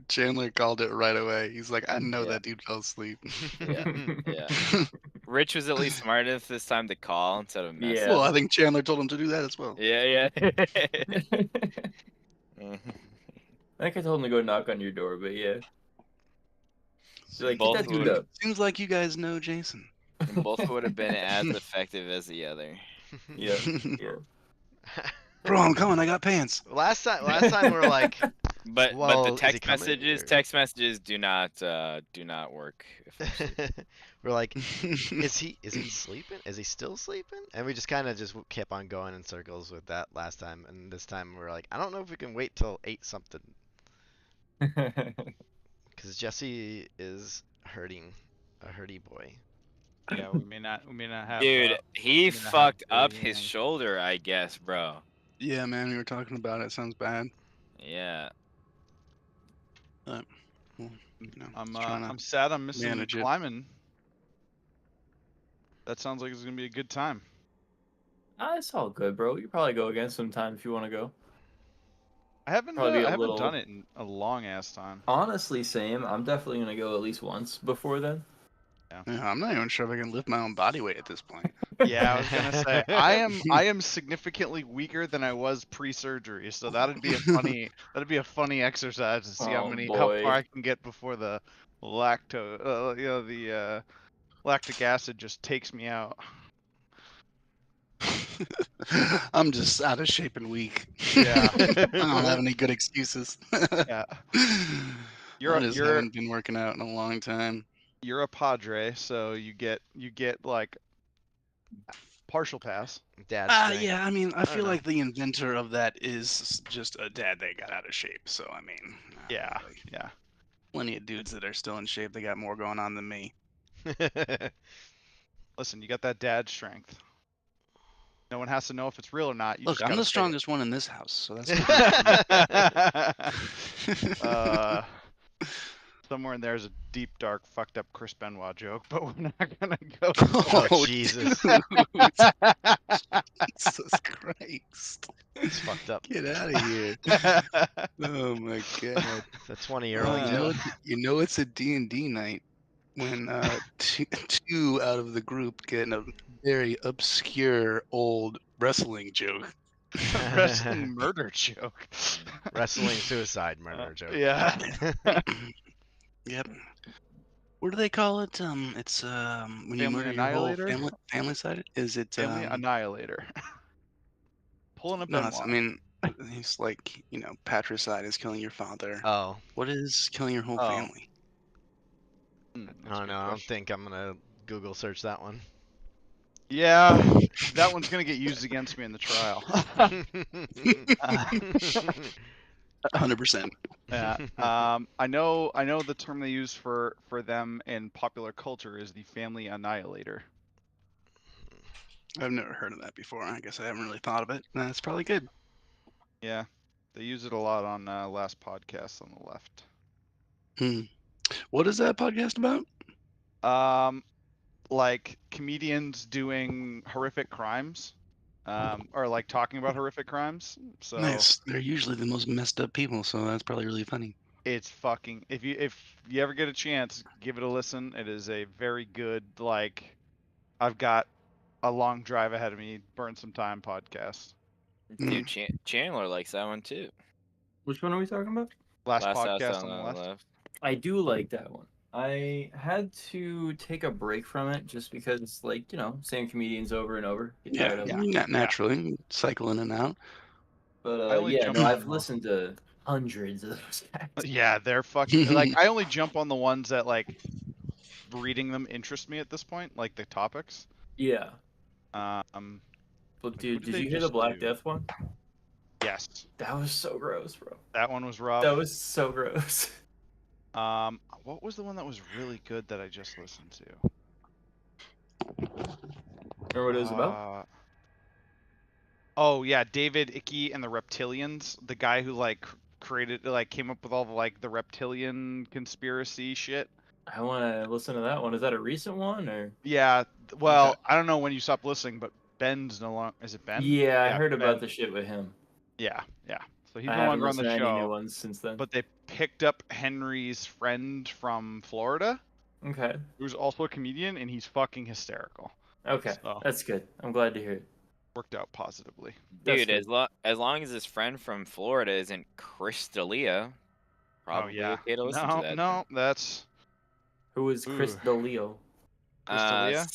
Chandler called it right away. He's like, I know Yeah. that dude fell asleep. Yeah. Rich was at least smart enough this time to call instead of message. Yeah. Well, I think Chandler told him to do that as well. Yeah. I think I told him to go knock on your door, but yeah. So, like, get Both that dude would- up. Seems like you guys know Jason. And both would have been as effective as the other. Yeah. Yeah. Bro, I'm coming. I got pants. Last time we were like, But well, the is he text coming, messages or- text messages do not work. we're like, is he sleeping? Is he still sleeping? And we just kind of just kept on going in circles with that last time, and this time we're like, I don't know if we can wait till 8 something, because Jesse is hurting, a hurty boy. Yeah, we may not have. Dude, he gonna have fucked to, up yeah. his shoulder, I guess, bro. Yeah, man, we were talking about it. Sounds bad. Yeah. Well, you know, I'm trying to I'm sad I'm missing manage it. climbing. That sounds like it's gonna be a good time. It's all good, bro. You probably go again sometime if you want to go. I haven't Probably a I haven't little- done it in a long ass time. Honestly, same. I'm definitely gonna go at least once before then. Yeah, I'm not even sure if I can lift my own body weight at this point. Yeah, I was gonna say I am significantly weaker than I was pre-surgery, so that'd be a funny exercise to see how Oh, how boy. far I can get before the lactic acid just takes me out. I'm just out of shape and weak. Yeah. I don't have any good excuses. Yeah. I You're just haven't been working out in a long time. you're a padre, so you get like partial pass. Dad strength. Yeah, I mean, I feel know. like the inventor of that is just a dad that got out of shape. So I mean, Yeah. like, Yeah. plenty of dudes that are still in shape. They got more going on than me. Listen, you got that dad strength. No one has to know if it's real or not. You Look, just I'm gotta the say it. strongest one in this house, so that's. Somewhere in there is a deep, dark, fucked up Chris Benoit joke, but we're not gonna go. Oh, Jesus. Jesus Christ. It's fucked up. Get out of here. Oh my god. The 20-year-old You know it's a D&D night when two out of the group get a very obscure old wrestling joke. Wrestling murder joke. Wrestling suicide murder joke. Yeah. Yep. What do they call it? It's when you Family murder your whole Annihilator? family side. Is it Family Annihilator. Pulling a No, Benoit. I mean, he's like, patricide is killing your father. Oh, What is killing your whole Oh. family? I don't know. I don't think I'm gonna Google search that one. Yeah, that one's gonna get used against me in the trial. 100%. Yeah. I know the term they use for them in popular culture is the family annihilator. I've never heard of that before. I guess I haven't really thought of it. That's probably good. Yeah. They use it a lot on last podcast on the left. What is that podcast about? Like comedians doing horrific crimes, or like talking about horrific crimes. So Nice. They're usually the most messed up people, so that's probably really funny. it's fucking. If you ever get a chance, give it a listen. It is a very good, like, I've got a long drive ahead of me, burn some time podcast. Dude, Chandler likes that one too. Which one are we talking about? Last Last house podcast on on the left. I do like that one. I had to take a break from it just because it's like, same comedians over and over. Get tired of them. Naturally. Cycle in and out. But I only jump I've on listened to hundreds of those guys. Yeah, they're fucking like I only jump on the ones that like reading them interest me at this point, like the topics. Yeah. But But dude, what did did they you hear the just Black do? Death one? Yes, That was so gross, bro. that one was rough. That was so gross. What was the one that was really good that I just listened to? Remember what it was about? Oh yeah, David Icke and the Reptilians, the guy who like came up with all the reptilian conspiracy shit. I want to listen to that one. Is that a recent one or? Yeah, well, I don't know when you stopped listening, but Ben's no longer. Is it Ben? Yeah, I heard about Ben. the shit with him. Yeah. So So he's I no haven't longer on the listened to any new show. ones since then. But they picked up Henry's friend from Florida, Okay. who's also a comedian, and he's fucking hysterical. Okay. So That's good. I'm glad to hear it. worked out positively. That's Dude, good. as long as his friend from Florida isn't Chris D'Elia, Oh probably yeah. okay to listen to No, that. no, that's Who is Chris Ooh. D'Elia? Chris D'Elia?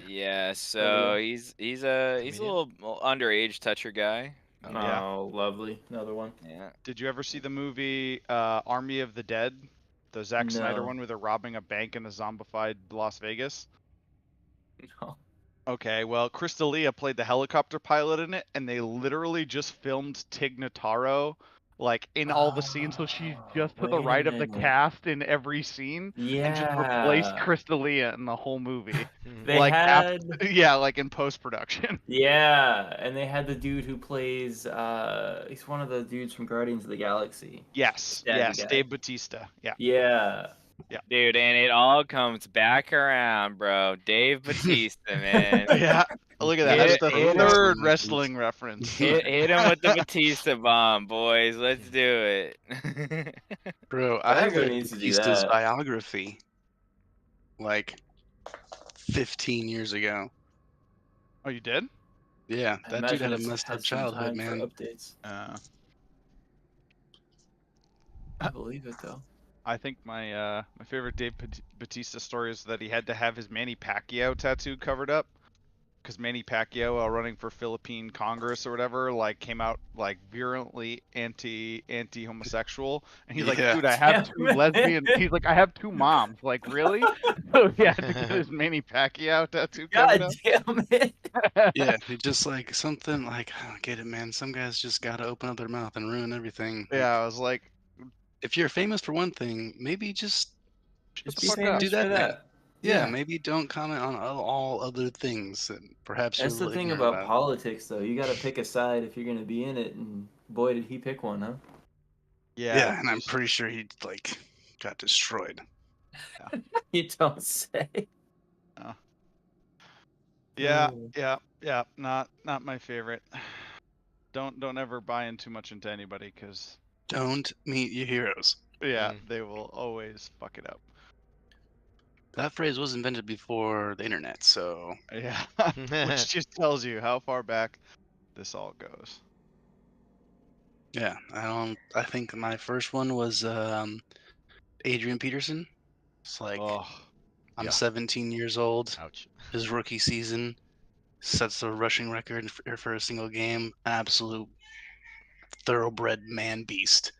Yeah, so D'Elia? he's a Comedian? little underage toucher guy. Oh yeah. Oh, lovely. Another one. Yeah. Did you ever see the movie Army of the Dead? The Zack Snyder No. one where they're robbing a bank in a zombified Las Vegas? No. Okay, well, Chris D'Elia played the helicopter pilot in it, and they literally just filmed Tig Notaro, like, in all the scenes, so she's just to the Wait a right of the minute. cast in every scene, and just replaced Yeah. Chris D'Elia in the whole movie. They like, had. yeah, like in post-production. Yeah, and they had the dude who plays. He's one of the dudes from Guardians of the Galaxy. Yes, Daddy yes, guy. Dave Bautista. Yeah. Yeah. Dude, and it all comes back around, bro. Dave Batista, man. Yeah, look at that. That's the Hit him. third wrestling reference. Hit him with the Batista bomb, boys. Let's do it. Bro, I Viagra read needs to do Batista's that. biography like 15 years ago. Oh, you did? Yeah, I that dude imagine had a it's messed had up some childhood, time man. for updates. I believe it though. I think my my favorite Dave Batista story is that he had to have his Manny Pacquiao tattoo covered up because Manny Pacquiao, while running for Philippine Congress or whatever, like came out like virulently anti-homosexual, and he's like, Yeah. dude, I have two lesbian. He's like, I have two moms. Like, really? So he had to get his Manny Pacquiao tattoo covered God up. damn it! Yeah, it just like something like I don't get it, man. Some guys just gotta open up their mouth and ruin everything. Like, Yeah, I was like, if you're famous for one thing, maybe just shut the Be fuck do up. famous for that thing. that. Yeah, maybe don't comment on all other things that perhaps you're a That's the little thing ignorant about about. politics, though. You got to pick a side if you're going to be in it, and boy, did he pick one, huh? Yeah, and I'm just- pretty sure he like got destroyed. You don't say. Yeah, Oh. yeah. Not my favorite. Don't ever buy in too much into anybody, because Don't meet your heroes. yeah, they will always fuck it up. That phrase was invented before the internet, so Yeah, which just tells you how far back this all goes. yeah. I think my first one was Adrian Peterson. It's like Oh, I'm Yeah. 17 years old. Ouch. His rookie season sets the rushing record for a single game. Absolute thoroughbred man beast.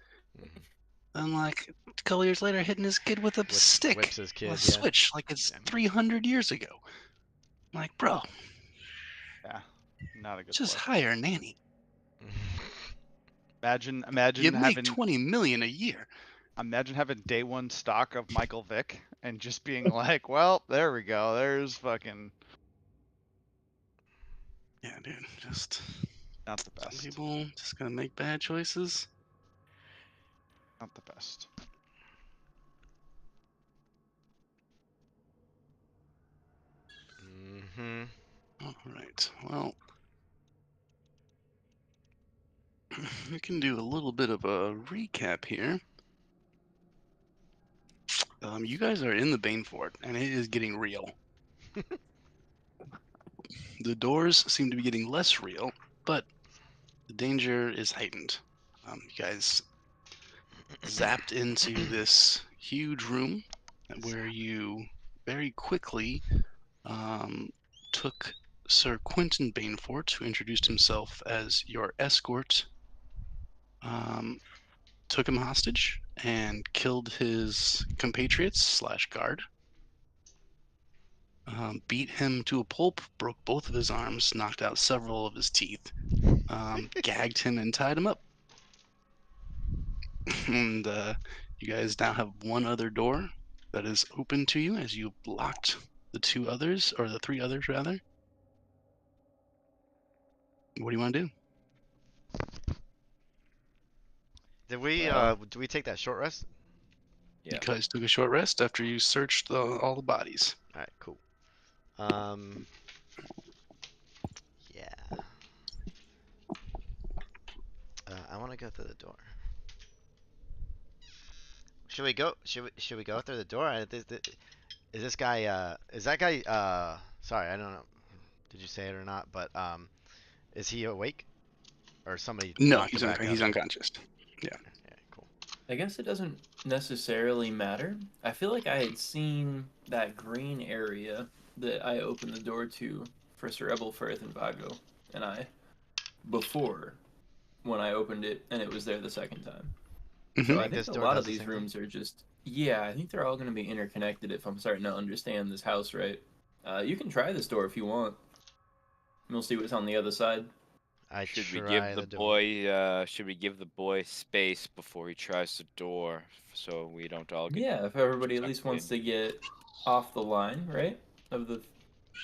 And like a couple years later, hitting his kid with a stick, Whips his kid, a yeah. switch, like it's 300 years ago. I'm like, bro, yeah, not a good just play. hire a nanny. Imagine You make having 20 million a year. imagine having day one stock of Michael Vick and just being like, well, there we go. There's fucking Yeah, dude, just not the some best. people just gonna make bad choices. Not the best. Mm-hmm. All right, well, we can do a little bit of a recap here. You guys are in the Banefort, and it is getting real. The doors seem to be getting less real, but the danger is heightened. You guys zapped into this huge room where you very quickly took Sir Quentin Banefort, who introduced himself as your escort, took him hostage and killed his compatriots slash guard. Beat him to a pulp, broke both of his arms, knocked out several of his teeth, gagged him and tied him up. And you guys now have one other door that is open to you as you blocked the two others, or the three others rather. What do you want to do? Did we take that short rest? Yeah. You guys took a short rest after you searched all the bodies. All right, cool. Yeah. I want to go through the door. Should we go? Should we go through the door? Is this guy? Is that guy? Sorry, I don't know. Did you say it or not? But is he awake? Or somebody No, knocked him back up? he's unconscious. Yeah. Yeah, cool. I guess it doesn't necessarily matter. I feel like I had seen that green area that I opened the door to for Sir Ebelfirth and Vago and I before when I opened it and it was there the second time. So I think this a door lot does of the these same thing? rooms are just I think they're all going to be interconnected if I'm starting to understand this house right. You can try this door if you want. And we'll see what's on the other side. I Should we try give the door. boy? Should we give the boy space before he tries the door, so we don't all get? Yeah, if everybody at sucked least wants in? to get off the line, right? Of the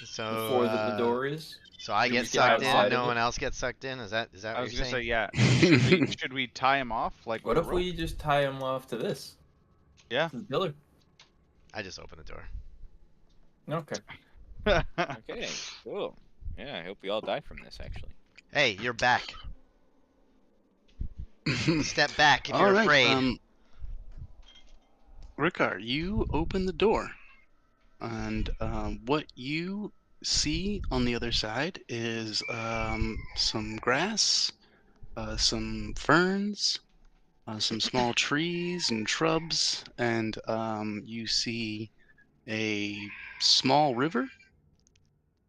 So floor that the door is. So I Should get we get sucked in, outside no of it? one else gets sucked in. Is that I what was you're gonna say, saying? yeah. Should we tie him off like What with if a rope? we just tie him off to this? Yeah. To the pillar. I just open the door. Okay. Okay, cool. Yeah, I hope we all die from this. Actually. Hey, you're back. Step back if All you're right, afraid. Ricard, you open the door, and what you see on the other side is some grass, some ferns, some small trees and shrubs, and you see a small river.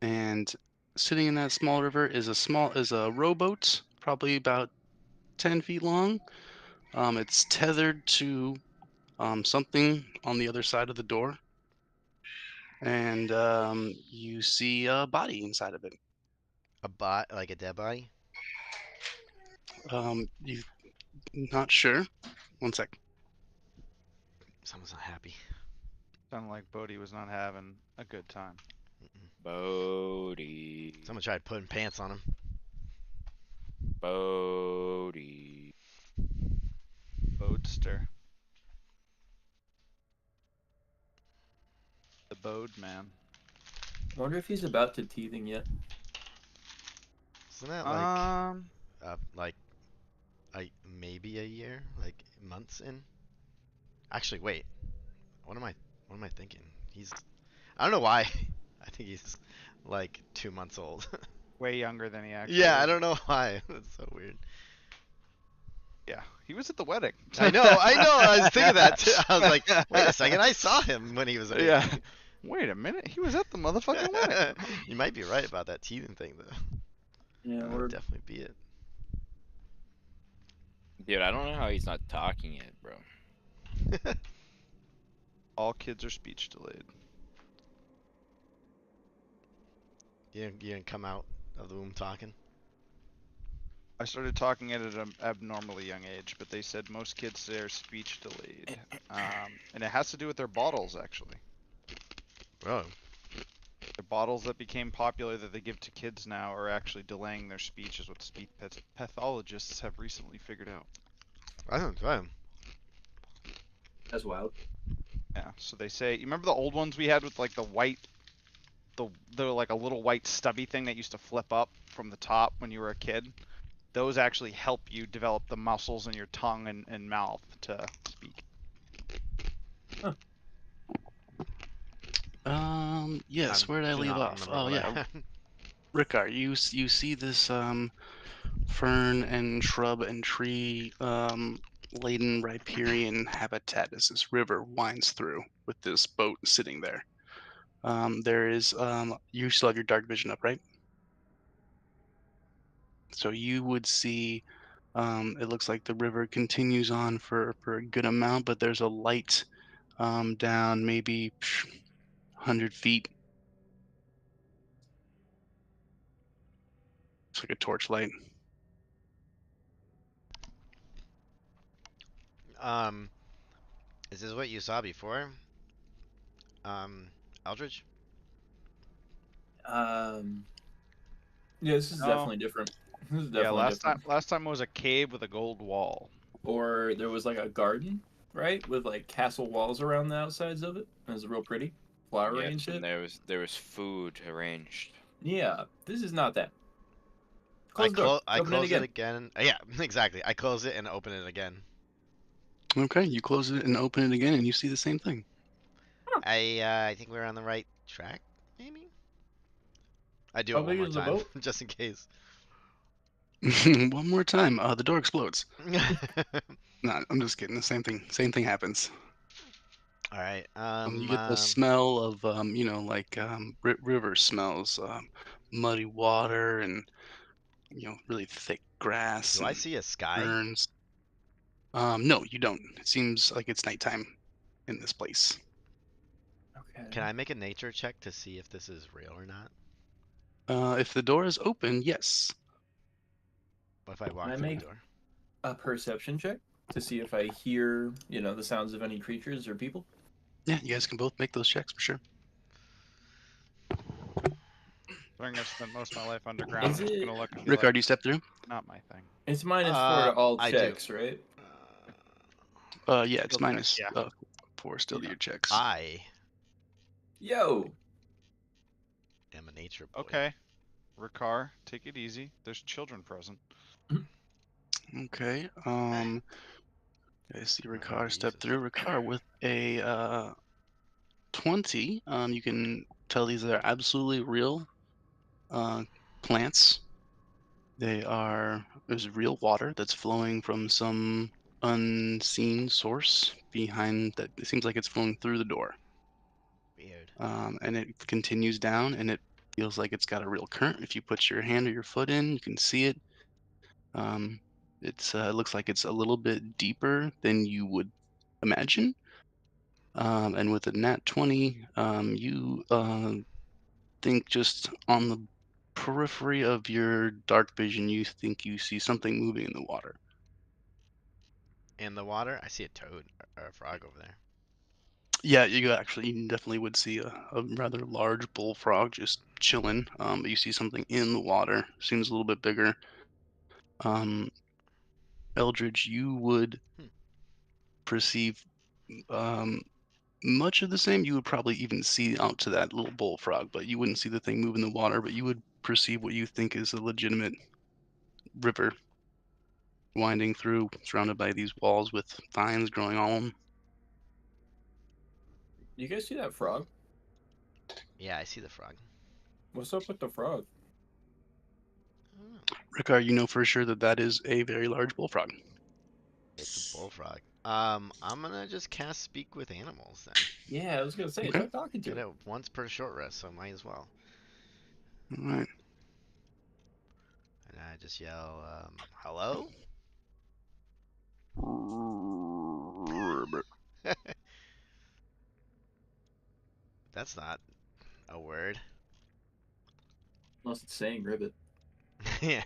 And sitting in that small river is a rowboat, probably about 10 feet long. It's tethered to something on the other side of the door, and you see a body inside of it. Like a dead body? You not sure. One sec. Someone's not happy. Sounded like Bodhi was not having a good time. Bodhi. Someone tried putting pants on him. Bodhi. Bodester. The Bode man. I wonder if he's about to teething yet. Isn't that like maybe a year, like months in? Actually, wait. What am I thinking? I don't know why. I think he's like 2 months old. Way younger than he actually Yeah, is. I don't know why. That's so weird. Yeah, he was at the wedding. I know. I was thinking that too. I was like, wait a second. I saw him when he was. Yeah. Wait a minute. He was at the motherfucking wedding. You might be right about that teething thing, though. Yeah, That would definitely be it. Dude, I don't know how he's not talking yet, bro. All kids are speech delayed. You didn't come out of the womb talking. I started talking at an abnormally young age, but they said most kids say are speech delayed. And it has to do with their bottles, actually. Oh. The bottles that became popular that they give to kids now are actually delaying their speech, is what speech pathologists have recently figured out. I don't know. That's wild. Yeah, so they say, you remember the old ones we had with like the white, the like a little white stubby thing that used to flip up from the top when you were a kid? Those actually help you develop the muscles in your tongue and mouth to speak. Huh. Yes. Where did I do leave not off? remember Oh what yeah, Ricard, you see this fern and shrub and tree laden riparian habitat as this river winds through with this boat sitting there. There is you still have your dark vision up, right? So you would see it looks like the river continues on for a good amount, but there's a light down maybe 100 feet. It's like a torchlight. Is this what you saw before? Eldridge? Yeah, this is No. definitely different. This is definitely Yeah, different. last time was a cave with a gold wall. Or there was like a garden, right, with like castle walls around the outsides of it. It was real pretty, flowery and Yes, shit. and there was food arranged. Yeah, this is not that. Close the door. I Open it close it again. again. Yeah, exactly. I close it and open it again. Okay, you close it and open it again, and you see the same thing. I think we're on the right track, maybe. I do How it one big more is the time, boat? just in case. One more time, the door explodes. No, I'm just kidding. The same thing happens. All right. You get the smell of, like river smells, muddy water, and really thick grass Do I and see a sky? ferns. No, you don't. It seems like it's nighttime in this place. Okay. Can I make a nature check to see if this is real or not? If the door is open, yes. What if I walk Can I through the make door? a perception check to see if I hear, the sounds of any creatures or people? Yeah, you guys can both make those checks for sure. I think I've spent most of my life underground. Is I'm just it? gonna look and be like, Ricard, you step through? not my thing. It's -4 to all I do. checks, right? Yeah, it's Skill check, minus yeah. 4 still to Yeah. your checks. I Yo. am a nature boy. Okay. Ricard, take it easy. There's children present. Okay. I see Oh, Ricard step Jesus. through. Ricard with a 20. You can tell these are absolutely real uh, plants. There's real water that's flowing from some unseen source behind that. It seems like it's flowing through the door. Weird. And it continues down, and it feels like it's got a real current. If you put your hand or your foot in, you can see it. Um, it looks like it's a little bit deeper than you would imagine. And with a nat 20, you think just on the periphery of your dark vision, you think you see something moving in the water. In the water, I see a toad or a frog over there. Yeah, you definitely would see a rather large bullfrog just chilling. But you see something in the water, seems a little bit bigger. Um, Eldridge, you would Hmm. perceive um, much of the same. You would probably even see out to that little bullfrog, but you wouldn't see the thing move in the water. But you would perceive what you think is a legitimate river winding through, surrounded by these walls with vines growing on them. You guys see that frog? Yeah, I see the frog. What's up with the frog? Oh, Ricard, you know for sure that that is a very large bullfrog. it's a bullfrog. I'm gonna just cast Speak with Animals then. Yeah, I was gonna say, Okay. try talking to Get it. it once per short rest, so I might as well. All right. And I just yell, hello? That's not a word. Unless it's saying ribbit. Yeah.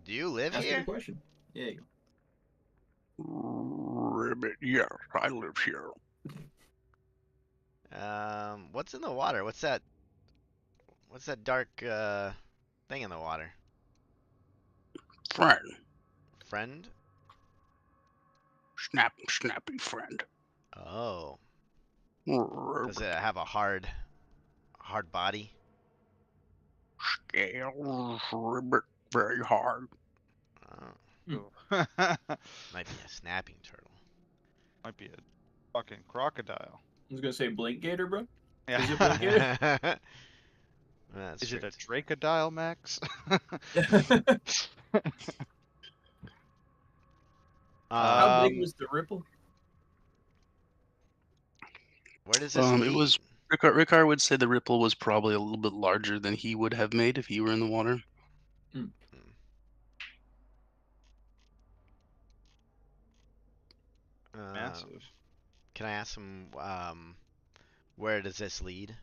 Do you live Ask it a here? question. Yeah, you Ribbit, yes, I live here. What's in the water? What's that? What's that dark thing in the water? Friend. Friend? Snappy friend. Oh. Does Ribbit. it have a hard body? Scales, ribbit, very hard. Oh, Ooh. might be a snapping turtle. Might be a fucking crocodile. I was gonna say blink gator, bro. Yeah. Is it blink gator? That's Is it a strict. dracodile, Max? How big Um, was the ripple? where does this It was lead? Ricard would say the ripple was probably a little bit larger than he would have made if he were in the water. Hmm. Massive. Can I ask him, where does this lead?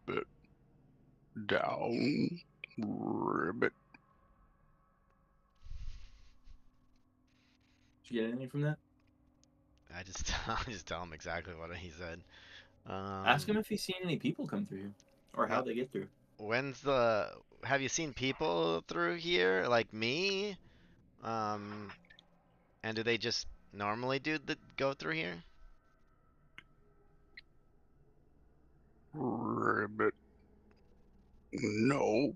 Ribbit down. Ribbit. Did you get anything from that? I just tell him exactly what he said. Ask him if he's seen any people come through, or how uh, they get through. have you seen people through here like me? Um, and do they just normally go through here? Ribbit. No.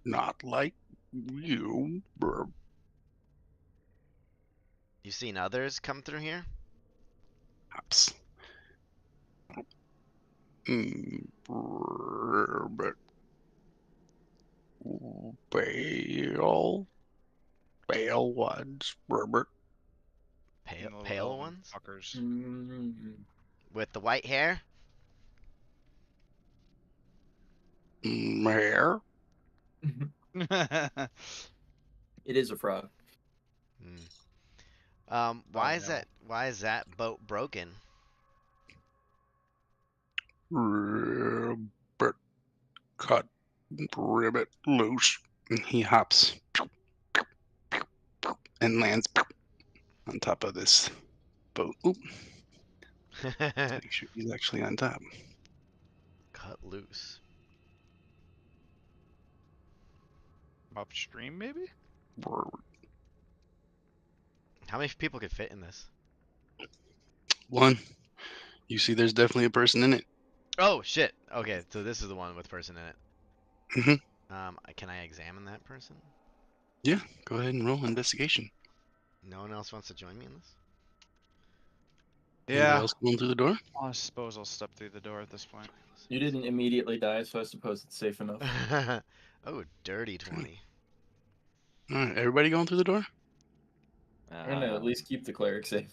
Not like you. You seen others come through here? Perhaps. Ribbit. Pale. Pale ones. Ribbit. Pale, Little pale elven ones? fuckers. With the white hair? Hair. It is a frog. Why is no. that? Why is that boat broken? Ribbit. Cut. Ribbit loose. And he hops and lands on top of this boat. Oop. Let's make sure he's actually on top. Cut loose. Upstream, maybe? How many people could fit in this? One. You see, there's definitely a person in it. Oh shit. Okay, so this is the one with person in it. Mhm. Can I examine that person? Yeah. Go ahead and roll investigation. No one else wants to join me in this? Anybody Yeah. else going through the door? I suppose I'll step through the door at this point. You didn't immediately die, so I suppose it's safe enough. Oh, dirty 20. All right. Everybody going through the door? I'm gonna at least keep the cleric safe.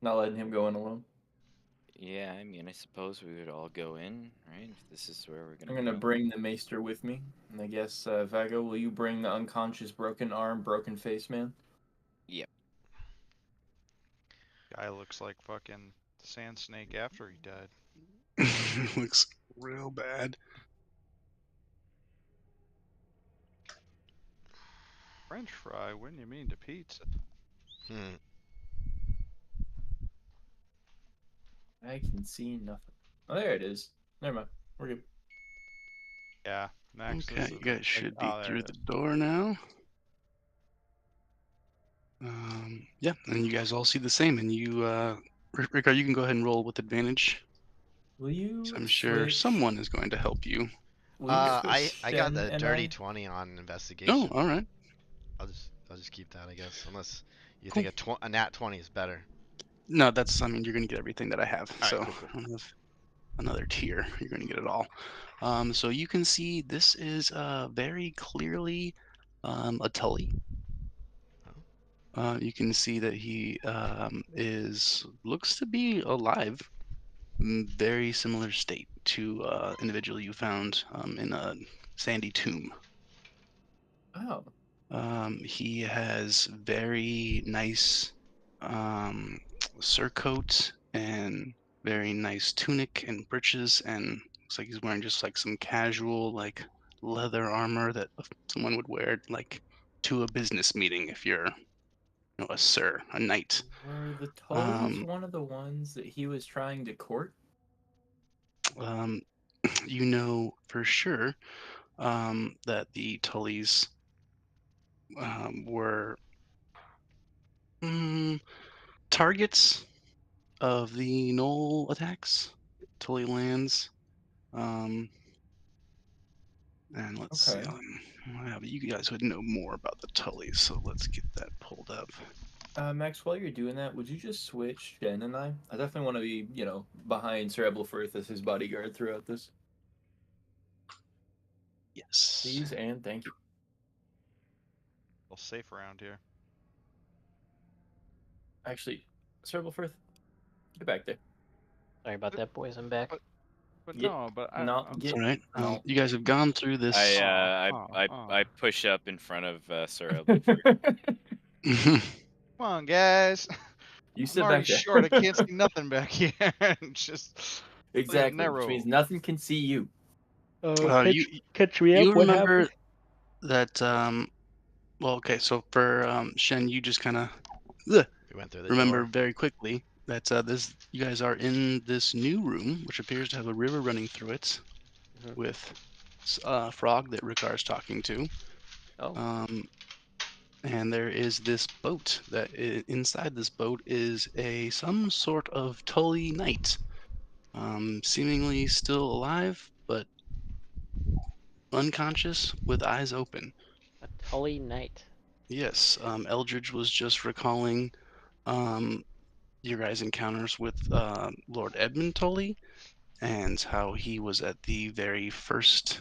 Not letting him go in alone. Yeah, I mean, I suppose we would all go in, right? If this is where we're I'm gonna gonna go. bring the maester with me. And I guess, Vago, will you bring the unconscious, broken arm, broken face man? Yep. Guy looks like fucking Sand Snake after he died. Looks real bad. French fry, when you mean to pizza? Hmm. I can see nothing. Oh, there it is. Never mind. We're good. Yeah. Next Okay, is you guys should be oh, there through it the is. door now. Yeah, and you guys all see the same. And you, Rickard, you can go ahead and roll with advantage. Will you I'm sure switch? someone is going to help you. Will you I switch got Shen the and dirty I? 20 on Oh, investigation. all right. I'll just keep that, I guess, unless you Cool. think a nat 20 is better. No, that's. I mean, you're going to get everything that I have. All So right, cool. I don't have another tier. You're going to get it all. So you can see this is very clearly a Tully. You can see that he looks to be alive. Very similar state to individual you found in a sandy tomb. Oh. He has very nice surcoat and very nice tunic and breeches, and looks like he's wearing just like some casual like leather armor that someone would wear like to a business meeting if you're a sir, a knight. Were the Tullys Um, one of the ones that he was trying to court? um, you know for sure that the Tullys were targets of the Knoll attacks, Tully lands. Um, and let's see. Okay. You guys would know more about the Tullys, so let's get that pulled up. Max, while you're doing that, would you just switch Jen and I? I definitely want to be, behind Sir Ebelfirth as his bodyguard throughout this. Yes. Please and thank you. Well, safe around here. Actually, Sir Ebelfirth, get back there. Sorry about that, boys. I'm back. But Get- no, but I. No, That's get. all right. No. You guys have gone through this. I push up in front of Sir Elbert. Come on, guys. You I'm sit already back there. short. I can't see nothing back here. Just Exactly, narrow. which means nothing can see you. Catch me you up. What remember happened? that? Well, okay. So for Shen, you just kind of We went through the remember door. very quickly that you guys are in this new room, which appears to have a river running through it, Mhm. with a frog that Ricard's talking to. Oh. and there is this boat that inside this boat is some sort of Tully knight, seemingly still alive but unconscious with eyes open. A Tully Knight. Yes, Eldridge was just recalling um, your guys' encounters with Lord Edmund Tully and how he was at the very first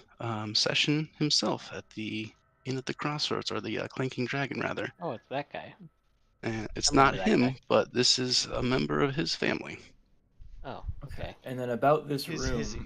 session himself at the Inn at the Crossroads, or the Clanking Dragon, rather. Oh, it's that guy. And it's I remember not that him, guy. but this is a member of his family. Oh, okay. And then about this Hizzy.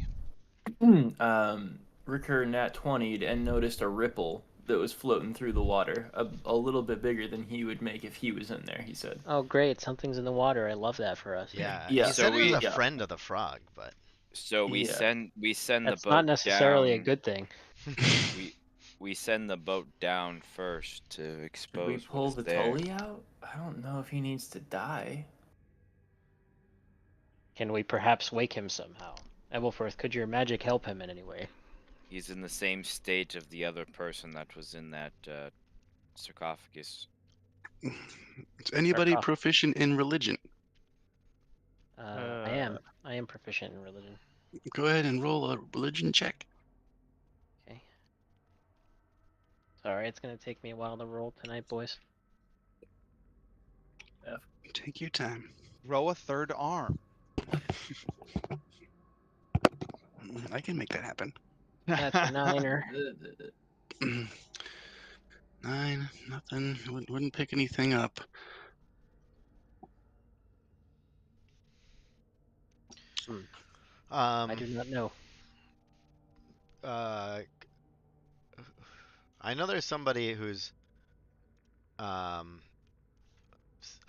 room, Ricker nat 20'd and noticed a ripple that was floating through the water, a little bit bigger than he would make if he was in there, he said. Oh, great. Something's in the water. I love that for us. Yeah. Yeah. He So said he was we- a friend of the frog, but So we Yeah. send That's the boat not necessarily down. a good thing. We send the boat down first to Should we expose pull what's the there. Tully out? I don't know if he needs to die. Can we perhaps wake him somehow? Ebelforth, could your magic help him in any way? He's in the same state of the other person that was in that sarcophagus. Is anybody Sarcophagus. proficient in religion? I am. I am proficient in religion. Go ahead and roll a religion check. Okay. Sorry, it's gonna take me a while to roll tonight, boys. Take your time. Row a third arm. I can make that happen. That's a niner. 9, nothing. Wouldn't pick anything up. I do not know. I know there's somebody who's a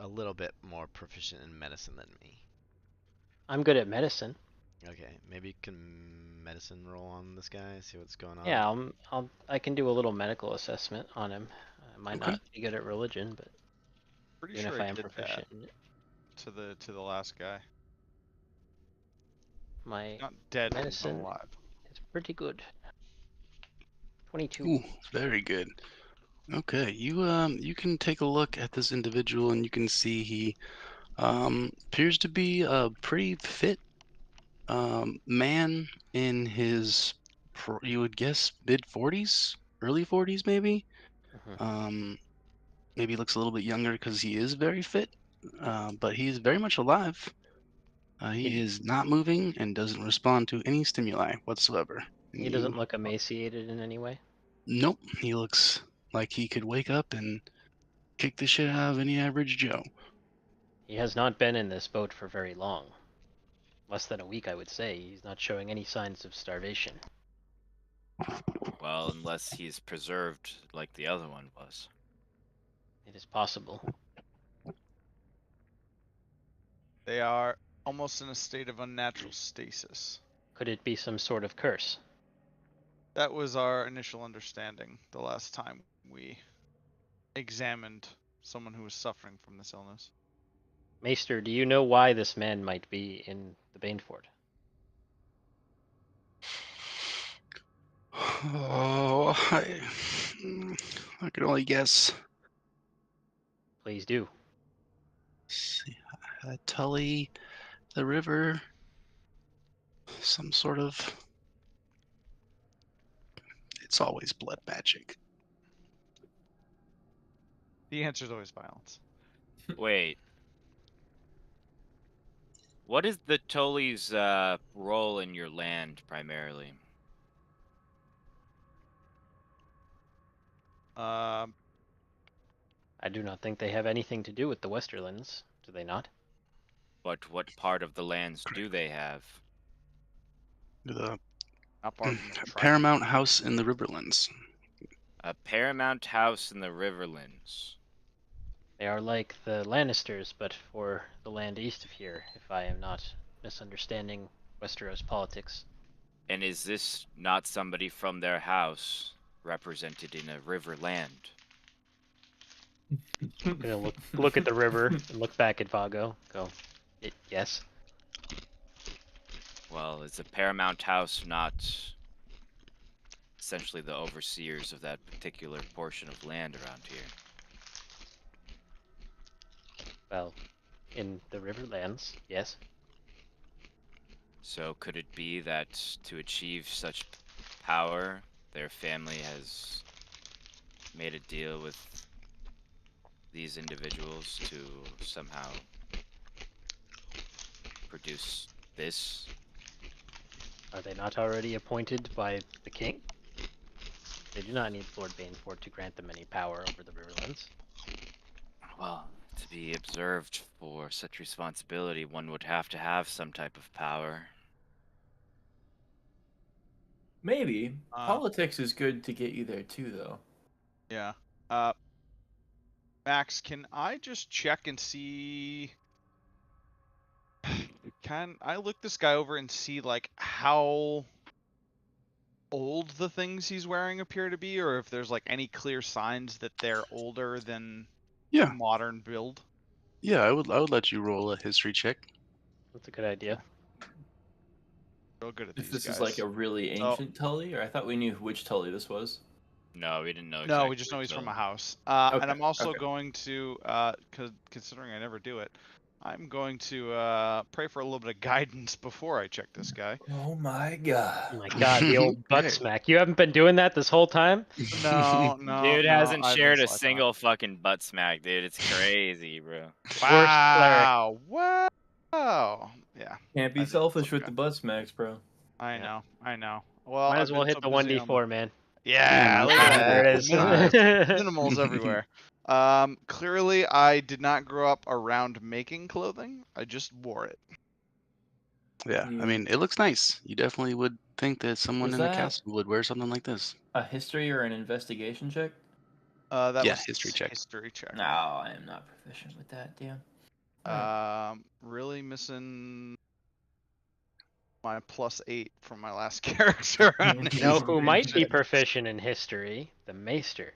little bit more proficient in medicine than me. I'm good at medicine. Okay, maybe you can medicine roll on this guy, see what's going on. Yeah, I can do a little medical assessment on him. I might Okay. not be good at religion, but Pretty even sure if I I am did proficient in it, that to the last guy. my Not dead, medicine but alive. is pretty good. 22. Ooh, very good. Okay, you can take a look at this individual and you can see he appears to be a pretty fit man in his you would guess mid 40s, early 40s maybe. Mhm. Maybe looks a little bit younger because he is very fit, but he's very much alive. He is not moving and doesn't respond to any stimuli whatsoever. He doesn't look emaciated in any way. Nope, he looks like he could wake up and kick the shit out of any average Joe. He has not been in this boat for very long. Less than a week, I would say. He's not showing any signs of starvation. Well, unless he's preserved like the other one was. It is possible. They are almost in a state of unnatural stasis. Could it be some sort of curse? That was our initial understanding the last time we examined someone who was suffering from this illness. Maester, do you know why this man might be in the Banefort? Oh, I could only guess. Please do. See, Tully, the river, some sort of. It's always blood magic. The answer is always violence. Wait. What is the Tully's role in your land primarily? I do not think they have anything to do with the Westerlands, do they not? But what part of the lands do they have? The Not far from the tribe. Paramount House in the Riverlands. A paramount house in the Riverlands. They are like the Lannisters, but for the land east of here, if I am not misunderstanding Westeros politics. And is this not somebody from their house represented in a river land? I'm gonna look at the river and look back at Vago. Go, yes. Well, is the paramount house not essentially the overseers of that particular portion of land around here? Well, in the Riverlands, yes. So could it be that to achieve such power, their family has made a deal with these individuals to somehow produce this? Are they not already appointed by the king? They do not need Lord Banefort to grant them any power over the Riverlands. Well, to be observed for such responsibility, one would have to have some type of power. Maybe. Uh, Politics is good to get you there too, though. Yeah. Max, can I just check and see? Can I look this guy over and see like how old the things he's wearing appear to be, or if there's like any clear signs that they're older than Yeah, modern build? yeah. I would let you roll a history check. That's a good idea. Real good at If these this guys. is like a really So- ancient Tully, or I thought we knew which Tully this was. No, we didn't know. No, exactly we just know he's from a until- house. Okay, And I'm also okay. going to, considering I never do it, I'm going to pray for a little bit of guidance before I check this guy. Oh my Oh god. my god, the old butt Okay. smack. You haven't been doing that this whole time? No, Dude hasn't I've been shared a slacking off. single fucking butt smack, dude. It's crazy, bro. Worst cleric. Wow! Wow! Yeah, Can't I be did selfish some with the butt smacks, bro. I Yeah. know, I know. Well, Might I've as well been hit so the busy on 1d4, man. Yeah, Yeah, look no at problem. There that. it is. Minimals everywhere. Clearly, I did not grow up around making clothing. I just wore it. Yeah, Yeah. I mean, it looks nice. You definitely would think that someone Was in a that- castle would wear something like this. A history or an investigation check? That Yeah, was history check. History check. No, I am not proficient with that, damn. Really missing my +8 from my last character. on You know who might be history. proficient in history? The Maester.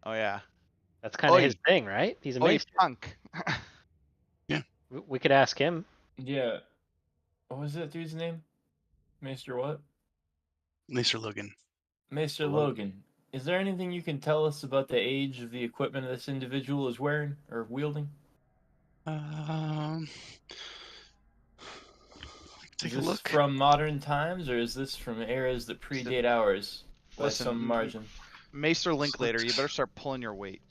Oh yeah. That's kind of his Oi. thing, right? He's a Oi, Maester. punk. We could ask him. Yeah. What was that dude's name? Maester what? Mr. Logan. Maester Hello. Logan. Is there anything you can tell us about the age of the equipment this individual is wearing or wielding? Take Is a this look. from modern times, or is this from eras that predate ours by Listen, some margin? Maester Linklater, you better start pulling your weight.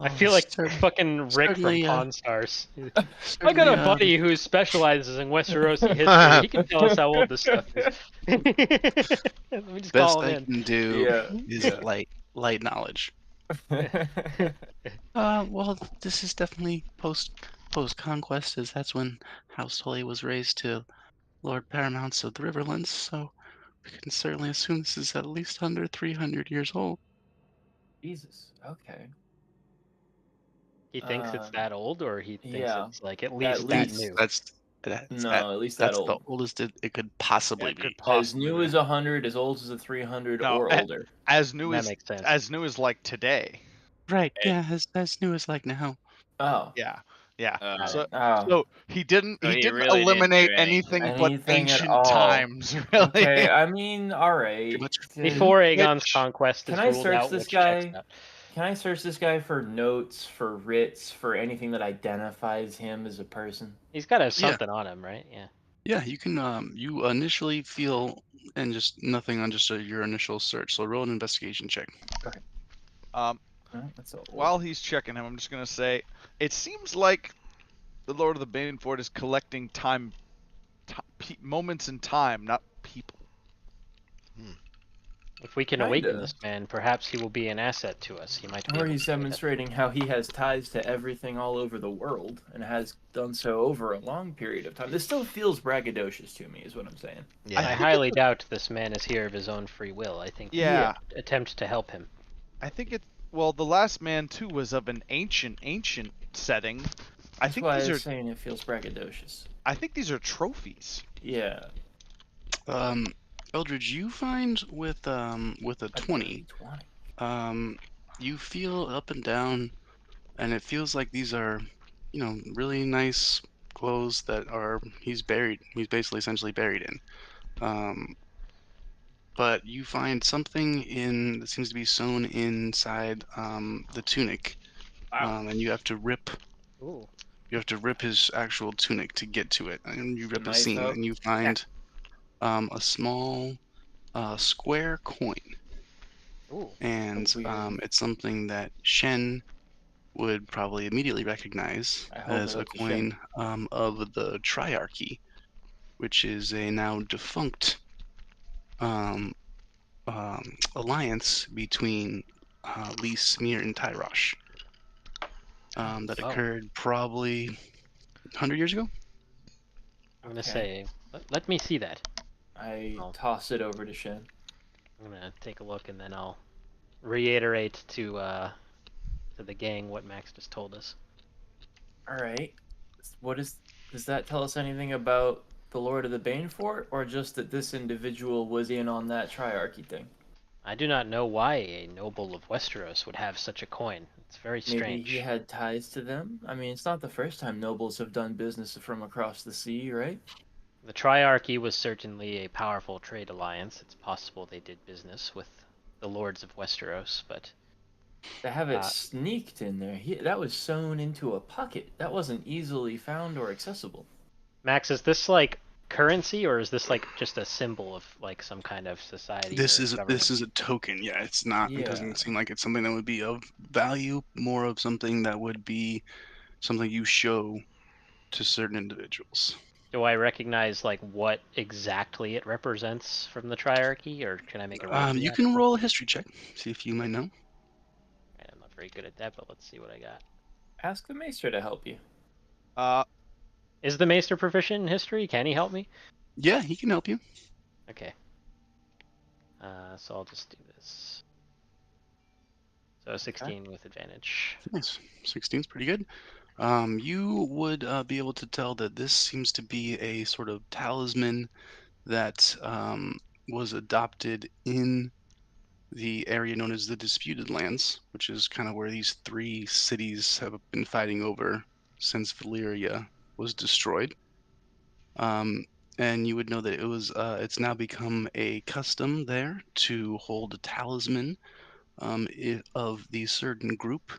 I feel like Cer- fucking Rick from certainly, Pawn Stars. I certainly, got a buddy who specializes in Westerosi history. He can tell us how old this stuff is. Let me just Best call I him can do Yeah, is yeah. light knowledge. in. Well, this is definitely post conquest, as that's when House Tully was raised to Lord Paramounts of the Riverlands. So we can certainly assume this is at least under 300 years old. Jesus. Okay. He thinks it's that old, or he thinks yeah, it's like at least at that least. new. No, at least that that's the old. oldest it could possibly It could be. As possibly new be. as 100, as old as a 300, No, or older. as new That makes sense. as new as like today. Right? Hey. Yeah, as new as like now. Oh. Yeah. Uh, So Oh. so he didn't So he didn't really didn't do eliminate anything. anything but Anything at ancient all. times, really. Okay, I mean, alright. Pretty much. Before Aegon's Which- conquest is Can I ruled search out, this which checks guy? out. Can I search this guy for notes, for writs, for anything that identifies him as a person? He's got to have Yeah. something on him, right? Yeah. Yeah, you can. You initially feel and just nothing on just your initial search. So roll an investigation check. No, that's all. While he's checking him, I'm just gonna say, it seems like the Lord of the Banefort is collecting moments in time, not people. If we can Kinda. awaken this man, perhaps he will be an asset to us. He might be Or able he's to do that. demonstrating how he has ties to everything all over the world and has done so over a long period of time. This still feels braggadocious to me, is what I'm saying. I Yeah. highly doubt this man is here of his own free will. I think Yeah. we attempt to help him. I think it's well, the last man too was of an ancient setting. I That's think why these I are was saying it feels braggadocious. I think these are trophies. Yeah. Eldridge, you find with a A 20, 20. you feel up and down, and it feels like these are, really nice clothes that are he's basically essentially buried in. But you find something that seems to be sewn inside the tunic, Wow. and you have to rip Ooh. You have to rip his actual tunic to get to it, and you rip a Knife seam, out. and you find a small square coin, Ooh. and Weird. it's something that Shen would probably immediately recognize I hold as it a up to Shen. coin of the Triarchy, which is a now defunct um, alliance between Lee Smear and Tyrosh that Oh. occurred probably 100 years ago. I'm gonna Okay. say, let me see that. I Oh. toss it over to Shen. I'm gonna take a look and then I'll reiterate to the gang what Max just told us. All right. Does that tell us anything about the Lord of the Banefort, or just that this individual was in on that triarchy thing? I do not know why a noble of Westeros would have such a coin. It's very Maybe he strange. had ties to them. I mean, it's not the first time nobles have done business from across the sea, right? The Triarchy was certainly a powerful trade alliance. It's possible they did business with the lords of Westeros, but To have it sneaked in there, that was sewn into a pocket. That wasn't easily found or accessible. Max, is this like currency or is this like just a symbol of like some kind of society This or is government? this is a token. Yeah, it's not. It Yeah. doesn't seem like it's something that would be of value. More of something that would be something you show to certain individuals. Do I recognize like what exactly it represents from the Triarchy, or can I make a roll for You that? can roll a history check, see if you might know. I'm not very good at that, but let's see what I got. Ask the maester to help you. Is the Maester proficient in history? Can he help me? Yeah, he can help you. Okay. So I'll just do this. So 16 with advantage. Nice. 16's pretty good. You would be able to tell that this seems to be a sort of talisman that was adopted in the area known as the Disputed Lands, which is kind of where these three cities have been fighting over since Valyria was destroyed. And you would know that it's now become a custom there to hold a talisman of the certain group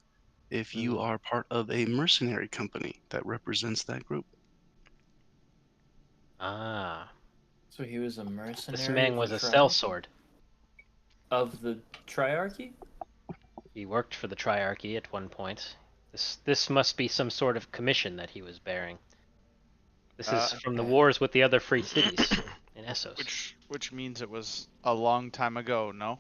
if you are part of a mercenary company that represents that group. Ah. So he was a This mercenary man of the was a sellsword. of the triarchy? He worked for the Triarchy at one point. This must be some sort of commission that he was bearing. This is from the Okay. wars with the other free cities in Essos. Which means it was a long time ago, no?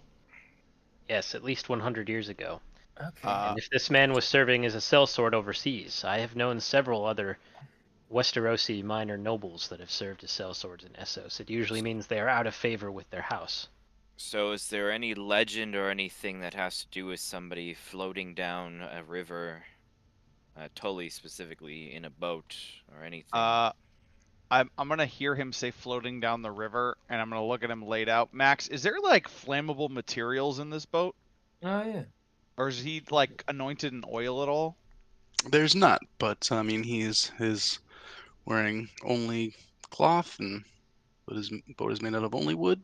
Yes, at least 100 years ago. Okay. And if this man was serving as a sellsword overseas, I have known several other Westerosi minor nobles that have served as sellswords in Essos. It usually means they are out of favor with their house. So is there any legend or anything that has to do with somebody floating down a river, Tully specifically, in a boat or anything? I'm gonna hear him say floating down the river, and I'm gonna look at him laid out. Max, is there like flammable materials in this boat, Oh yeah. or is he like anointed in oil at all? There's not, but I mean, he's wearing only cloth, and but his boat is made out of only wood.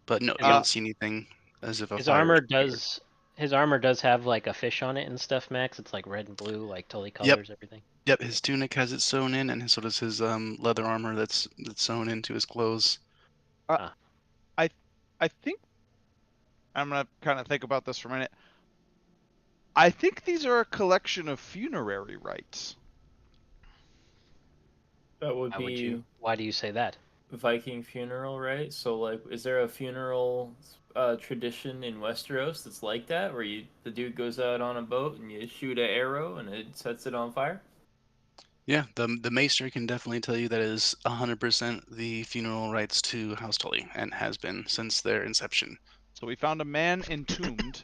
But no, you His, don't see anything as if a his fire armor is prepared. does his armor does have like a fish on it and stuff, Max. It's like red and blue, like Tully Yep, colors, everything. yep. His tunic has it sewn in, and so does his leather armor that's sewn into his clothes. I think I'm gonna kind of think about this for a minute. I think these are a collection of funerary rites. That would Why would you? be Why do you say that? Viking funeral, right? So like, is there a funeral tradition in Westeros that's like that, where the dude goes out on a boat and you shoot an arrow and it sets it on fire? Yeah, the Maester can definitely tell you that is 100% the funeral rites to House Tully, and has been since their inception. So we found a man entombed.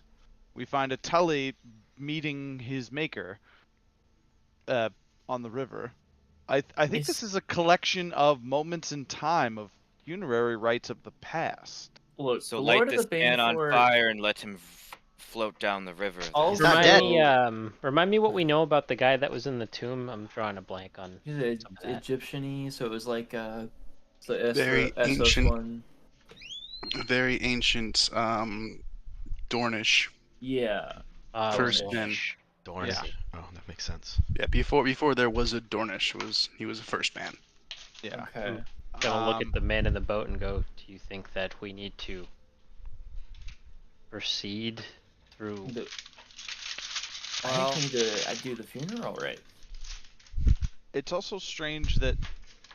We find a Tully meeting his maker on the river. I think this is a collection of moments in time of funerary rites of the past. Look, So the light Lord of this the man on Banefort. fire and let him float down the river. Also, He's not dead. Remind me what we know about the guy that was in the tomb. I'm drawing a blank on he's some of that. Egyptian-y, so it was like the Very Essos ancient. one. Very ancient Dornish. Yeah. Oh, First Dornish. men. Dornish. Dornish. Yeah. Oh, that makes sense. Yeah, before there was a Dornish, he was a first man. Yeah. Okay. Gonna look at the man in the boat and go, do you think that we need to proceed through... I think we need to do the funeral right. It's also strange that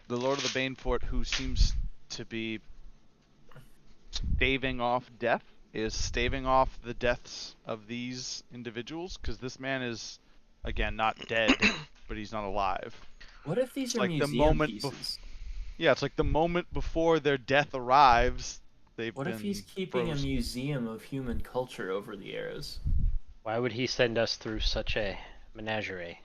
the Lord of the Banefort, who seems to be staving off death, is staving off the deaths of these individuals, because this man is, again, not dead, but he's not alive. What if these are like the museum moment pieces? Yeah, it's like the moment before their death arrives, they've What been if he's keeping frozen. a museum of human culture over the eras Why would he send us through such a menagerie?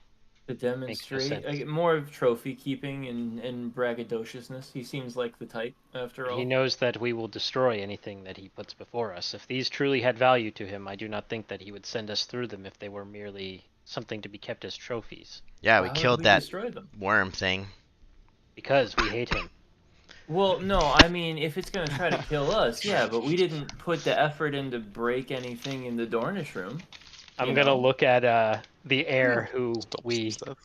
to Makes no demonstrate sense. more of trophy keeping and braggadociousness? He seems like the type, after all. He knows that we will destroy anything that he puts before us. If these truly had value to him, I do not think that he would send us through them if they were merely something to be kept as trophies. Yeah, Why we would killed we that destroy them? worm thing. Because we hate him. Well, no, I mean, if it's going to try to kill us, yeah, but we didn't put the effort in to break anything in the Dornish room. I'm You gonna know? look at the heir who Stole some we stuff.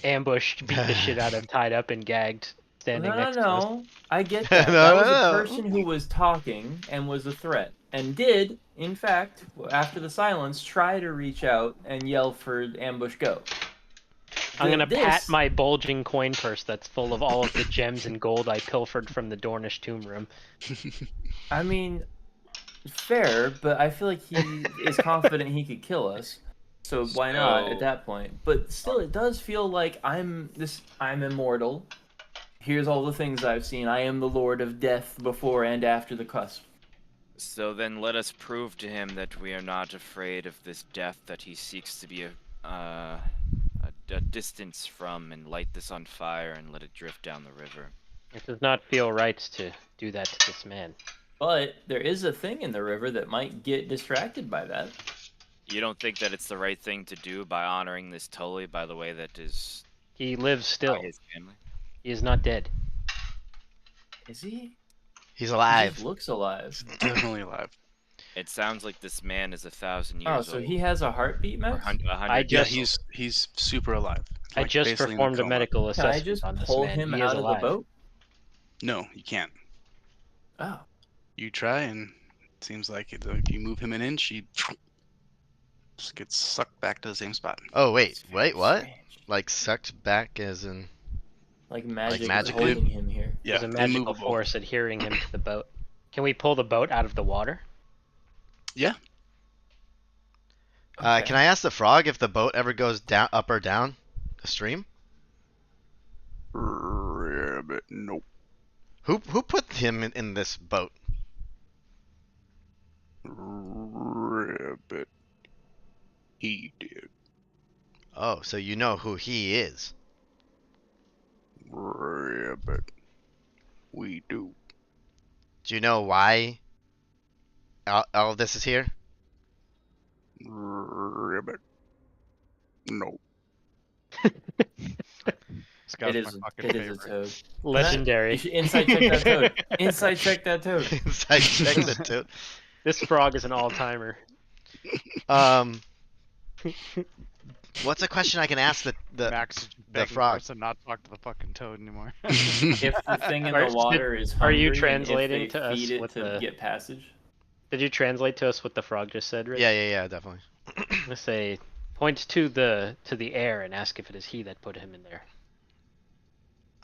ambushed, beat the shit out of, tied up, and gagged, standing No, next to us. no, I get that. No, That was no, a no. person who was talking and was a threat, and did, in fact, after the silence, try to reach out and yell for ambush go. I'm gonna pat This- my bulging coin purse that's full of all of the gems and gold I pilfered from the Dornish tomb room. I mean, fair, but I feel like he is confident he could kill us. So why not at So- that point? But still, it does feel like I'm immortal. Here's all the things I've seen. I am the Lord of Death before and after the cusp. So then let us prove to him that we are not afraid of this death that he seeks to be a distance from, and light this on fire and let it drift down the river. It does not feel right to do that to this man. But there is a thing in the river that might get distracted by that. You don't think that it's the right thing to do by honoring this Tully by the way that is He lives still. by his family? He is not dead. Is he? He's He alive. just looks alive. Definitely alive. It sounds like this man is 1,000 Oh, years so old. he has a heartbeat, Or Max? 100 I years Yeah, just- old. he's super alive. I Like, just basically in a performed a coma. medical Can I assessment just on this pull man. him He out is of alive. the boat? No, you can't. Oh. You try, and it seems like if you move him an inch, he just gets sucked back to the same spot. Oh wait, That's very wait, what? strange. Like sucked back as in? Like magic is magically? holding him here. Yeah, There's a magical immovable. force adhering him to the boat. Can we pull the boat out of the water? Yeah, Okay. Can I ask the frog if the boat ever goes down, up or down the stream? Rabbit, nope. Who put him in this boat? Rabbit, he did. Oh, so you know who he is. Rabbit, we do. Do you know why all of this is here? Rabbit, no. This guy's It my is, fucking it is a favorite. toad. Legendary. You should inside check that toad. Inside check that toad. Inside check the toad. This frog is an all-timer. What's a question I can ask the Max the begging frog? for us to not talk to the fucking toad anymore. If the thing in Are- the water is are you hungry, translating and if they to us feed it what to the- get passage? Did you translate to us what the frog just said, Rich? Yeah, definitely. I'm gonna say, point to the air and ask if it is he that put him in there.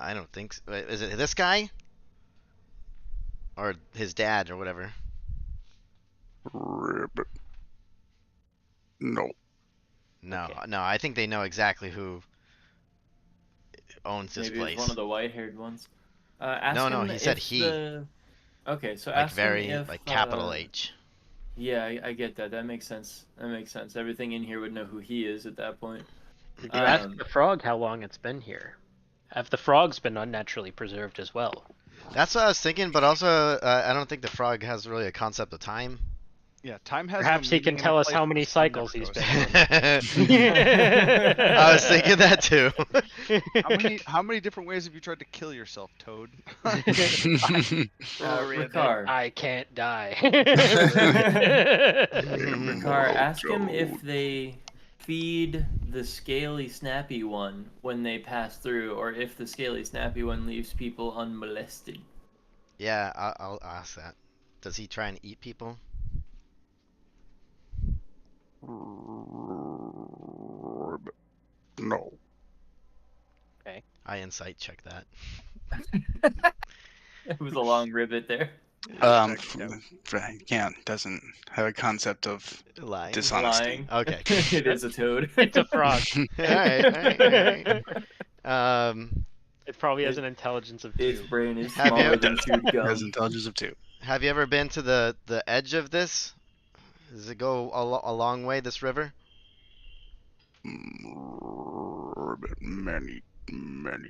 I don't think so. Wait, is it this guy? Or his dad or whatever? Rabbit, no. No, Okay. no, I think they know exactly who owns this Maybe place. it's one of the white-haired ones. Ask No, him he said if he. the- Okay, so Like ask very, him if, like capital H. Yeah, I get that. That makes sense. That makes sense. Everything in here would know who he is at that point. Did you ask Um, the frog how long it's been here? Have the frogs been unnaturally preserved as well? That's what I was thinking, but also I don't think the frog has really a concept of time. Yeah, time has. Perhaps no he can meaning in tell a us place how where many the sun cycles never he's goes been down. on. I was thinking that too. How many different ways have you tried to kill yourself, Toad? Ricard. I can't die. Ricard, ask him if they feed the scaly snappy one when they pass through, or if the scaly snappy one leaves people unmolested. Yeah, I'll ask that. Does he try and eat people? No. I insight check that. It was a long ribbit there. Doesn't have a concept of Lying. dishonesty. Lying. Okay. It is a toad. It's a frog. Alright. It probably has an intelligence of Its 2. brain is Have you- smaller than chewed Has gum. intelligence of 2. Have you ever been to the edge of this? Does it go a long way, this river? Many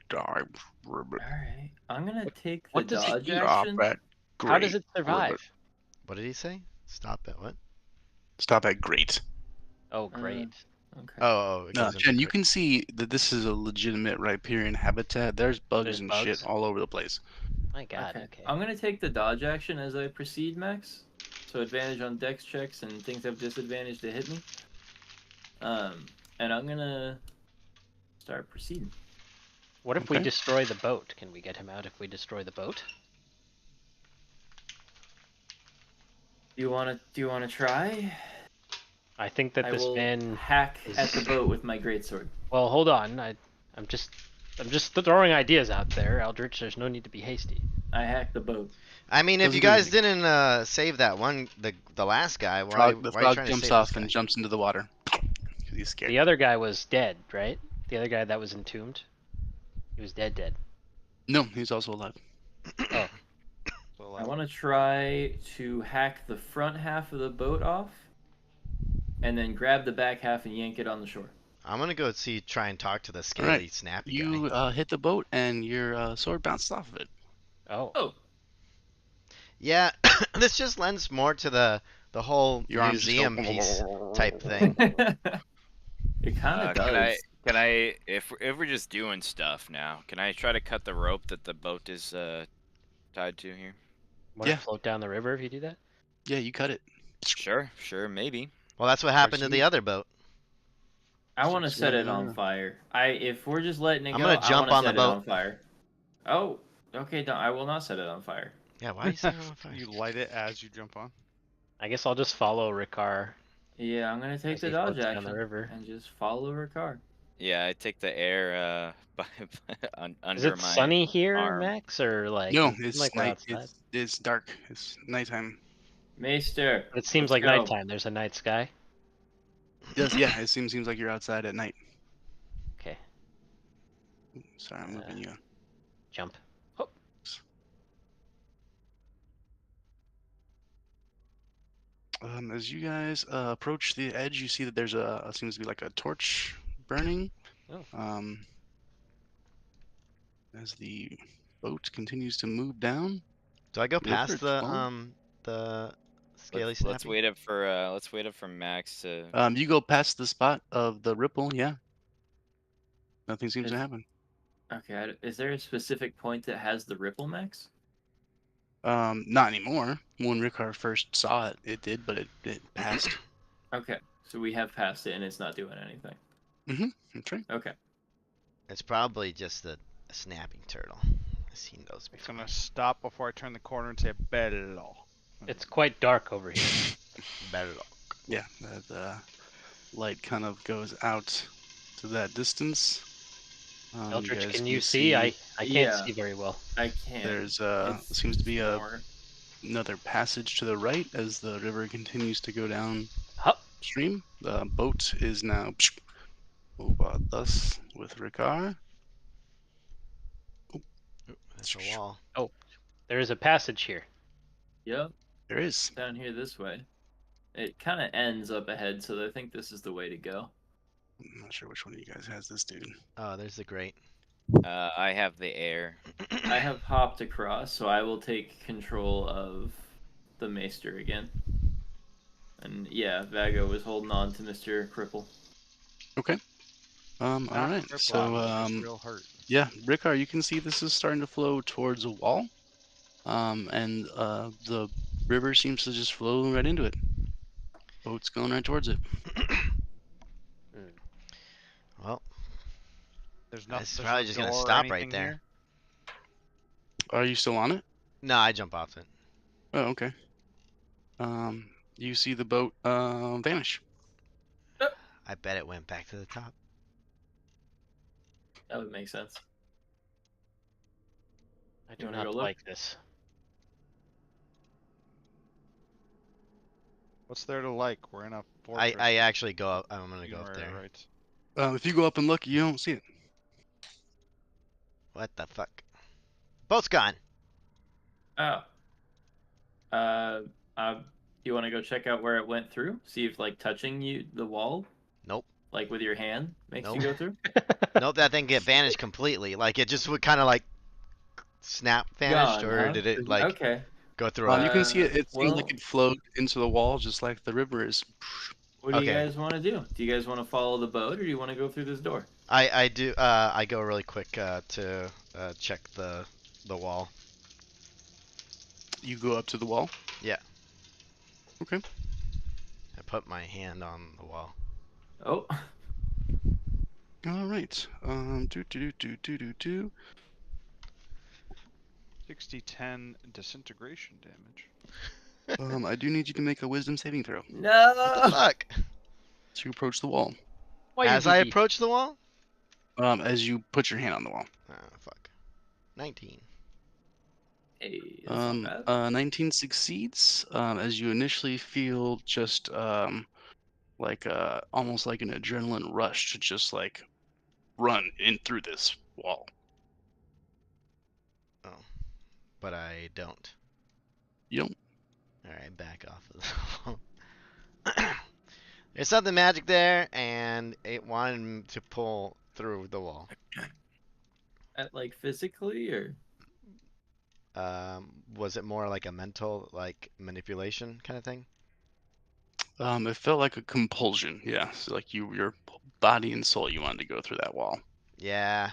times. Alright. I'm gonna take the What does it dodge eat? action. How does it survive? What did he say? Stop at what? Stop at great. Oh, great. Okay. Oh, it goes into Jen, you crit- can see that this is a legitimate riparian habitat. There's bugs There's and bugs? shit all over the place. My God. Okay. I'm gonna take the dodge action as I proceed, Max. So advantage on dex checks and things have disadvantage to hit me. And I'm gonna start proceeding. What if we Okay. destroy the boat? Can we get him out if we destroy the boat? Do you wanna try? I think that I this will man. hack is- at the boat with my greatsword. Well, hold on. I'm just throwing ideas out there, Eldritch. There's no need to be hasty. I hack the boat. I mean, if Doesn't you do guys anything. didn't save that one, the last guy, why The why are you frog trying to jumps save off this guy? and jumps into the water. 'Cause he's scared. The other guy was dead, right? The other guy that was entombed. He was dead. No, he's also alive. Oh, So, I want to try to hack the front half of the boat off, and then grab the back half and yank it on the shore. I'm gonna go try and talk to the scaly Alright, snappy You guy. hit the boat and your sword bounced off of it. oh. Oh, Yeah, this just lends more to the whole Your arms just go museum piece type thing. it kind of does. Can I, if we're just doing stuff now, can I try to cut the rope that the boat is tied to here? Want to Yeah. float down the river if you do that? Yeah, you cut it. Sure, maybe. Well, that's what happened to the Proceed. other boat. I want to So, set it on fire. If we're just letting it I'm go, gonna jump I on want to the set it boat. on fire. Oh, okay. No, I will not set it on fire. Yeah, why are you setting it on fire? you light it as you jump on. I guess I'll just follow Ricard. Yeah, I'm gonna take As the he dodge floats down action the river. and just follow Ricard. Yeah, I take the air under Is it my sunny here, arm. Max, or like? No, it seems it's like we're night. outside. It's dark. It's nighttime. Maester. But it seems let's like go. nighttime. There's a night sky. Yes, yeah. It seems like you're outside at night. Okay, Sorry, I'm moving you. jump. As you guys approach the edge, you see that there's seems to be like a torch burning. Oh. As the boat continues to move down. Do I go River, past it's the long. scaly Let's snappy? wait up for Max to. You go past the spot of the ripple. Yeah. Nothing seems to Is- happen. Okay. Is there a specific point that has the ripple, Max? Not anymore. When Ricard first saw it, it did, but it passed. Okay. So we have passed it and it's not doing anything. That's right. Okay. It's probably just a snapping turtle. I've seen those It's before. gonna stop before I turn the corner and say bello. It's quite dark over here. Bello. Yeah, the light kind of goes out to that distance. Eldritch, guys can you see? I can't Yeah. see very well. I can't. There's It's seems to be more- another passage to the right as the river continues to go Hup. downstream. The boat is now over thus with Ricard. There's a wall. There is a passage here. Yep. There is. Down here this way. It kind of ends up ahead, so I think this is the way to go. I'm not sure which one of you guys has this dude. Oh, there's the grate. I have the air. I have hopped across, so I will take control of the Maester again. And yeah, Vago was holding on to Mr. Cripple. All Not right. cripple, So it's just real hurt. yeah, Ricard, you can see this is starting to flow towards a wall. And the river seems to just flow right into it. Boat's going right towards it. There's no. It's there's probably no just gonna door or stop right anything there. here? Are you still on it? No, I jump off it. Oh, okay. You see the boat vanish. I bet it went back to the top. That would make sense. I You do wanna not go look? like this. What's there to like? We're in a fortress. I actually go up. I'm gonna You go up are there. Right. If you go up and look, you don't see it. What the fuck? Boat's gone. Oh. You want to go check out where it went through? See if like touching the wall, Nope. like with your hand, makes Nope. you go through. Nope, that thing get vanished completely. Like it just would kind of like snap vanished, Gone, or huh? did it like Okay. go through a? You can see it. It seems well- like it flowed into the wall, just like the river is. What do you Okay. guys want to do? Do you guys want to follow the boat, or do you want to go through this door? I do. I go really quick to check the wall. You go up to the wall. Yeah. Okay. I put my hand on the wall. Oh. All right. Do. 60-10 disintegration damage. I do need you to make a wisdom saving throw What the No. fuck? to approach the wall. Why you As I DD? approach the wall? As you put your hand on the wall. Oh, fuck. 19. Hey, that's not bad. 19 succeeds. As you initially feel just like almost like an adrenaline rush to just like run in through this wall. Oh. But I don't. You don't. Alright, back off of the wall. There's something magic there, and it wanted to pull through the wall. Like physically, or Was it more like a mental, like manipulation kind of thing? It felt like a compulsion. Yeah, so like your body and soul, you wanted to go through that wall. Yeah.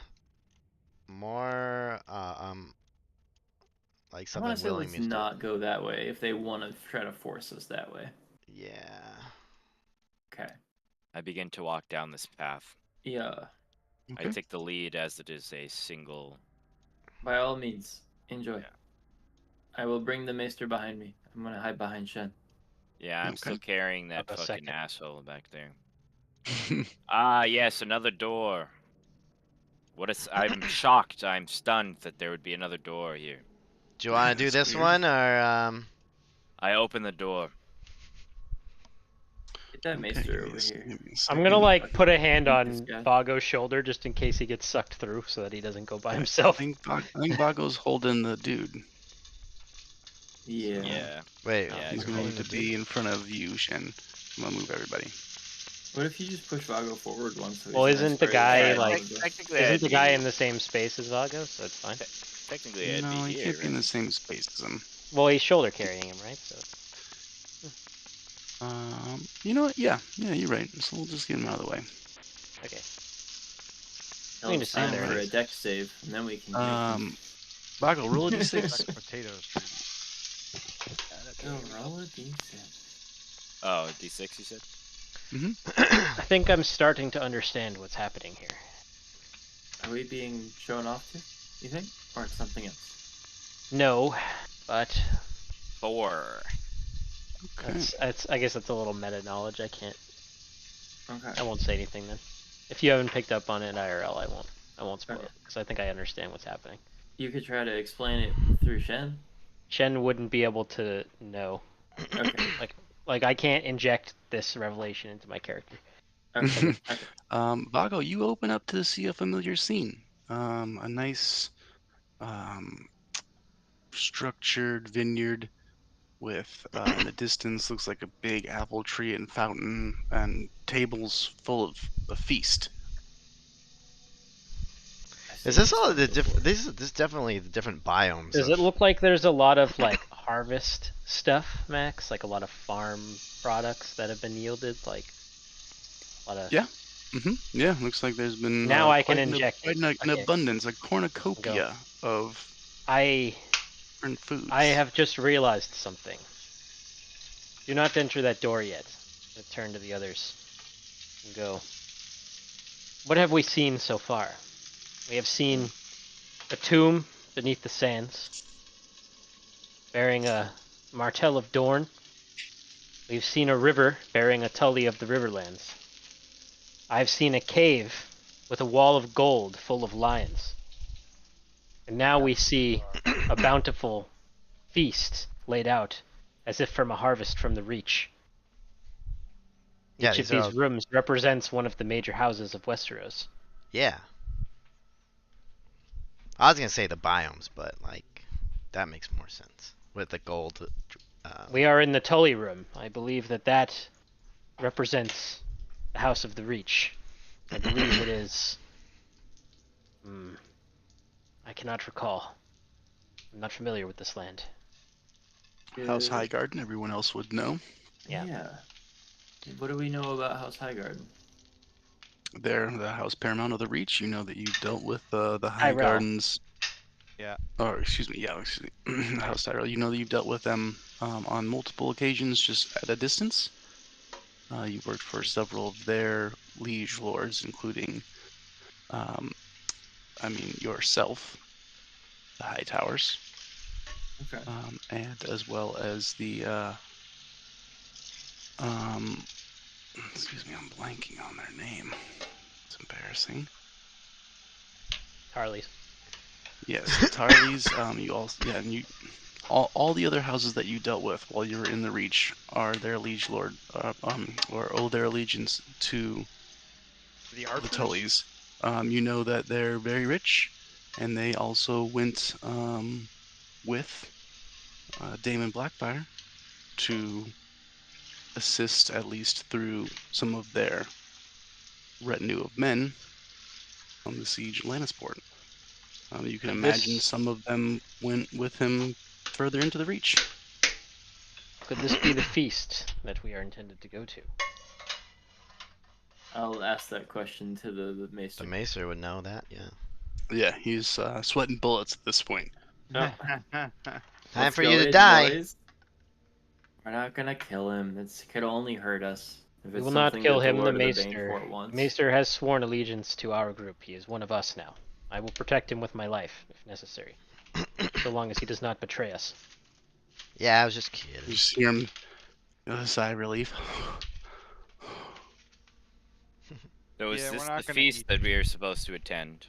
More, like I something want to say willing let's me to. not go that way if they want to try to force us that way. Yeah. Okay. I begin to walk down this path. Yeah. Okay. I take the lead as it is a single. By all means, enjoy. Yeah. I will bring the maester behind me. I'm gonna hide behind Shen. Yeah, I'm still Okay. carrying that Of a fucking second. asshole back there. Ah, yes, another door. What is? I'm shocked. I'm stunned that there would be another door here. Do you want to do That's this weird. one, or I open the door. Get that maester over here. give me a I'm second. gonna like put a hand Beat on this guy. Vago's shoulder just in case he gets sucked through, so that he doesn't go by I himself. think Vago's holding the dude. Yeah. Yeah. wait? Yeah, He's you're going holding to be in front of you, Shen. I'm gonna move everybody. What if you just push Vago forward once? So Well, he's isn't the nice guy, where he's like- at? technically, Isn't I'd the guy be- in the same space as Vago, so it's fine. Technically, I'd No, be he here. can't be in the right? same space as him. Well, he's shoulder carrying him, right? So You know what? Yeah, you're right. So we'll just get him out of the way. okay. Tell We him just time stand for there. a deck save, and then we can. Vago, roll a Like d6. a potato tree. Go roll a d6. Oh, D6, you said? I think I'm starting to understand what's happening here. Are we being shown off to? You think, or it's something else? No, but 4. Okay. I guess that's a little meta knowledge. I Okay. won't say anything then. If you haven't picked up on it IRL, I won't spoil Okay. it because I think I understand what's happening. You could try to explain it through Shen. Shen wouldn't be able to know. Okay. Like I can't inject this revelation into my character. Okay. okay. Vago, you open up to see a familiar scene. A nice, structured vineyard with, in the distance, looks like a big apple tree and fountain and tables full of a feast. I've Is seen this all the before. This is definitely the different biomes. Does it look like there's a lot of like harvest stuff, Max? Like a lot of farm products that have been yielded, like a lot of. Yeah. Yeah, looks like there's been Now I can quite inject quite it. an Okay. abundance, a cornucopia of I different foods. have just realized something. Do not enter that door yet. I turn to the others and go. What have we seen so far? We have seen a tomb beneath the sands, bearing a martell of Dorne. We've seen a river bearing a Tully of the Riverlands. I've seen a cave with a wall of gold full of lions. And now we see a bountiful feast laid out, as if from a harvest from the Reach. Yeah, Each of these are these all, rooms represents one of the major houses of Westeros. yeah. I was gonna say the biomes, but like that makes more sense with the gold. We are in the Tully room. I believe that represents the House of the Reach. I believe it is. I cannot recall. I'm not familiar with this land. House Highgarden, everyone else would know. Yeah. What do we know about House Highgarden? They're the House Paramount of the Reach. You know that you dealt with the Tyrell. Highgardens. Yeah. Or excuse me, yeah, excuse me, House Tyrell. You know that you've dealt with them on multiple occasions, just at a distance. You worked for several of their liege lords, including, yourself, the High Towers, Okay. and as well as the, excuse me, I'm blanking on their name. It's embarrassing. Tarleys. Yes, the Tarleys. You also, yeah, and you, all the other houses that you dealt with while you were in the Reach are their liege lord, or owe their allegiance to The the Archers. Tullys. You know that they're very rich, and they also went with Daemon Blackfire to assist, at least through some of their retinue of men, on the siege of Lannisport. You can Could imagine this some of them went with him further into the Reach. could this be the feast that we are intended to go to? I'll ask that question to the The Maester. Maester would know that, yeah. Yeah, he's sweating bullets at this point. Oh, Time let's for go you to in, die. boys. We're not gonna kill him. This could only hurt us. If We it's will not something kill that him, the Lord of Maester. Banefort wants. The Maester has sworn allegiance to our group. He is one of us now. I will protect him with my life, if necessary. So long as he does not betray us. Yeah, I was just You kidding. just hear him sigh of relief. So is Yeah, we're this not the gonna feast eat that we are supposed to attend?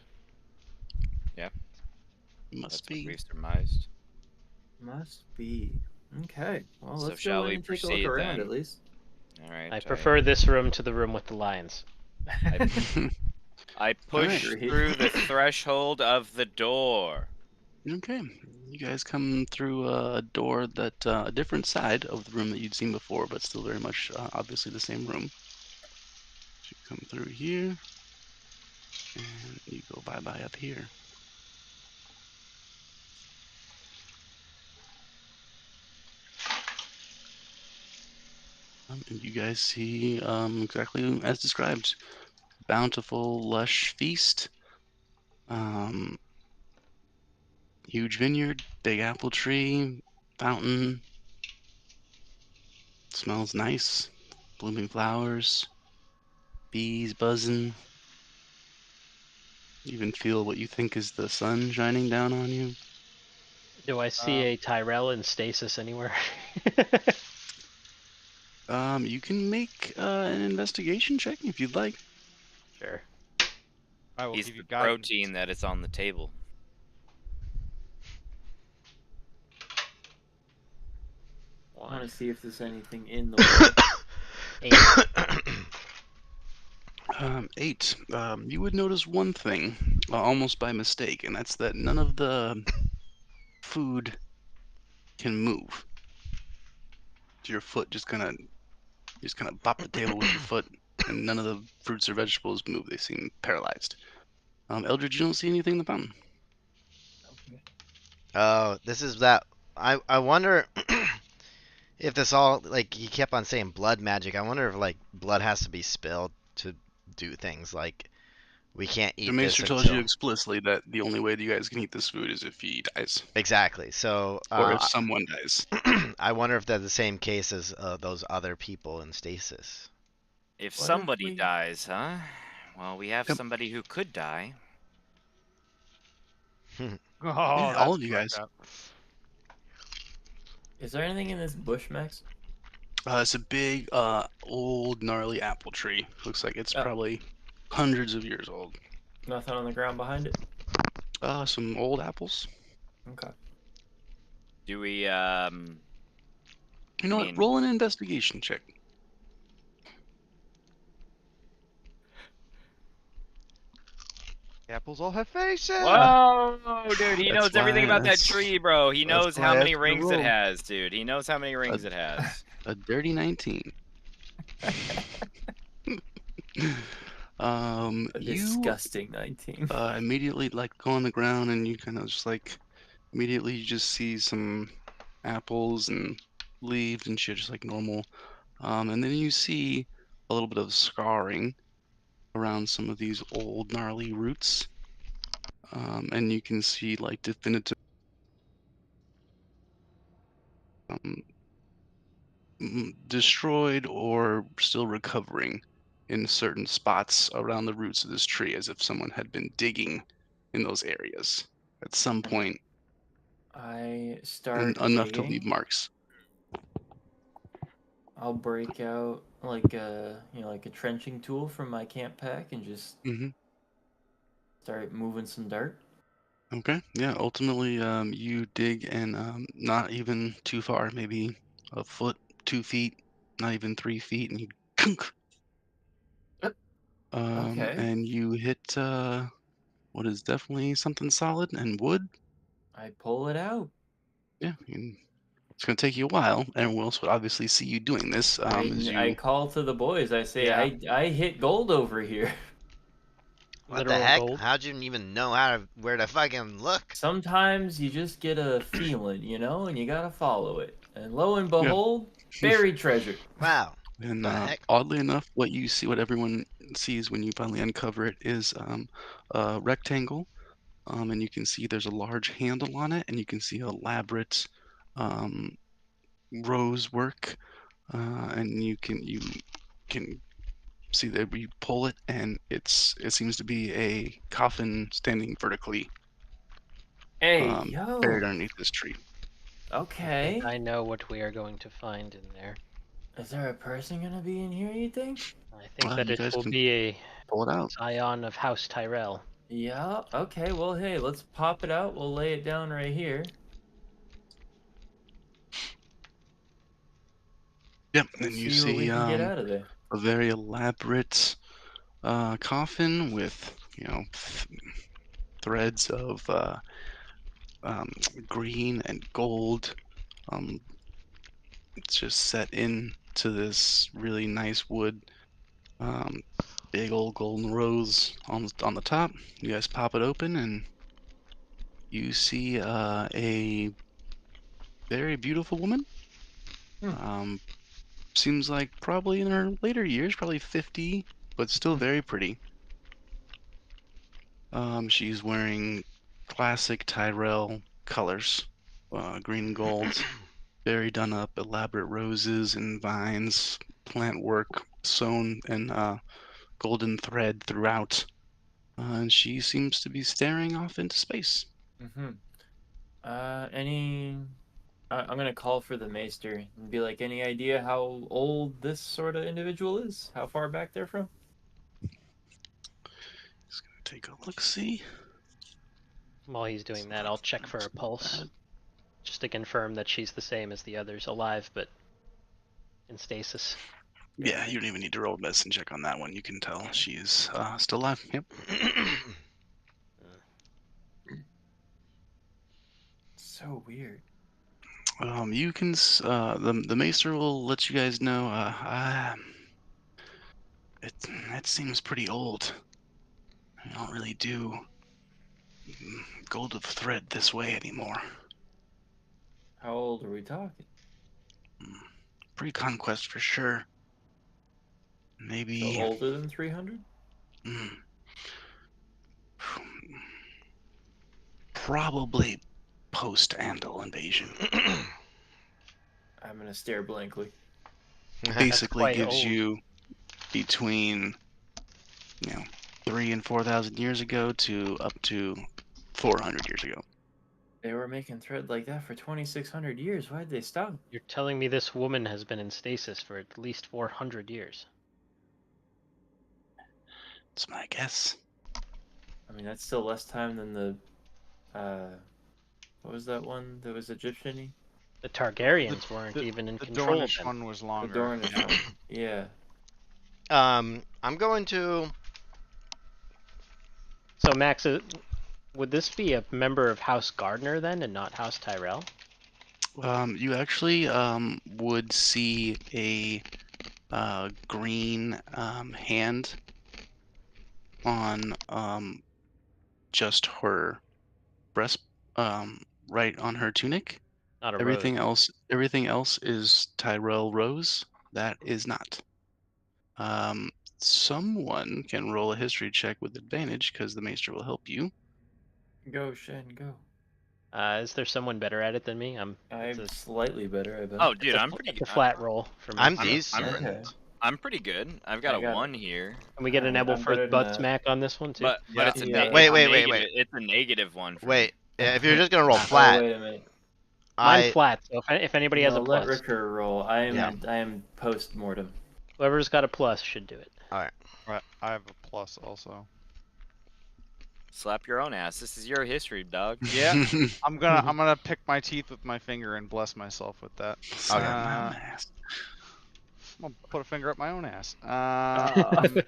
Must That's what be. we've surmised. Must be. Okay. Well, So let's shall go in we and take a look proceed, around then? at least. All right. I prefer this room to the room with the lions. I push Alright. through the threshold of the door. Okay, you guys come through a door that a different side of the room that you'd seen before, but still very much obviously the same room. So you come through here, and you go bye-bye up here. And you guys see exactly as described. Bountiful, lush feast. Huge vineyard, big apple tree, fountain. Smells nice. Blooming flowers, bees buzzing. You even feel what you think is the sun shining down on you. Do I see a Tyrell in stasis anywhere? You can make an investigation check if you'd like. Sure. I will He's give you the guidance. protein that is on the table. I want to One, see if there's anything in the way. 8. 8. You would notice one thing, almost by mistake, and that's that none of the food can move. So your foot just kind of bop the table with your foot, and none of the fruits or vegetables move. They seem paralyzed. Eldridge, you don't see anything in the fountain. Oh, this is that. I wonder if this all, like, he kept on saying blood magic. I wonder if, like, blood has to be spilled to do things. Like, we can't The eat Maester this tells until. you explicitly that the only way that you guys can eat this food is if he dies, Exactly. So, or if someone dies. I wonder if they're the same case as those other people in stasis. If What if somebody we- dies, huh? Well, we have Yep. somebody who could die. Oh, Yeah, that's all of you fucked guys. up. Is there anything in this bush, Max? It's a big, old, gnarly apple tree. Looks like it's Oh. probably hundreds of years old. Nothing on the ground behind it? Some old apples. Okay. Do we You know I what? mean, Roll an investigation check. The apples all have faces. whoa, dude, he That's knows everything why. about that That's tree, bro. He that's knows why how I many asked you to rings it roll. has, dude. He knows how many rings it has. A dirty 19. A You disgusting 19. immediately like go on the ground and you kind of just like immediately you just see some apples and leaves and shit just like normal. And then you see a little bit of scarring around some of these old gnarly roots. And you can see like definitive um, destroyed or still recovering in certain spots around the roots of this tree, as if someone had been digging in those areas at some point, I and start enough to digging. leave marks. I'll break out like a like a trenching tool from my camp pack and just Hmm. start moving some dirt. Okay, yeah. Ultimately, you dig and not even too far, maybe a foot, 2 feet, not even 3 feet, and you Okay. and you hit what is definitely something solid and wood. I pull it out. Yeah, it's gonna take you a while. Everyone else would obviously see you doing this. As I you call to the boys. I say, Yeah. I hit gold over here. What the Literal heck? gold. How'd you even know where to fucking look? Sometimes you just get a feeling, and you gotta follow it. And lo and yeah, behold, buried treasure. Wow. and The heck? oddly enough, what you see, what everyone sees when you finally uncover it, is a rectangle. And you can see there's a large handle on it, and you can see elaborate um, rose work, and you can see that we pull it, and it seems to be a coffin standing vertically, Hey, buried yo. underneath this tree. I think Okay. I know what we are going to find in there. Is there a person gonna be in here, you think? I think that You it guys will can be a pull it out. scion of House Tyrell. Yeah, okay, well, hey, let's pop it out. We'll lay it down right here. Yep, Let's and you see what we see can get out of there. a very elaborate coffin with threads of um, green and gold. Um, it's just set into this really nice wood. Um, big old golden rose on the top. You guys pop it open and you see a very beautiful woman. Hmm. Um, seems like probably in her later years, probably 50, but still very pretty. She's wearing classic Tyrell colors, green and gold, very done up, elaborate roses and vines, plant work sewn in golden thread throughout. And she seems to be staring off into space. Mm-hmm. Any... I'm gonna call for the maester and be like, any idea how old this sort of individual is? How far back they're from? Just gonna take a look, see. While he's doing that, I'll check for a pulse, Bad. just to confirm that she's the same as the others, alive but in stasis. Yeah, you don't even need to roll a medicine check on that one. You can tell she's still alive. Yep. So weird. You can the maester will let you guys know. It seems pretty old. I don't really do gold of thread this way anymore. How old are we talking? Pre-conquest for sure. So Maybe older than 300? mm, probably post-Andal invasion. I'm gonna stare blankly. Basically quite gives old. you between 3,000 and 4,000 years ago to up to 400 years ago. They were making thread like that for 2,600 years. Why did they stop? You're telling me this woman has been in stasis for at least 400 years. That's my guess. I mean, that's still less time than the, what was that one that was Egyptian-y? The Targaryens weren't even in The control Dornish then. one was The longer. Dornish one. Yeah. I'm going to. So Max, would this be a member of House Gardner then, and not House Tyrell? You actually would see a green hand on just her breast, right on her tunic. Not a Everything rose. else is Tyrell Rose. That is not. Someone can roll a history check with advantage because the maester will help you. Go, Shen, go. Is there someone better at it than me? I'm it's a, slightly better, I bet. Oh, dude, it's a, I'm pretty. it's a flat roll for me. I'm I'm- decent. Okay. I'm pretty good. I've got I a got it. 1 here. Can we get an Alright, I'm better Ebelford than butt that. smack on this one too? But Yeah. it's a Yeah. Wait, it's wait, a wait, negative- It's a negative 1 for me. Wait, if you're just gonna roll Oh, flat, wait a minute. Mine's flat, so if anybody has a No, let plus, Ricker roll. I am Yeah. I am post-mortem. whoever's got a plus should do it. Right, I have a plus also. Slap your own ass. This is your history, dog. Yeah, I'm gonna pick my teeth with my finger and bless myself with that. Slap Okay. my own ass. I'm gonna put a finger up my own ass. I don't like that.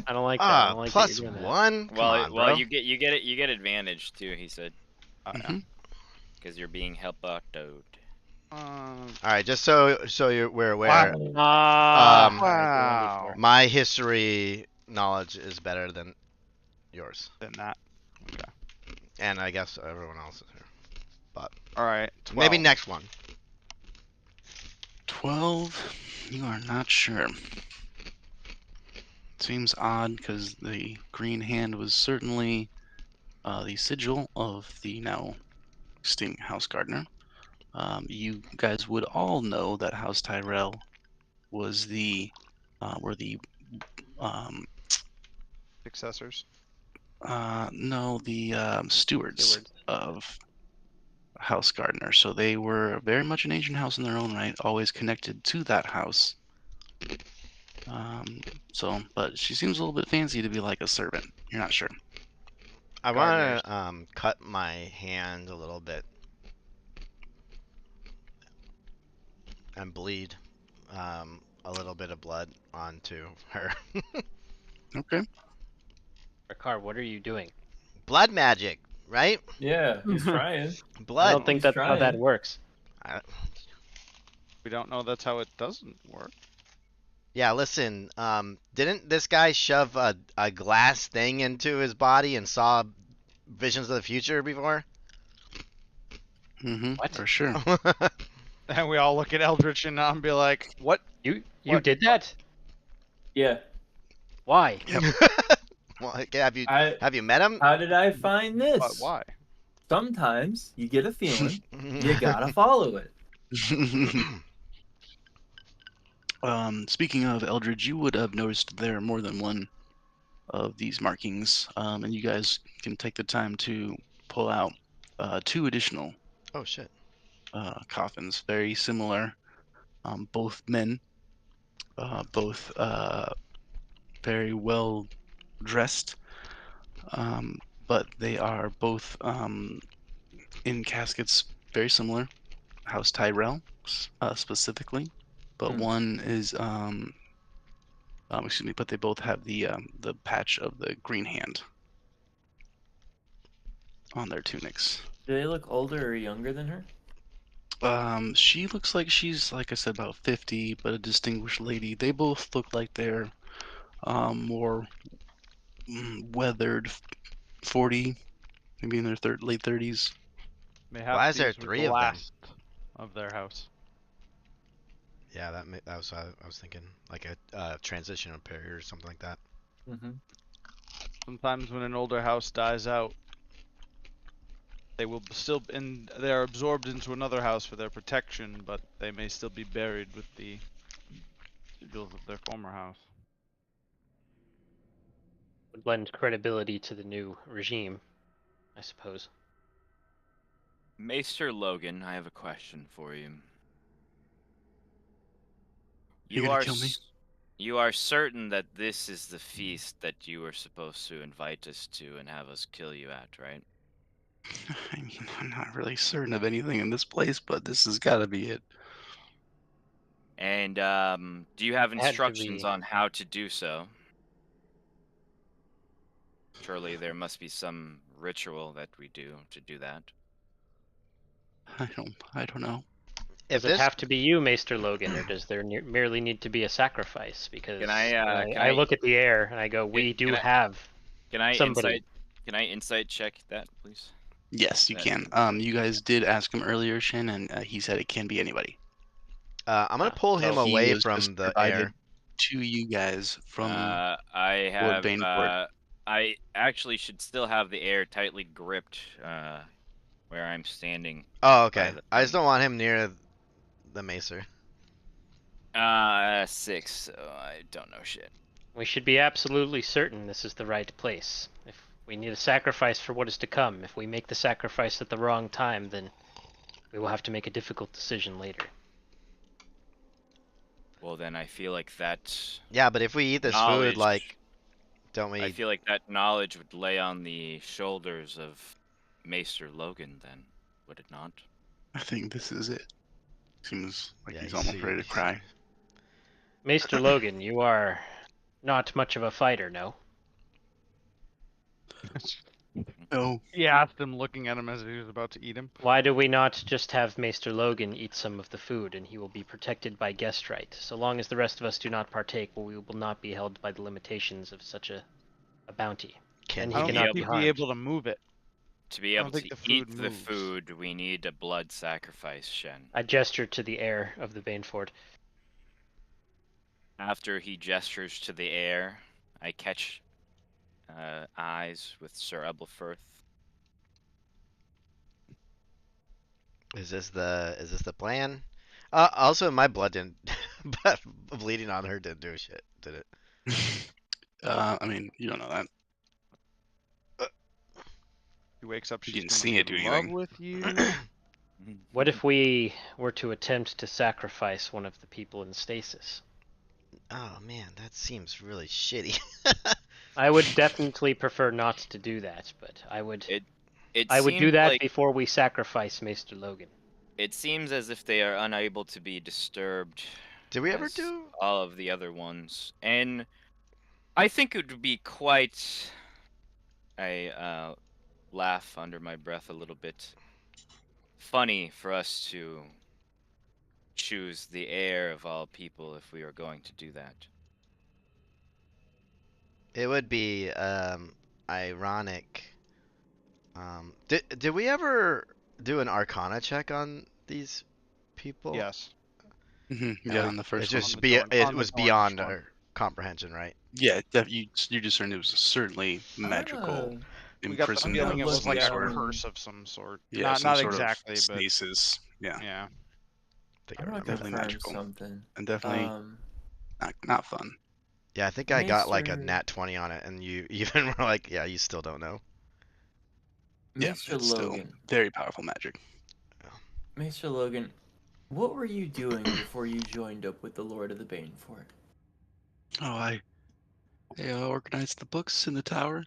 I don't like that plus you're doing that. 1. Come Well, on, well, bro. you get advantage too. He said Yeah. Mhm. because you're being helped out. All right, just so we're aware, Wow. my history knowledge is better than yours, Than that. Okay. and I guess everyone else is here. All right. 12. Maybe next one. 12. You are not sure. Seems odd because the green hand was certainly the sigil of the now extinct House Gardner. You guys would all know that House Tyrell was were the Successors. no, the stewards Stewards. of House Gardner. So they were very much an ancient house in their own right, always connected to that house. But she seems a little bit fancy to be like a servant. You're not sure. I Gardeners. want to cut my hand a little bit and bleed a little bit of blood onto her. Okay. Ricard, what are you doing? Blood magic, right? Yeah, he's trying. Blood. I don't think He's that's how that trying. works. We don't know that's how it doesn't work. Yeah, listen, didn't this guy shove a glass thing into his body and saw visions of the future before? Mm-hmm. What? For sure. And we all look at Eldritch and be like, "What? You What? did that? Yeah. Why? Well, have you I. met him? How did I find this? But why?" Sometimes you get a feeling, you gotta follow it. Speaking of Eldridge, you would have noticed there are more than one of these markings, and you guys can take the time to pull out 2 additional Oh shit. coffins, very similar. Both men, both very well dressed, but they are both in caskets very similar. House Tyrell specifically, but Hmm. one is excuse me, but they both have the patch of the green hand on their tunics. Do they look older or younger than her? She looks like she's, like I said, about 50, but a distinguished lady. They both look like they're more weathered, 40, maybe in their late 30s. Mayhap Why is there these were 3 the of them? last of their house. Yeah, that was I was thinking like a transitional period or something like that. Mm-hmm. Sometimes when an older house dies out, they will still they are absorbed into another house for their protection, but they may still be buried with the sigils of their former house. Would lend credibility to the new regime. I suppose. Maester Logan, I have a question for you. You You gonna are kill me? you are certain that this is the feast that you were supposed to invite us to and have us kill you at, right? I mean, I'm not really certain of anything in this place, but this has got to be it. And do you have Had to instructions be. on how to do so? Surely there must be some ritual that we do to do that. I don't know. If Does it this, have to be you, Maester Logan, or does there merely need to be a sacrifice? Because Can I I look at the air and I go, can, we do can I have can I somebody. insight check that, please? Yes, you That- can. You guys did ask him earlier, Shin, and he said it can be anybody. I'm gonna pull him He away was from just the provided air. to you guys from I Lord have Banefort. I actually should still have the air tightly gripped where I'm standing Oh, by okay. the I just thing. don't want him near the macer. 6, so I don't know shit. We should be absolutely certain this is the right place. If we need a sacrifice for what is to come, if we make the sacrifice at the wrong time, then we will have to make a difficult decision later. Well, then I feel like that Yeah, but if we eat this food, knowledge like, don't I we? feel like that knowledge would lay on the shoulders of Maester Logan then, would it not? I think this is it. Seems like Yeah, he's you almost see. ready to cry. Maester Logan, you are not much of a fighter, no? No, He asked him, looking at him as he was about to eat him. Why do we not just have Maester Logan eat some of the food, and he will be protected by guest right? So long as the rest of us do not partake, we will not be held by the limitations of such a bounty. Can And I he don't be cannot think be he'd able- be harmed. able to move it. To be I able don't to think the eat food the moves. food, we need a blood sacrifice, Shen. I gesture to the air of the Banefort. After he gestures to the air, I catch eyes with Sir Ebelfirth. Is this the plan? Also, my blood didn't, but bleeding on her didn't do shit, did it? I mean, you don't know that. He wakes up, You she's didn't gonna see be it in do love anything. with you. What if we were to attempt to sacrifice one of the people in stasis? Oh man, that seems really shitty. I would definitely prefer not to do that, but I would It do seems that like before we sacrifice Maester Logan. it seems as if they are unable to be disturbed Did we ever as do? all of the other ones, and I think it would be quite. I laugh under my breath a little bit. Funny for us to choose the heir of all people if we are going to do that. It would be ironic. Did we ever do an Arcana check on these people? Yes. Yeah, on the It's first just On the be Dorn- it on the was Dornish beyond one. our comprehension, right? Yeah, you discerned it was certainly magical We got the imprisonment feeling it of was some like a sort. curse of some sort. Yeah, not some not sort exactly, of but stasis. Yeah, yeah. I think I I'm gonna remember Definitely confirm magical. something. and definitely not fun. Yeah, I think I got like a Maester- nat 20 on it, and you even were like, yeah, you still don't know. Yeah, Maester it's still Logan. very powerful magic. Maester Logan, what were you doing before you joined up with the Lord of the Banefort? Oh, I organized the books in the tower.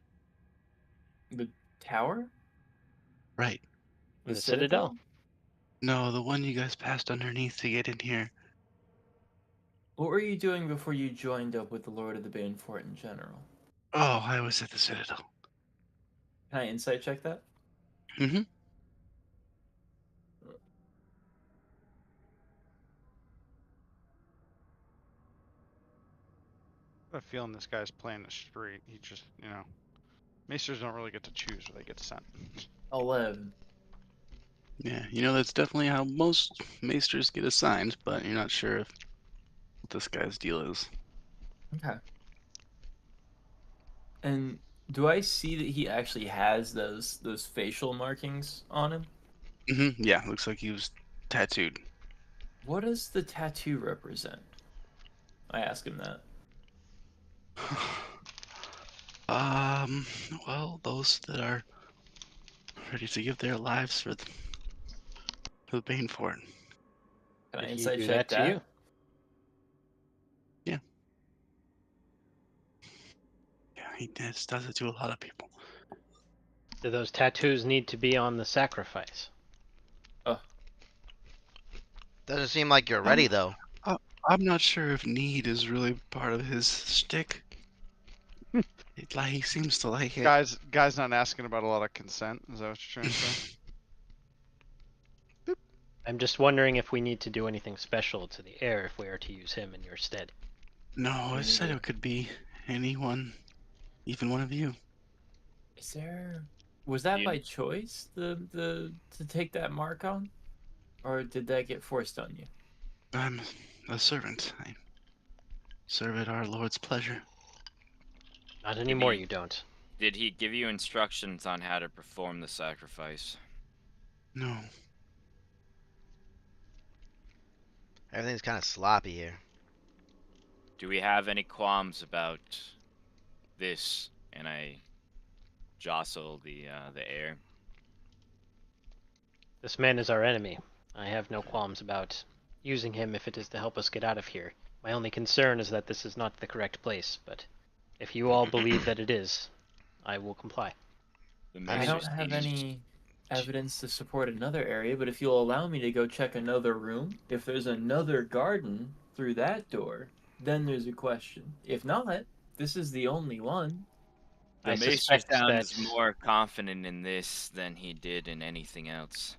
The tower? Right. In the Citadel? No, the one you guys passed underneath to get in here. What were you doing before you joined up with the Lord of the Banefort in general? Oh, I was at the Citadel. Can I insight check that? Mm-hmm. I have a feeling this guy's playing it straight. He just, Maesters don't really get to choose where they get sent. 11. Yeah, that's definitely how most maesters get assigned, but you're not sure if what this guy's deal is. Okay. And do I see that he actually has those facial markings on him? Mm-hmm. Yeah, looks like he was tattooed. What does the tattoo represent? I ask him that. Well, those that are ready to give their lives for the Banefort. Can I Did he insight do check that to you? Yeah, he does it to a lot of people. Do those tattoos need to be on the sacrifice? Doesn't seem like you're ready though. I'm not sure if need is really part of his shtick. He seems to like it. Guy's not asking about a lot of consent. Is that what you're trying to say? I'm just wondering if we need to do anything special to the heir if we are to use him in your stead. No, I said it could be anyone, even one of you. Is there? Was that You- by choice? The to take that mark on, or did that get forced on you? I'm a servant. I serve at our Lord's pleasure. Not anymore, he- you don't. Did he give you instructions on how to perform the sacrifice? No. Everything's kind of sloppy here. Do we have any qualms about this? And I jostle the heir. This man is our enemy. I have no qualms about using him if it is to help us get out of here. My only concern is that this is not the correct place, but if you all believe that it is, I will comply. The I don't Maesters have teach- any evidence to support another area, but if you'll allow me to go check another room, if there's another garden through that door, then there's a question. If not, this is the only one. The I Maester suspect sounds that more confident in this than he did in anything else.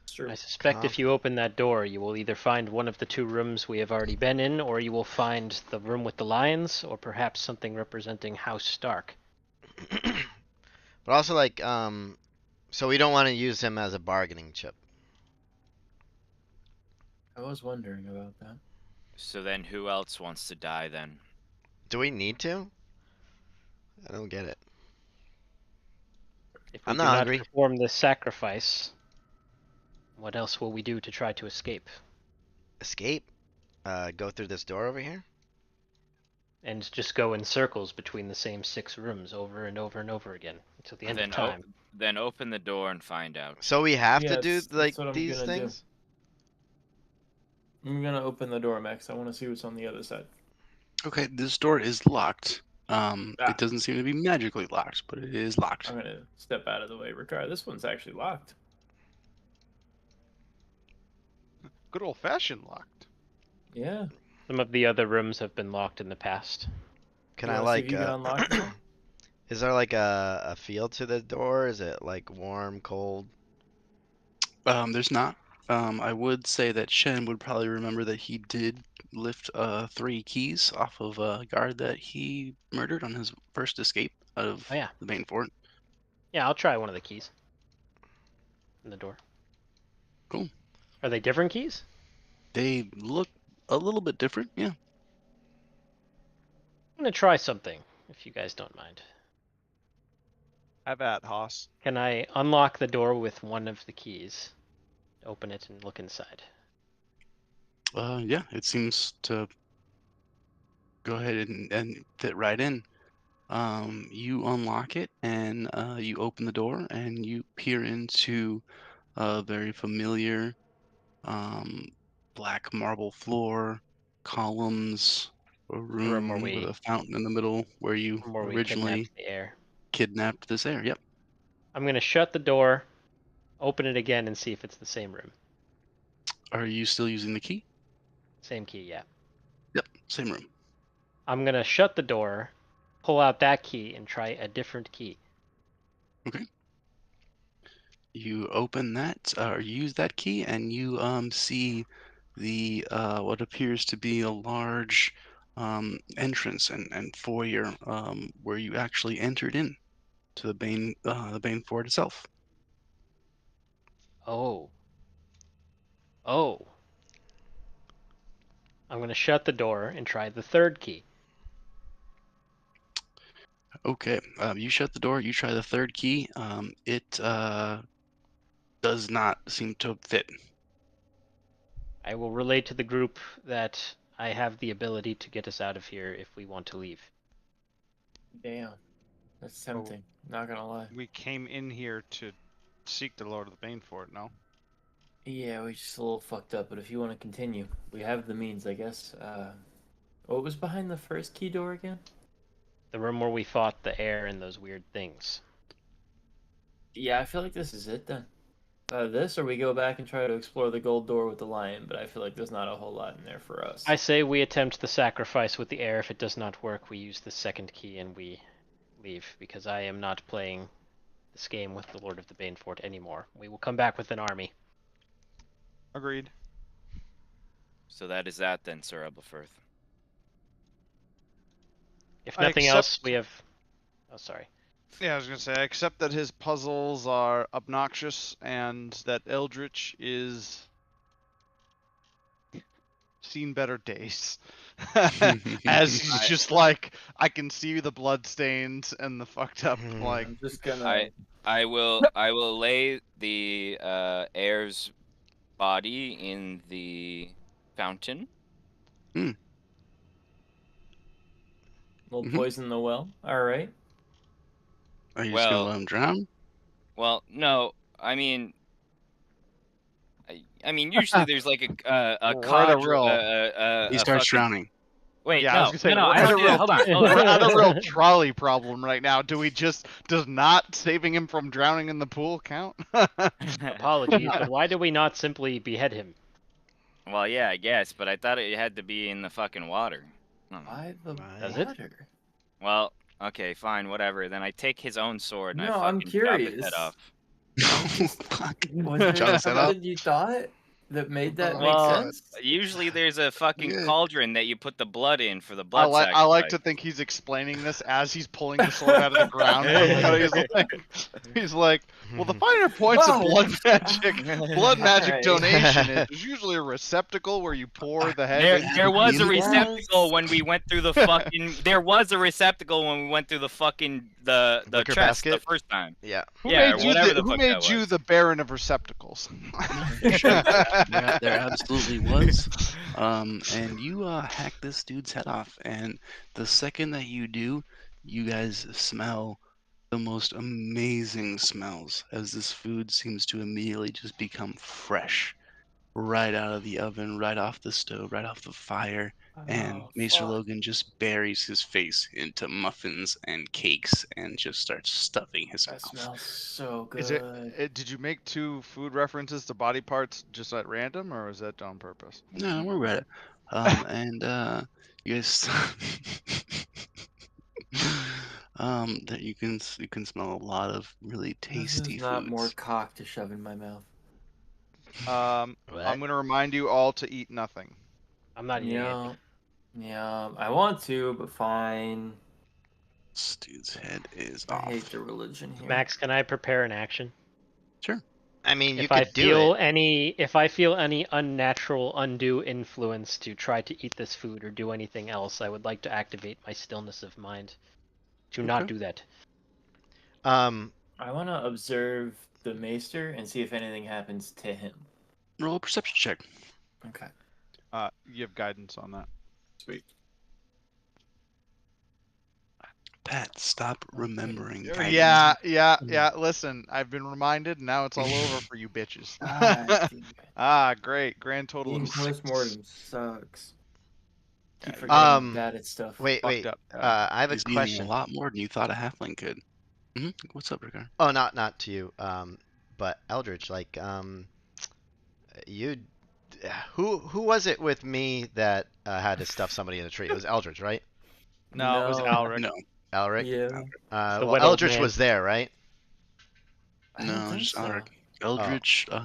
It's true. I suspect if you open that door, you will either find one of the two rooms we have already been in, or you will find the room with the lions, or perhaps something representing House Stark. But also, like, so we don't want to use him as a bargaining chip. I was wondering about that. So then who else wants to die then? Do we need to? I don't get it. If we I'm do not not hungry. perform this sacrifice, what else will we do to try to escape? Escape? Go through this door over here? And just go in circles between the same 6 rooms over and over and over again until the end of time. Then open the door and find out. So we have to Yes, do, that's like, what I'm these gonna do. things? I'm gonna open the door, Max. I want to see what's on the other side. Okay, this door is locked. Ah. It doesn't seem to be magically locked, but it is locked. I'm gonna step out of the way. Ricard, this one's actually locked. Good old fashioned locked. Yeah. Some of the other rooms have been locked in the past. Can You I, wanna see if like, you can unlock this one? is there, like, a feel to the door? Is it, like, warm, cold? There's not. I would say that Shen would probably remember that he did lift 3 keys off of a guard that he murdered on his first escape out of Oh, yeah. the Banefort. Yeah, I'll try one of the keys. In the door. Cool. Are they different keys? They look a little bit different, yeah. I'm gonna try something, if you guys don't mind. Have at Haas. Can I unlock the door with one of the keys? Open it and look inside. Yeah, it seems to go ahead and fit right in. You unlock it and you open the door and you peer into a very familiar black marble floor, columns, a room where room with we- a fountain in the middle where you Where we originally kidnapped the heir. kidnapped this heir. Yep. I'm gonna shut the door, open it again, and see if it's the same room. Are you still using the key? Same key, yeah. Yep, same room. I'm gonna shut the door, pull out that key, and try a different key. You open that or use that key and you see the what appears to be a large entrance and foyer where you actually entered in to the Bane Fort itself. Oh. Oh. I'm gonna shut the door and try the third key. Okay, you shut the door. You try the third key. It does not seem to fit. I will relay to the group that I have the ability to get us out of here if we want to leave. Damn. That's tempting. Not gonna lie. We came in here to seek the Lord of the Banefort, no? Yeah, we just a little fucked up, but if you want to continue, we have the means, I guess. What was behind the first key door again? The room where we fought the air and those weird things. Yeah, I feel like this is it then. This, or we go back and try to explore the gold door with the lion, but I feel like there's not a whole lot in there for us. I say we attempt the sacrifice with the air. If it does not work, we use the second key and we leave, because I am not playing this game with the Lord of the Banefort anymore. We will come back with an army. Agreed. So that is that then, Sir Ebelfirth. If I nothing else, we have... Oh, sorry. Yeah, I was gonna say, I accept that his puzzles are obnoxious and that Eldritch is seen better days. As he's just like, I can see the blood stains and the fucked up, like... I'm just gonna... I will lay the heir's body in the fountain. We'll Mhm. poison the well. All right. Are you just gonna let him drown? Well, no, I mean, usually there's like a We're cod, at a real- He a starts fucking... drowning. Wait, Yeah, I no, was gonna say, no, we're I at don't a do that. real- Hold on, We're at a real trolley problem right now. Does not saving him from drowning in the pool count? Apologies, but why do we not simply behead him? Well, yeah, I guess, but I thought it had to be in the fucking water. I don't know. Why the Does it? water? Well, okay, fine, whatever. Then I take his own sword and No, I I'm fucking chop his curious. head off. Fuck. Was there Chop his head off? something you thought that made that make Well, sense? usually there's a fucking Yeah. cauldron that you put the blood in for the I blood like sacrifice. to think he's explaining this as he's pulling the sword out of the ground. he's like, well, the finer points of Whoa. blood magic Alright. donation is usually a receptacle where you pour the head. There was a Yes. receptacle when we went through the fucking. There was a receptacle when we went through the fucking the Liquor chest the basket? first time. Yeah. Who Yeah, made you whatever the who fuck made that you was. the Baron of receptacles? There absolutely was. And you hack this dude's head off, and the second that you do, you guys smell the most amazing smells as this food seems to immediately just become fresh, right out of the oven, right off the stove, right off the fire. And Oh, Maester fuck. Logan just buries his face into muffins and cakes and just starts stuffing his That mouth. smells so good. Is it? Did you make 2 food references to body parts just at random, or was that on purpose? No, don't worry about it. And you guys, that you can smell a lot of really tasty This is not foods. more cock to shove in my mouth. I'm gonna remind you all to eat nothing. I'm not eating it. Yeah, I want to, but fine. This dude's head is I off. hate the religion here. Max, can I prepare an action? Sure. I mean, you If I could do feel it. if I feel any unnatural, undue influence to try to eat this food or do anything else, I would like to activate my stillness of mind to not Okay. do that. I want to observe the maester and see if anything happens to him. Roll a perception check. Okay. You have guidance on that. Sweet. Pat, stop remembering. guidance. Yeah. Listen, I've been reminded, and now it's all over for you bitches. Great. Grand total Being of 6. post-mortem sucks. Keep Yeah, forgetting I'm bad at stuff. Wait. Fucked up. I have a He's eating question. a lot more than you thought a halfling could. What's up, Rickard? Oh, not to you. But Eldridge, like, you, who was it with me that had to stuff somebody in a tree? It was Eldridge, right? No, it was No. Alric. No, Alric. Yeah. The Well, whittled Eldridge man. was there, right? I don't no, think just so. Alric. Eldritch I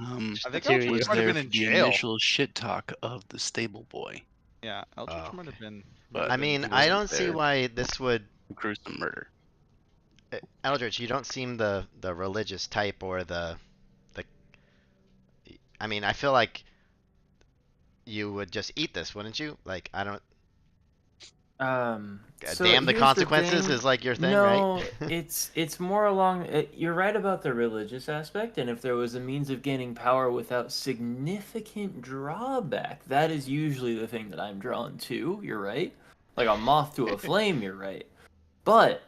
think two Eldritch was might have there been for in the jail. initial shit talk of the stable boy. Yeah, Eldritch Oh, might have been. But I mean, he I wasn't don't see there. why this would. Gruesome murder. Eldritch, you don't seem the religious type or the. I mean, I feel like you would just eat this, wouldn't you? Like, I don't. So damn the here's consequences thing. is like your thing, No, right? it's more along. You're right about the religious aspect, and if there was a means of gaining power without significant drawback, that is usually the thing that I'm drawn to. You're right, like a moth to a flame. You're right, but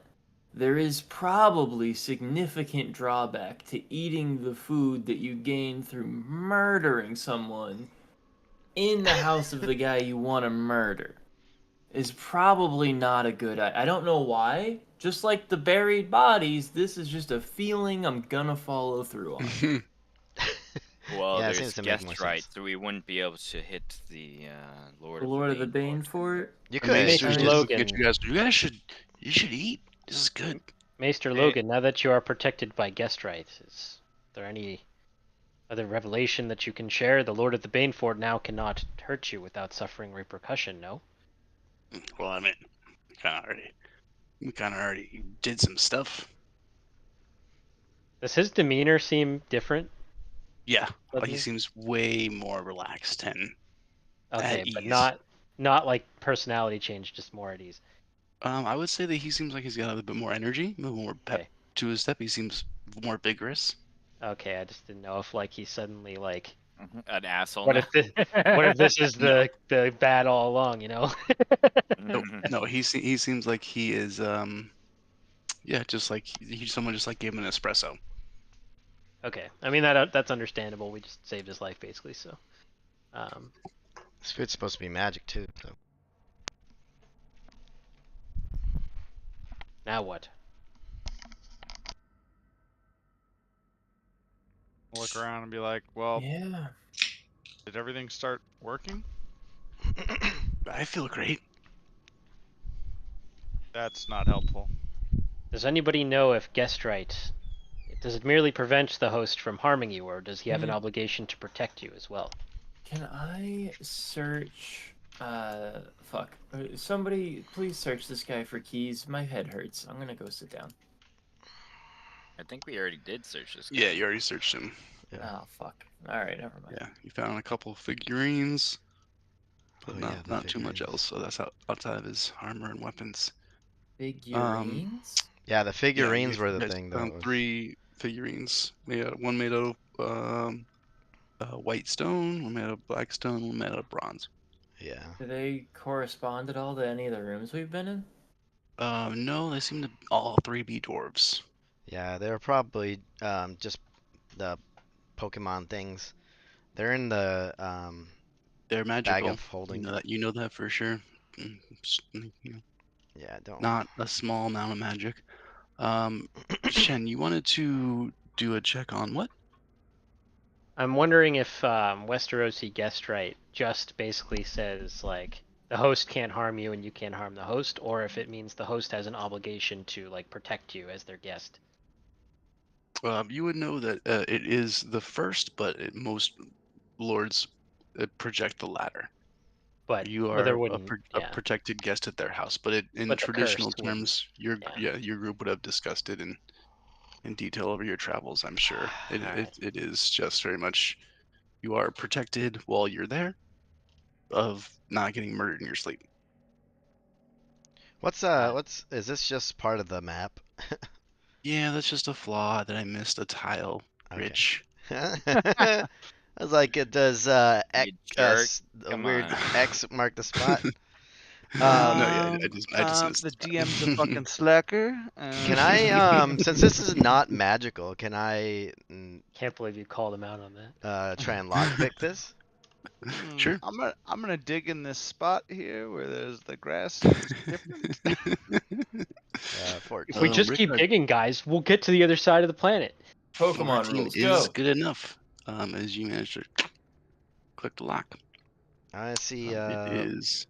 there is probably significant drawback to eating the food that you gain through murdering someone in the house of the guy you want to murder. Is probably not a good I don't know why. Just like the buried bodies, this is just a feeling I'm gonna follow through on. Well, Yeah, it there's seems to make more guest right, sense. so we wouldn't be able to hit the Lord The of Lord of the Banefort. Banefort. You The could. Maester I is mean, just looking at Logan. you guys. You should eat. This is good. Maester Hey. Logan, now that you are protected by guest rights, is there any other revelation that you can share? The Lord of the Banefort now cannot hurt you without suffering repercussion, no? Well, I mean, we kind of already did some stuff. Does his demeanor seem different? Yeah, he Suddenly? seems way more relaxed and Okay, at but ease. not like personality change, just more at ease. I would say that he seems like he's got a little bit more energy, a little more pep Okay. to his step. He seems more vigorous. Okay, I just didn't know if like he's suddenly like An asshole what now. if this what if this is No, the bad all along, you know? no, he seems like he is yeah, just like someone just like gave him an espresso. Okay. I mean that's understandable. We just saved his life basically, so um This food's supposed to be magic too. So. now what? Look around and be like, well, Yeah. did everything start working? I feel great. That's not helpful. Does anybody know if guest right does it merely prevent the host from harming you, or does he have an obligation to protect you as well? Can I search fuck. Somebody please search this guy for keys. My head hurts. I'm gonna go sit down. I think we already did search this guy. Yeah, you already searched him. Oh fuck. Alright, never mind. Yeah, you found a couple figurines, but Oh yeah, the not too much figurines. else. So that's outside of his armor and weapons. Figurines? Yeah, the Yeah, figurines were the guys thing that found was. 3 figurines. One made out of white stone, one made out of black stone, one made out of bronze. Yeah. Do they correspond at all to any of the rooms we've been in? No, they seem to all 3 be dwarves. Yeah, they were probably just the Pokemon things. They're in the They're bag magical. of holding. You know that for sure. You know, Yeah, don't. not a small amount of magic. Shen, you wanted to do a check on what? I'm wondering if Westerosi guest right just basically says like the host can't harm you and you can't harm the host, or if it means the host has an obligation to like protect you as their guest. You would know that it is the first, but most lords project the latter. But You well, there are wouldn't, a yeah. protected guest at their house, but in But the traditional cursed wouldn't. terms, Yeah. your group would have discussed it in detail over your travels. I'm sure Alright. it is just very much you are protected while you're there of not getting murdered in your sleep. What's is this just part of the map? Yeah, that's just a flaw that I missed a tile. Okay. Rich. I was like, does You jerk. a Come weird on. X mark the spot? No, yeah, I just missed The the spot. DM's a fucking slacker. Can I since this is not magical, can I Can't believe you called him out on that. try and lockpick this? Sure. I'm gonna dig in this spot here where there's the grass is different. 14. If we just Rick, keep digging, guys, we'll get to the other side of the planet. Pokemon 14 rules, is go! good enough. As you manage to click the lock. I see It is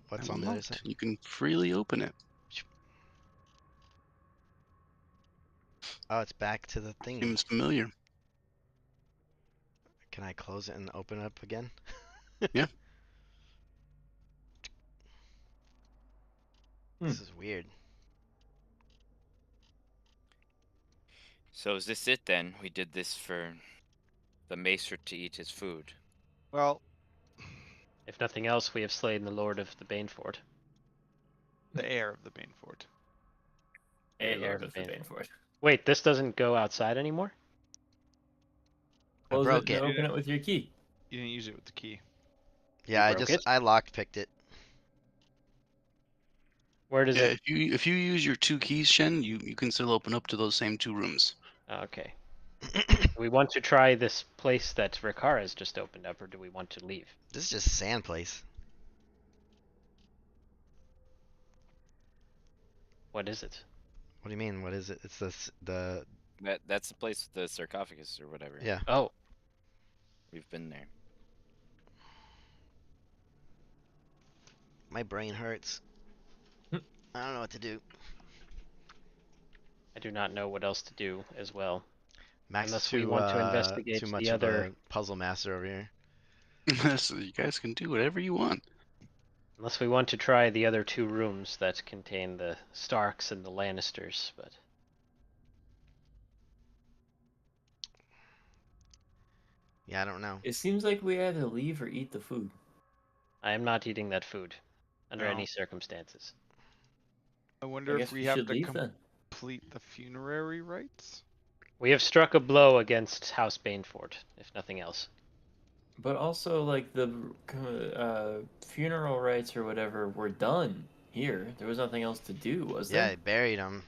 what's on the other unlocked. side. You can freely open it. Oh, it's back to the thingy. Seems familiar. Can I close it and open it up again? Yeah. This is weird. So is this it then? We did this for the maester to eat his food. Well, If nothing else, we have slain the Lord of the Banefort. the heir of the Banefort. Hey, The Lord Lord of the of Banefort. Banefort. Wait, this doesn't go outside anymore? I Close broke it it. and open it with your key. You didn't use it with the key. Yeah, broke it? I lockpicked it. Where does Yeah, it? if you use your 2 keys, Shen, you can still open up to those same 2 rooms. Okay. Do we want to try this place that Ricard has just opened up, or do we want to leave? This is just sand place. What is it? What do you mean? What is it? It's the That's the place with the sarcophagus or whatever. yeah. Oh, We've been there. My brain hurts. I don't know what to do. I do not know what else to do as well. Max Unless is we too want to investigate too much the of other. a puzzle master over here. So you guys can do whatever you want. Unless we want to try the other 2 rooms that contain the Starks and the Lannisters, but Yeah, I don't know. It seems like we either leave or eat the food. I am not eating that food under No. any circumstances. I wonder I if guess we we have should to leave then. complete the funerary rites. We have struck a blow against House Banefort, if nothing else. But also, like, the funeral rites or whatever were done here. There was nothing else to do, was Yeah, there? they buried him.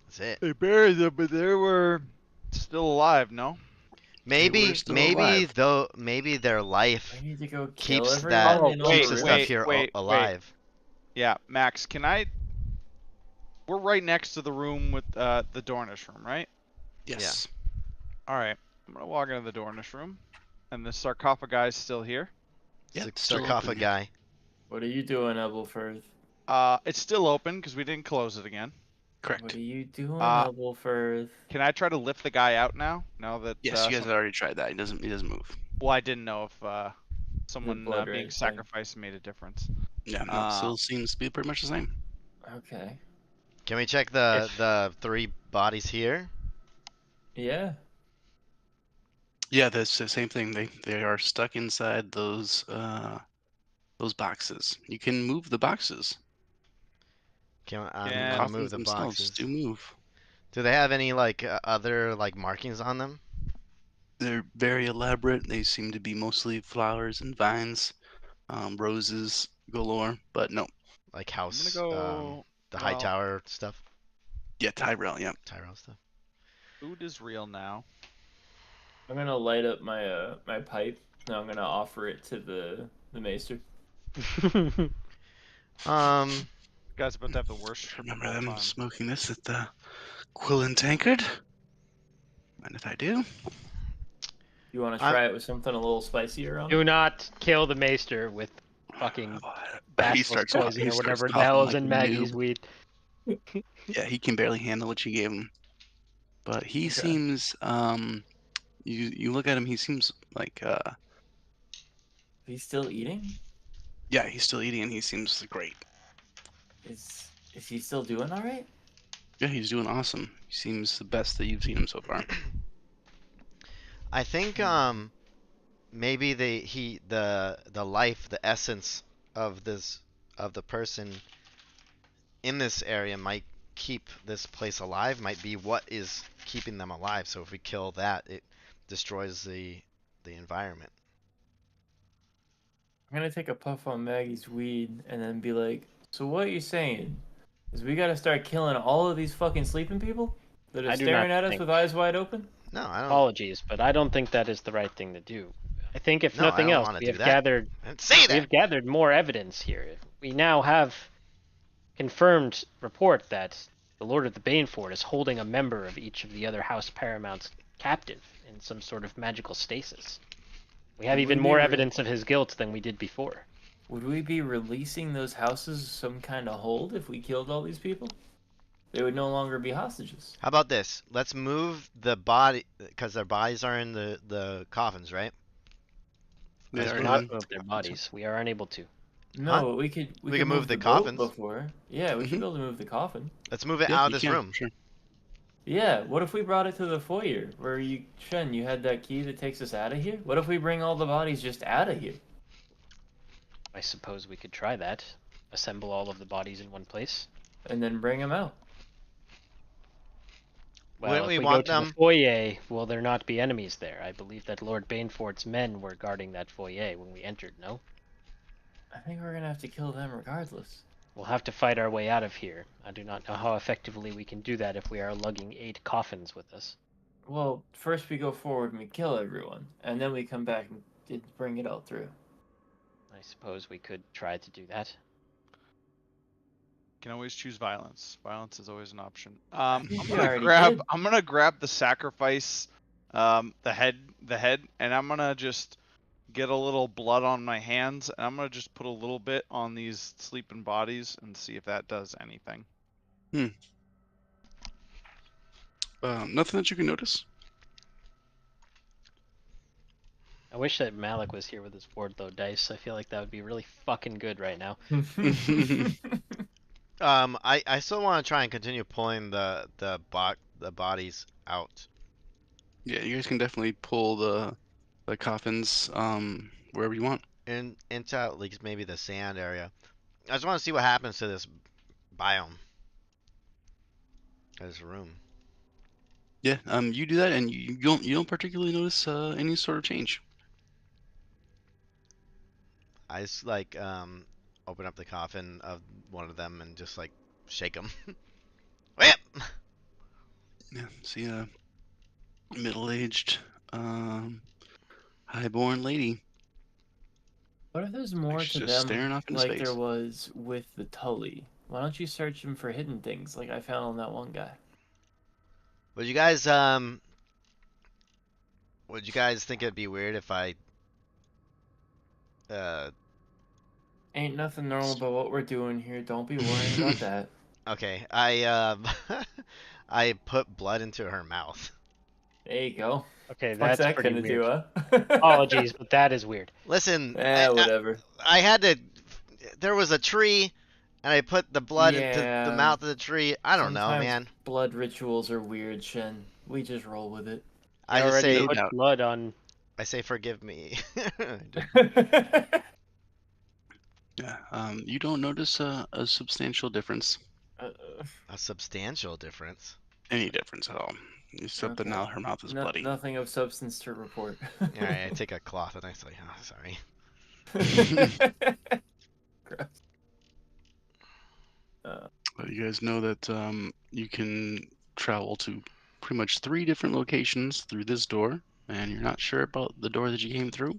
That's it. They buried them, but they were still alive. No. Maybe, were still maybe alive. though, maybe their life I need to go kill keeps everyone that in all keeps the the rooms. stuff here wait. alive. Yeah, Max, can I? We're right next to the room with the Dornish room, right? Yes. All right. I'm gonna walk into the Dornish room, and the sarcophagi is still here. Yeah, It's a it's still open sarcophagi here. guy. What are you doing, Ebelfirth? It's still open because we didn't close it again. Correct. What are you doing, Uh, Ebelfirth? Can I try to lift the guy out now? Now that Yes, you guys have already tried that. He doesn't move. well, I didn't know if someone blood being rate thing. sacrificed made a difference. Yeah, no, still seems to be pretty much the same. Okay. Can we check the 3 bodies here? Yeah. Yeah, that's the same thing. They are stuck inside those boxes. You can move the boxes. I'm Yeah. gonna Coffins move the themselves boxes. do move. Do they have any like other like markings on them? They're very elaborate. They seem to be mostly flowers and vines, roses galore. But no, Like I'm house, gonna go. the high well, tower stuff, yeah, Tyrell. Yeah, Tyrell stuff. Food is real now. I'm gonna light up my my pipe. Now I'm gonna offer it to the maester. Um, You guys about to have the worst trip of remember all them time. smoking this at the Quill and Tankard? Mind if I do? You want to I'm- try it with something a little spicier on? Do not kill the Maester with fucking Oh, I bet he basilisk starts poison he or starts whatever the coughing hell is like in a Maggie's noob. weed. Yeah, he can barely handle what you gave him. But he Okay. seems you look at him, he seems like He's still eating? yeah, he's still eating and he seems great. Is he still doing all right? Yeah, he's doing awesome. He seems the best that you've seen him so far. I think maybe the life, the essence of the person in this area might keep this place alive. Might be what is keeping them alive. So if we kill that, it destroys the environment. I'm gonna take a puff on Maggie's weed and then be like, so what you're saying is we gotta start killing all of these fucking sleeping people that are I do staring not at us think- with eyes wide open? No, I don't. Apologies, but I don't think that is the right thing to do. I think if No, I nothing don't else, wanna we do have that. gathered I didn't say we that. have gathered more evidence here. We now have confirmed report that the Lord of the Banefort is holding a member of each of the other House Paramounts captive in some sort of magical stasis. We have Would even we more re- evidence of his guilt than we did before. Would we be releasing those houses some kind of hold if we killed all these people? They would no longer be hostages. How about this? Let's move the body because their bodies are in the coffins, right? They Let's are Do move not in- move their bodies. We are unable to. No, Huh? but we could can move the boat coffins. before. Yeah, we should Mhm. be able to move the coffin. Let's move it Yeah, out of you this can, room. Sure. Yeah, what if we brought it to the foyer where Shen, you had that key that takes us out of here? What if we bring all the bodies just out of here? I suppose we could try that. Assemble all of the bodies in one place. And then bring them out. Well, Wouldn't if we we want go to them- the foyer, will there not be enemies there? I believe that Lord Banefort's men were guarding that foyer when we entered, no? I think we're gonna have to kill them regardless. We'll have to fight our way out of here. I do not know how effectively we can do that if we are lugging 8 coffins with us. Well, first we go forward and we kill everyone, and then we come back and bring it all through. I suppose we could try to do that. Can always choose violence. Violence is always an option. think I'm you gonna already grab. did. I'm gonna grab the sacrifice, the head, and I'm gonna just get a little blood on my hands, and I'm gonna just put a little bit on these sleeping bodies and see if that does anything. Nothing that you can notice. I wish that Malik was here with his Wardlow dice. I feel like that would be really fucking good right now. I still want to try and continue pulling the bodies out. Yeah, you guys can definitely pull the coffins wherever you want. Into at least maybe the sand area. I just want to see what happens to this biome. This room. Yeah, you do that, and you don't particularly notice any sort of change. I just open up the coffin of one of them and just shake them. Whip! Yeah, see a middle-aged, highborn lady What if there's more to just them staring off into like space. there was with the Tully? Why don't you search them for hidden things like I found on that one guy? Would you guys think it'd be weird if I Ain't nothing normal about what we're doing here. Don't be worrying about that. okay, I put blood into her mouth. There you go. Okay, What's that's that pretty gonna weird. do, huh? Apologies, but that is weird. Listen, Whatever. I had to. There was a tree, and I put the blood into the Yeah, mouth of the tree. I don't know, sometimes man. Blood rituals are weird, Shen. We just roll with it. I just already say, put doubt. blood on. I say, forgive me. Yeah, you don't notice a substantial difference, A substantial difference. any difference at all, except that Okay. now her mouth is bloody. Nothing of substance to report. All right, I take a cloth and I say, oh, sorry. Gross. But you guys know that you can travel to pretty much 3 different locations through this door, and you're not sure about the door that you came through,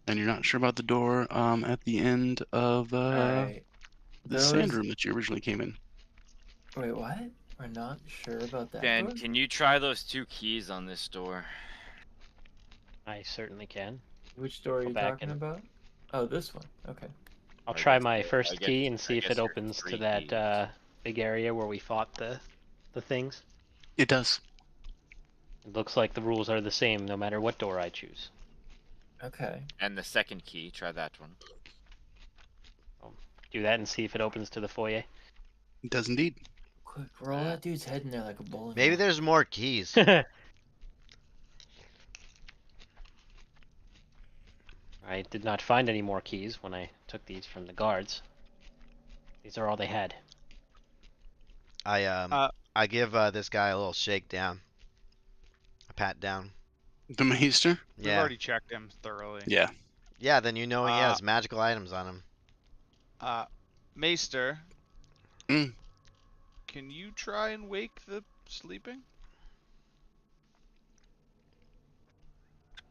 and you're not sure about the door at the end of Alright. the sand room that you originally came in. Wait, what? We're not sure about that Dan, door? can you try those 2 keys on this door? I certainly can. Which door are Go you back talking and- about? Oh, this one. Okay. I'll I try guess- my I first guess- key and see I if guess it you're opens to 3 that keys. big area where we fought the things. It does. It looks like the rules are the same no matter what door I choose. Okay. And the second key, try that one. Do that and see if it opens to the foyer. It does indeed. Quick, roll that dude's head in there like a bowling Maybe ball. there's more keys. I did not find any more keys when I took these from the guards. These are all they had. I give this guy a little shake down. A pat down. The Maester? We've Yeah. already checked him thoroughly. Yeah. Yeah, then you know he has magical items on him. Maester. Mm. Can you try and wake the sleeping?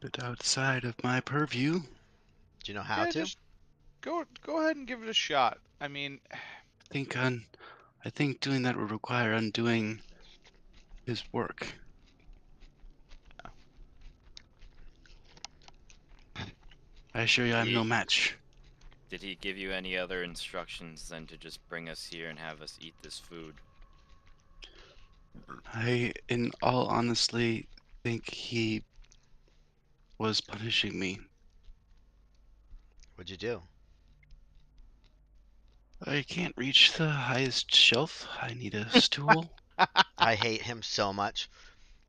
Bit outside of my purview. Do you know how Yeah, to? just go ahead and give it a shot. I mean, I think doing that would require undoing his work. I assure you, I'm no match. Did he give you any other instructions than to just bring us here and have us eat this food? I, in all honesty, think he was punishing me. What'd you do? I can't reach the highest shelf. I need a stool. I hate him so much.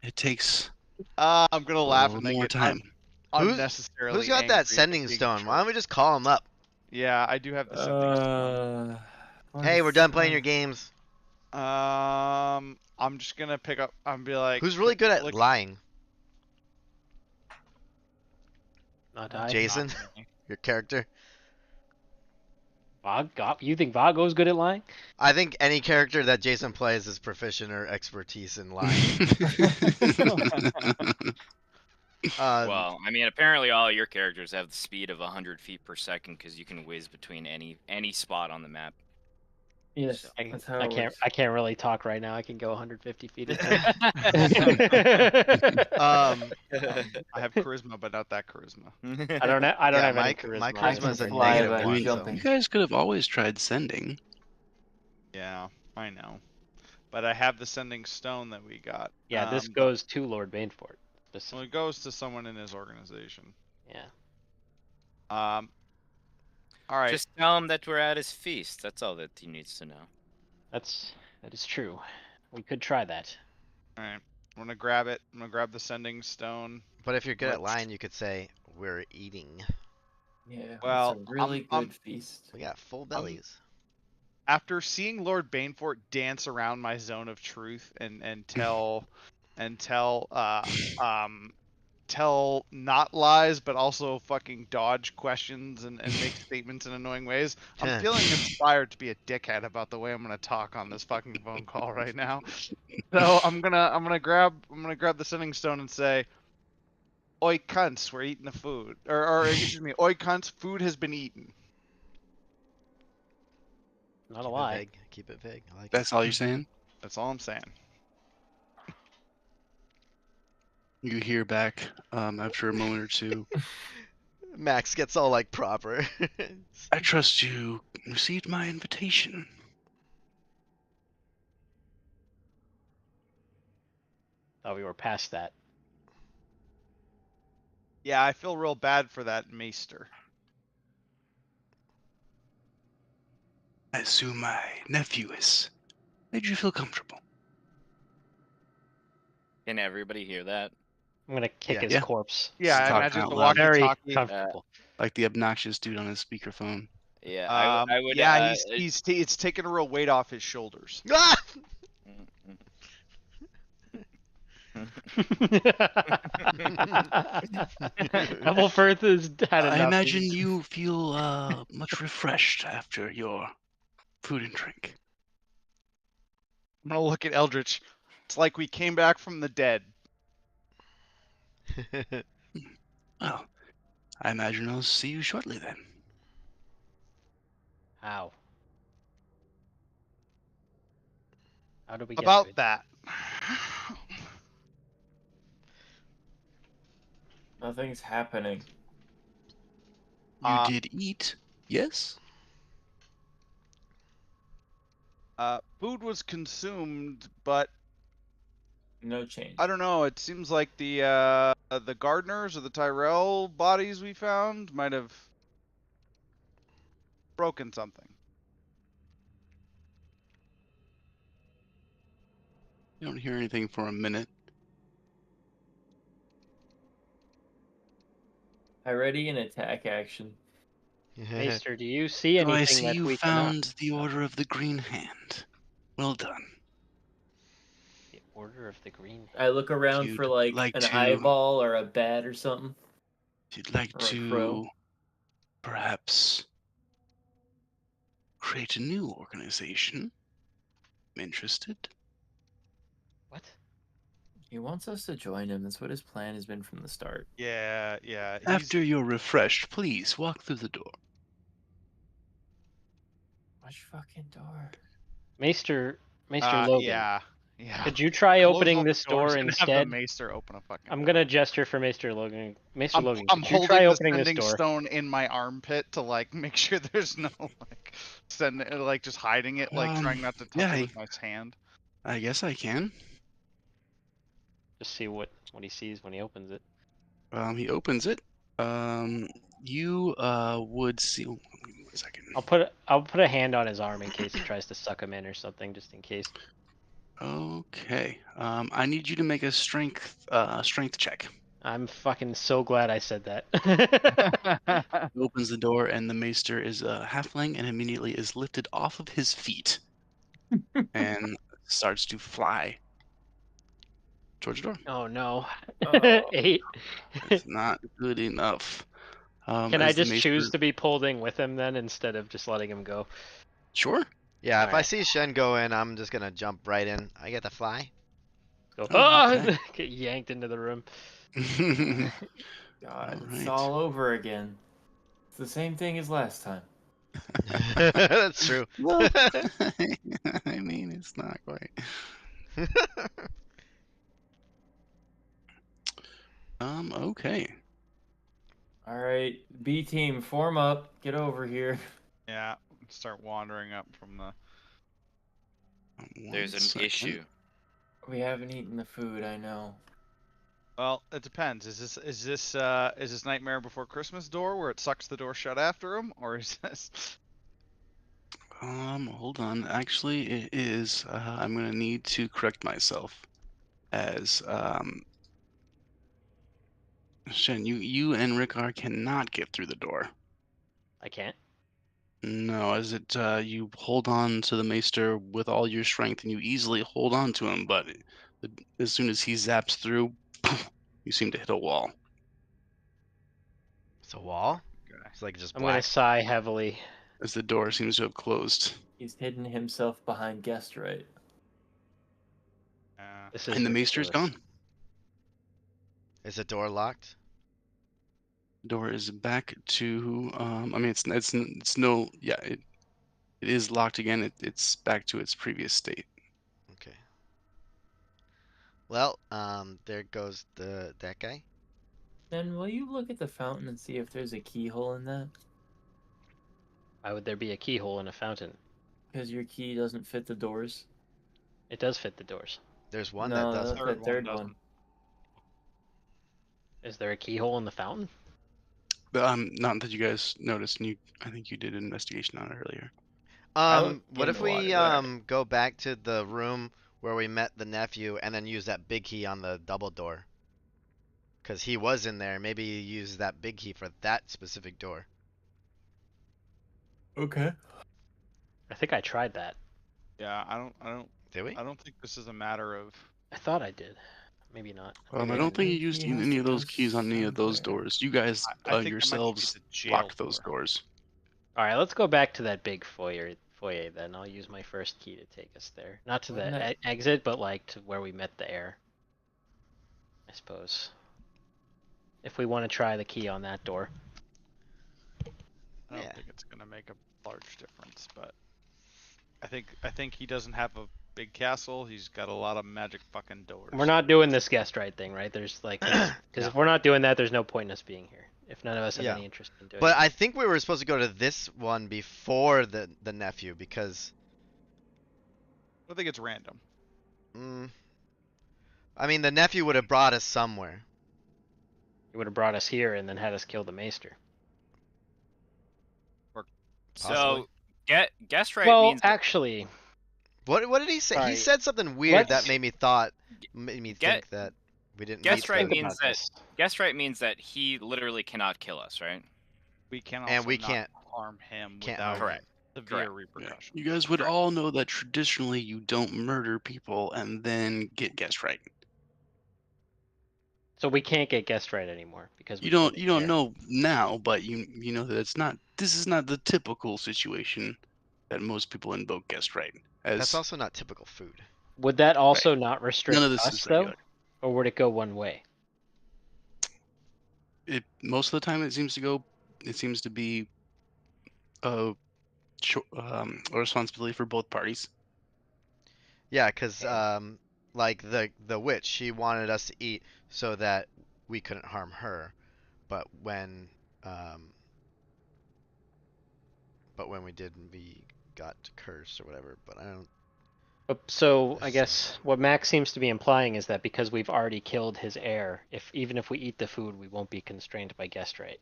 It takes I'm gonna laugh a and little then more get time. unnecessarily. Who's got angry that at sending being stone? Why don't we short. just call him up? Yeah, I do have the sending stone. Hey, we're done playing your games. I'm just gonna pick up. I'm be like. Who's really good at look- lying? Not I. Jason, not me. your character. You think Vago's good at lying? I think any character that Jason plays is proficient or expertise in lying. Well, I mean, apparently all your characters have the speed of 100 feet per second because you can whiz between any spot on the map. Yes, So- that's how I it can't. works. I can't really talk right now. I can go 150 feet a time. I have charisma, but not that charisma. I don't. I don't Yeah, have any my charisma. charisma I is can a fly negative by I mean, jumping. you guys could have always tried sending. Yeah, I know. But I have the sending stone that we got. Yeah, this but- goes to Lord Banefort. Well, it goes to someone in his organization. Yeah. All right. Just tell him that we're at his feast. That's all that he needs to know. That is true. We could try that. All right. I'm gonna grab it. I'm gonna grab the sending stone. But if you're good at Let's- lying, you could say, "We're eating. Yeah, Well, it's a really I'm- good feast. We got full bellies." After seeing Lord Banefort dance around my zone of truth and tell tell not lies but also fucking dodge questions and make statements in annoying ways, I'm feeling inspired to be a dickhead about the way I'm gonna talk on this fucking phone call right now. So I'm gonna grab the sending stone and say, "Oi cunts, we're eating the food," or excuse me, "Oi cunts, food has been eaten." Not a Keep it lie. vague. Keep it vague. I like it. That's all you're saying? That's all I'm saying. You hear back after a moment or two. Max gets all like proper. I trust you received my invitation. Thought we were past that. Yeah, I feel real bad for that maester. I assume my nephew has made you feel comfortable. Can everybody hear that? I'm gonna kick Yeah. his Yeah. corpse. Yeah, I talking imagine out the loud. Very walkie-talkie. comfortable. Like the obnoxious dude on his speakerphone. Yeah, I would. Yeah, it's taking a real weight off his shoulders. Ah! Doublefirth has had enough. I imagine you feel much refreshed after your food and drink. I'm gonna look at Eldritch. It's like we came back from the dead. Well, I imagine I'll see you shortly then. How? How do we get About to it? that. Nothing's happening. You did eat, yes? Food was consumed, but No change. I don't know. It seems like the gardeners or the Tyrell bodies we found might have broken something. You don't hear anything for a minute. I ready an attack action. Maester, do you see So anything I see that you we cannot? found the Order of the Green Hand. Well done. The Order of the Green. I look around You'd for like like an to- eyeball or a bat or something. If you'd like Or a to crow. perhaps create a new organization, I'm interested. What? He wants us to join him. That's what his plan has been from the start. Yeah. He's, After you're refreshed, please walk through the door. Which fucking door? Maester Logan. Yeah. Could you try Close opening all the this doors door and instead? Have the maester open a fucking. I'm door. gonna gesture for Maester Logan. Maester Logan, I'm could you holding try the opening this sending door? stone in my armpit to like make sure there's no like like just hiding it, like trying not to touch yeah, it with my hand. I guess I can. Just see what he sees when he opens it. He opens it. You would see. Oh, give me 1 second. I'll put a hand on his arm in case he tries to suck him in or something, just in case. Okay. I need you to make a strength check. I'm fucking so glad I said that. He opens the door, and the maester is a halfling, and immediately is lifted off of his feet, and starts to fly towards the door. Oh no. Oh. 8. It's not good enough. Can I as the just choose maester- to be pulled in with him then instead of just letting him go? Sure. Yeah, if I Alright. see Shen go in, I'm just gonna jump right in. I get to fly. Go. Oh, Ah! okay. Get yanked into the room. God, it's Alright. all over again. It's the same thing as last time. That's true. Well, I mean, it's not quite. Okay. All right, B team, form up. Get over here. Yeah, start wandering up from the. There's One an second. issue. We haven't eaten the food, I know. Well, it depends. Is this Nightmare Before Christmas door where it sucks the door shut after him, or is this? Hold on. Actually, it is. I'm gonna need to correct myself. As Shen, you and Rickar cannot get through the door. I can't. No, as it you hold on to the maester with all your strength, and you easily hold on to him. But as soon as he zaps through, you seem to hit a wall. It's a wall. Okay. It's like just I'm gonna black. sigh heavily. As the door seems to have closed, He's hidden himself behind guest right. This is and the maester is ridiculous. gone. Is the door locked? Door is back to. I mean, it's no. Yeah, it is locked again. It's back to its previous state. Okay. Well, there goes that guy. Then will you look at the fountain and see if there's a keyhole in that? Why would there be a keyhole in a fountain? Because your key doesn't fit the doors. It does fit the doors. There's one No, that doesn't. that's the third one. Is there a keyhole in the fountain? But not that you guys noticed, and I think you did an investigation on it earlier. looked What in if the we water, but go back to the room where we met the nephew and then use that big key on the double door? Cause he was in there. Maybe you use that big key for that specific door. Okay. I think I tried that. Yeah, Did we? I don't think this is a matter of. I thought I did. Maybe not. I Okay, don't think you big used key has any to of those go keys on any of those somewhere. doors. You guys I think that might yourselves be the jail locked those door. doors. All right, let's go back to that big foyer then. I'll use my first key to take us there. Not to Wouldn't the that- exit, but like to where we met the heir. I suppose. If we want to try the key on that door. I don't Yeah. think it's gonna make a large difference, but I think he doesn't have a big castle. He's got a lot of magic fucking doors. We're not doing this guest right thing, right? There's like, because if we're not doing that, there's no point in us being here. If none of us have Yeah. any interest in doing But it. I think we were supposed to go to this one before the nephew because I think it's random. I mean the nephew would have brought us somewhere. He would have brought us here and then had us kill the maester. Possibly. So, guest right well, means actually, What did he say? Sorry. He said something weird that Let's- made me Get- think that we didn't guess meet right the, means about that this. guest right means that he literally cannot kill us, right? We can And also we not can't- harm him can't without harm Correct. severe Correct. Yeah. repercussions. You guys would Correct. all know that traditionally you don't murder people and then get guessed right. So we can't get guest right anymore because we You don't killed the heir. know now, but you know that it's not. This is not the typical situation that most people invoke guest right as. That's also not typical food. Would that also not restrict None of this us is though, regular. or would it go one way? Most of the time it seems to go. It seems to be a responsibility for both parties. Yeah, cuz like the witch, she wanted us to eat so that we couldn't harm her. But when we didn't, we got cursed or whatever. But I don't. So I This- guess what Max seems to be implying is that because we've already killed his heir, even if we eat the food, we won't be constrained by guest right.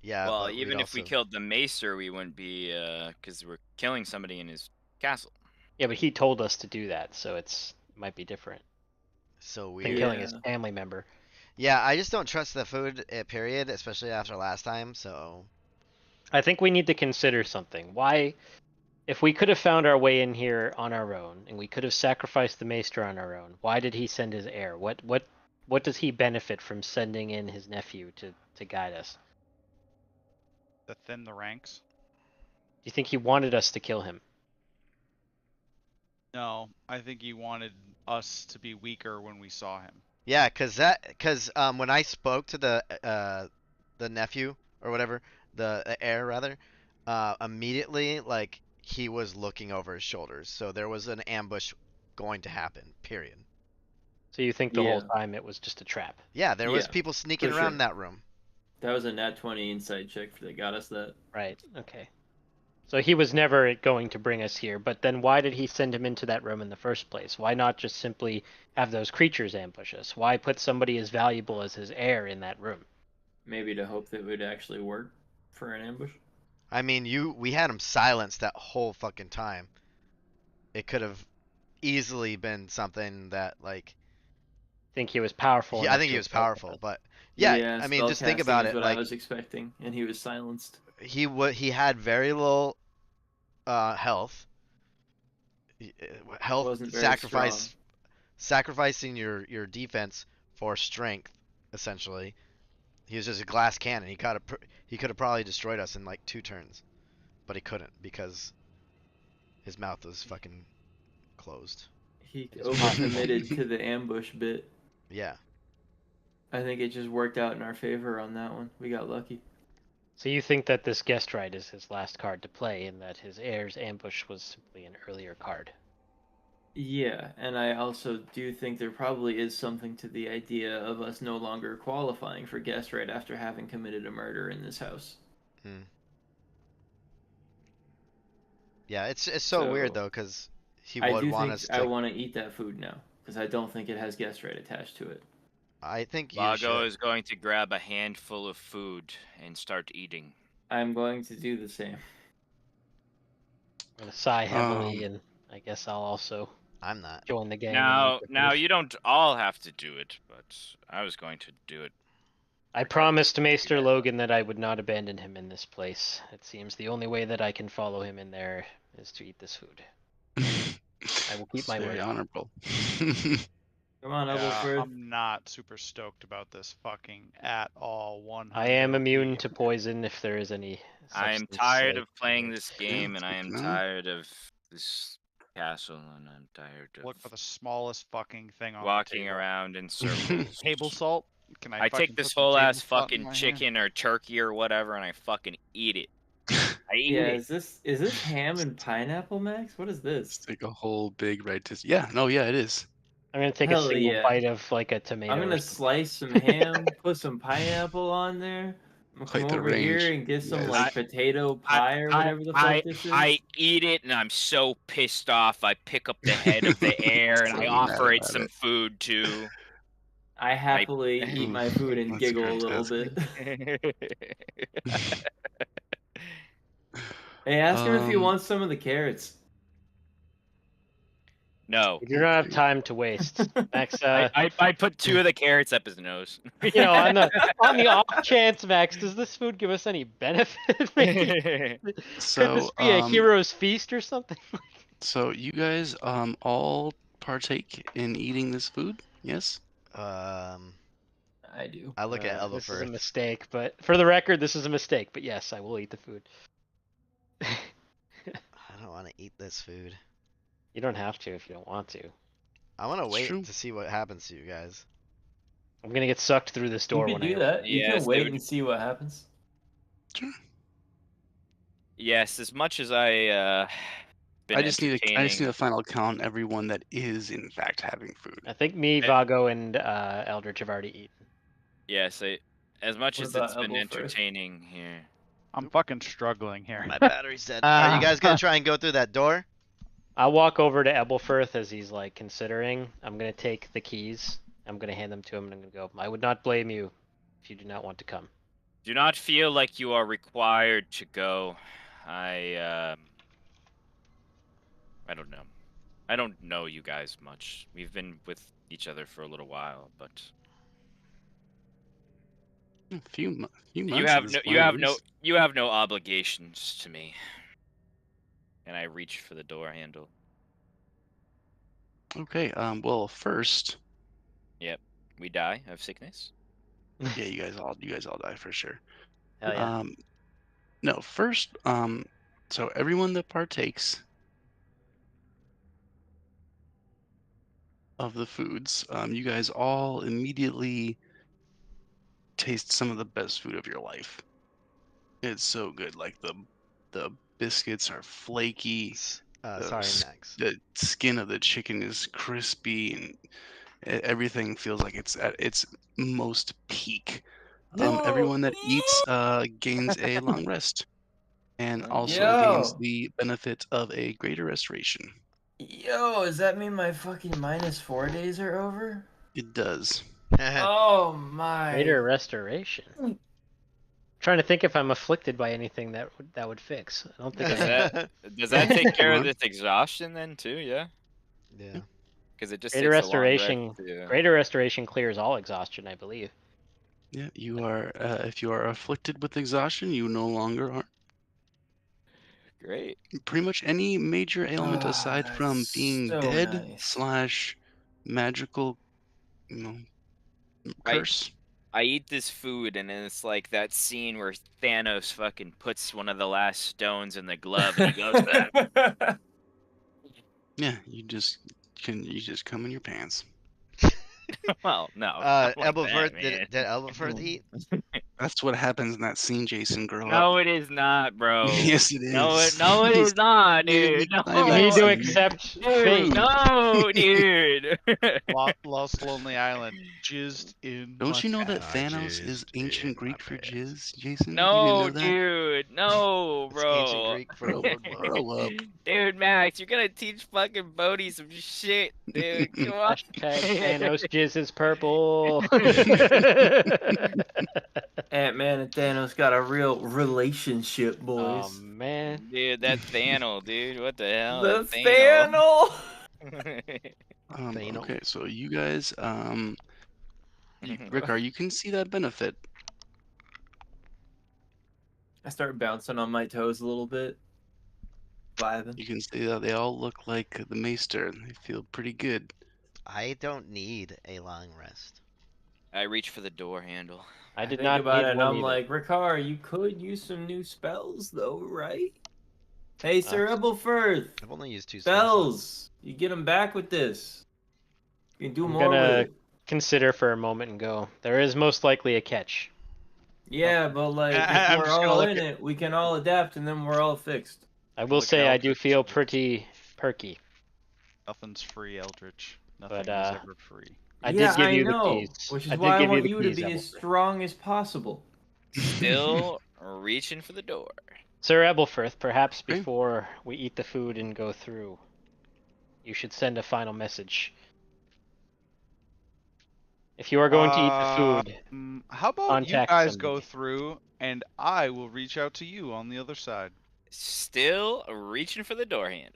Yeah, well, but we'd even if we also- killed the maester, we wouldn't be because we're killing somebody in his castle. Yeah, but he told us to do that, so it might be different so than weird. killing his Yeah. family member. Yeah, I just don't trust the food. Period, especially after last time. So I think we need to consider something. Why, if we could have found our way in here on our own, and we could have sacrificed the maester on our own, why did he send his heir? What does he benefit from sending in his nephew to guide us? to thin the ranks. Do you think he wanted us to kill him? No, I think he wanted us to be weaker when we saw him. Yeah, cause when I spoke to the nephew or whatever, the heir rather, immediately like he was looking over his shoulders, so there was an ambush going to happen. Period. So you think the whole Yeah. time it was just a trap? Yeah, there was Yeah, people sneaking for around sure. in that room. That was a nat 20 insight check that got us that. Right. Okay. So he was never going to bring us here, but then why did he send him into that room in the first place? Why not just simply have those creatures ambush us? Why put somebody as valuable as his heir in that room? Maybe to hope that it would actually work for an ambush. I mean, we had him silenced that whole fucking time. It could have easily been something that like Think he was powerful I enough think to he was have dealt with powerful, us? but yeah, Yeah, I mean, just think spellcasting about is it. what I Like was expecting, and he was silenced. he had very little health. Health Wasn't very strong. sacrificing your defense for strength, essentially. He was just a glass cannon. He could have probably destroyed us in like 2 turns, but he couldn't because his mouth was fucking closed. He It's overcommitted to the ambush bit. Yeah. I think it just worked out in our favor on that one. We got lucky. So you think that this guest right is his last card to play, and that his heir's ambush was simply an earlier card? Yeah, and I also do think there probably is something to the idea of us no longer qualifying for guest right after having committed a murder in this house. Hmm. Yeah, it's so weird though, because he I would do want think us I to. want to eat that food now because I don't think it has guest right attached to it. I think you Vago should. is going to grab a handful of food and start eating. I'm going to do the same. I'm gonna sigh heavily, and I guess I'll also I'm not. join the gang. and Now, eat the now food. you don't all have to do it, but I was going to do it. I promised Maester Logan that I would not abandon him in this place. It seems the only way that I can follow him in there is to eat this food. I will keep It's my very word. honorable. Come on, Yeah, Elberford. I'm not super stoked about this fucking at all. 100. I am immune to poison if there is any. I am substance, tired like- of playing this game, and I good am to know. tired of this castle, and I'm tired of Look for the smallest fucking thing on walking the table. around in circles. Table salt? Can I I fucking take this put some whole table ass salt in fucking my hair? chicken or turkey or whatever, and I fucking eat it. I eat Yeah, it. is this ham and pineapple, Max? What is this? Just take a whole big right to. Yeah, no, yeah, it is. I'm gonna take Hell a single yeah. bite of like a tomato. I'm or gonna something. slice some ham, put some pineapple on there. I'm gonna come Quite the over here range, and get some yes. like potato pie or whatever the fuck this is. I eat it, and I'm so pissed off. I pick up the head of the air, and So I mad offer it about some it. food too. I happily I- eat my Oof, food and that's giggle a little bit. fantastic. Hey, ask him if he Um, wants some of the carrots. No. We do not have Okay. time to waste. Max, I put 2 of the carrots up his nose. you know, on the off chance, Max, does this food give us any benefit? Maybe? Could So, this be a hero's feast or something? so you guys all partake in eating this food? Yes. Um, I do. I look at This is a Elberfirth. mistake, but for the record, this is a mistake. But yes, I will eat the food. I don't want to eat this food. You don't have to if you don't want to. I want to It's wait true. to see what happens to you guys. I'm gonna get sucked through this door You when can do I that. You Yes, can they wait would- and see what happens. Sure. Yes, as much as I been I just need entertaining- a final count on everyone that is in fact having food. I think me, Vago, and Eldritch have already eaten. Yes, as much What as about it's been Elbow first? entertaining here. I'm fucking struggling here. My battery's dead. Are you guys gonna try and go through that door? I'll walk over to Ebelfirth as he's like considering. I'm gonna take the keys. I'm gonna hand them to him and I'm gonna go. I would not blame you if you do not want to come. Do not feel like you are required to go. I don't know. I don't know you guys much. We've been with each other for a little while, but A few months. you at have this no point, at least. you have no obligations to me. And I reach for the door handle. Okay. Well, first, We die of sickness. yeah, you guys all die for sure. Hell yeah. No, first, so everyone that partakes of the foods, you guys all immediately taste some of the best food of your life. It's so good. Like the biscuits are flaky. Sorry, Max. The skin of the chicken is crispy, and everything feels like it's at its most peak. Whoa! Everyone that eats gains a long rest and also gains Yo! the benefit of a greater restoration. Yo, does that mean my fucking -4 days are over? It does. Oh Greater my. restoration. Trying to think if I'm afflicted by anything that would fix. I don't think I Does am. that take care of Come on. this exhaustion then too? Yeah, Yeah. because it just Greater takes a long rest restoration. to. Greater restoration clears all exhaustion, I believe. Yeah, you are. If you are afflicted with exhaustion, you no longer are. Great. Pretty much any major ailment Ah, aside from that's being so dead nice. slash magical, you know, I curse. I eat this food and then it's like that scene where Thanos fucking puts one of the last stones in the glove and he goes, Yeah, you just come in your pants. well, no, not like that, Elberforth, man. did Elberforth eat? That's what happens in that scene, Jason. Grow up. No, it is not, bro. Yes, it is. No, it He's is not, near dude. the You climax need to No, scene. accept dude, fate. Prove. no, dude. Lost Lonely Island, jizzed in Don't my you know that pants. I Thanos is jizzed in ancient my Greek for pants. jizz, Jason? You didn't No, know that? dude. No, It's ancient bro. Greek for Grow, Lord Love. grow up. Dude, Max, you're gonna teach fucking Bodhi some shit, dude. Come on. Hashtag Thanos jizz is purple. Ant-Man and Thanos got a real relationship, Oh boys. man. Dude, that Thanol, dude. What the hell? The That Thanol. Thanol! Thanos. Okay, so you guys, Rickar, you can see that benefit. I start bouncing on my toes a little bit. Vibing. You can see that they all look like the Maester. They feel pretty good. I don't need a long rest. I reach for the door handle. I did think not about need it and one I'm either. like, Ricard, you could use some new spells though, right? Hey, Sir Ebelfirth! I've only used 2 spells. Spells! You get them back with this. You can do I'm more with gonna it. consider for a moment and go. There is most likely a catch. Yeah, but like, if I'm we're just gonna all look in at- it, we can all adapt and then we're all fixed. I will Look at say I do Eldritch. feel pretty perky. Nothing's free, Eldritch. Nothing But, is ever free. I Yeah, did give I you know, the keys. which is I did why I give you want the you to keys, be as Ebelfirth. strong as possible. Still reaching for the door. Sir Ebelfirth, perhaps Okay. before we eat the food and go through, you should send a final message. If you are going to eat the food, How about you contact guys somebody. go through and I will reach out to you on the other side. Still reaching for the door handle.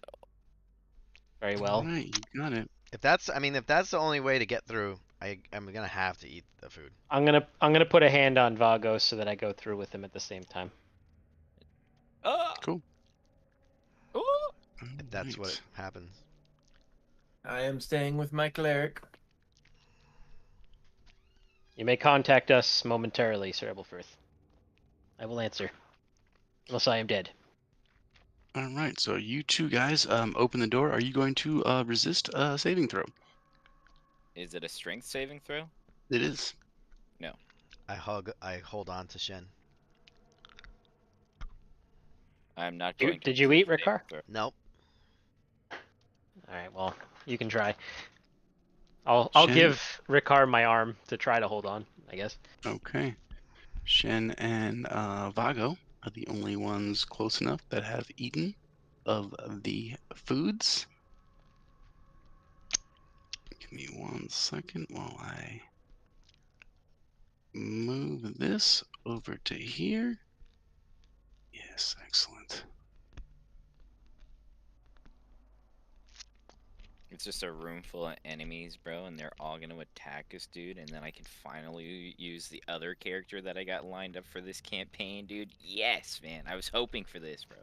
Very well. All right, you got it. If that's the only way to get through, I'm gonna have to eat the food. I'm gonna put a hand on Vago so that I go through with him at the same time. Oh, Cool. oh. If that's what Alright. happens. I am staying with my cleric. You may contact us momentarily, Sir Ebelfirth. I will answer. Unless I am dead. All right, so you two guys open the door. Are you going to resist a saving throw? Is it a strength saving throw? It is. I hold on to Shen. I'm not You- going to. did you eat, attempt saving Ricard? throw. Nope. Alright, well, you can try. I'll Shen? give Ricard my arm to try to hold on, I guess. Okay. Shen and Vago are the only ones close enough that have eaten of the foods. Give me 1 second while I move this over to here. Yes, excellent. It's just a room full of enemies, bro, and they're all gonna attack us, dude. And then I can finally use the other character that I got lined up for this campaign, dude. Yes, man. I was hoping for this, bro.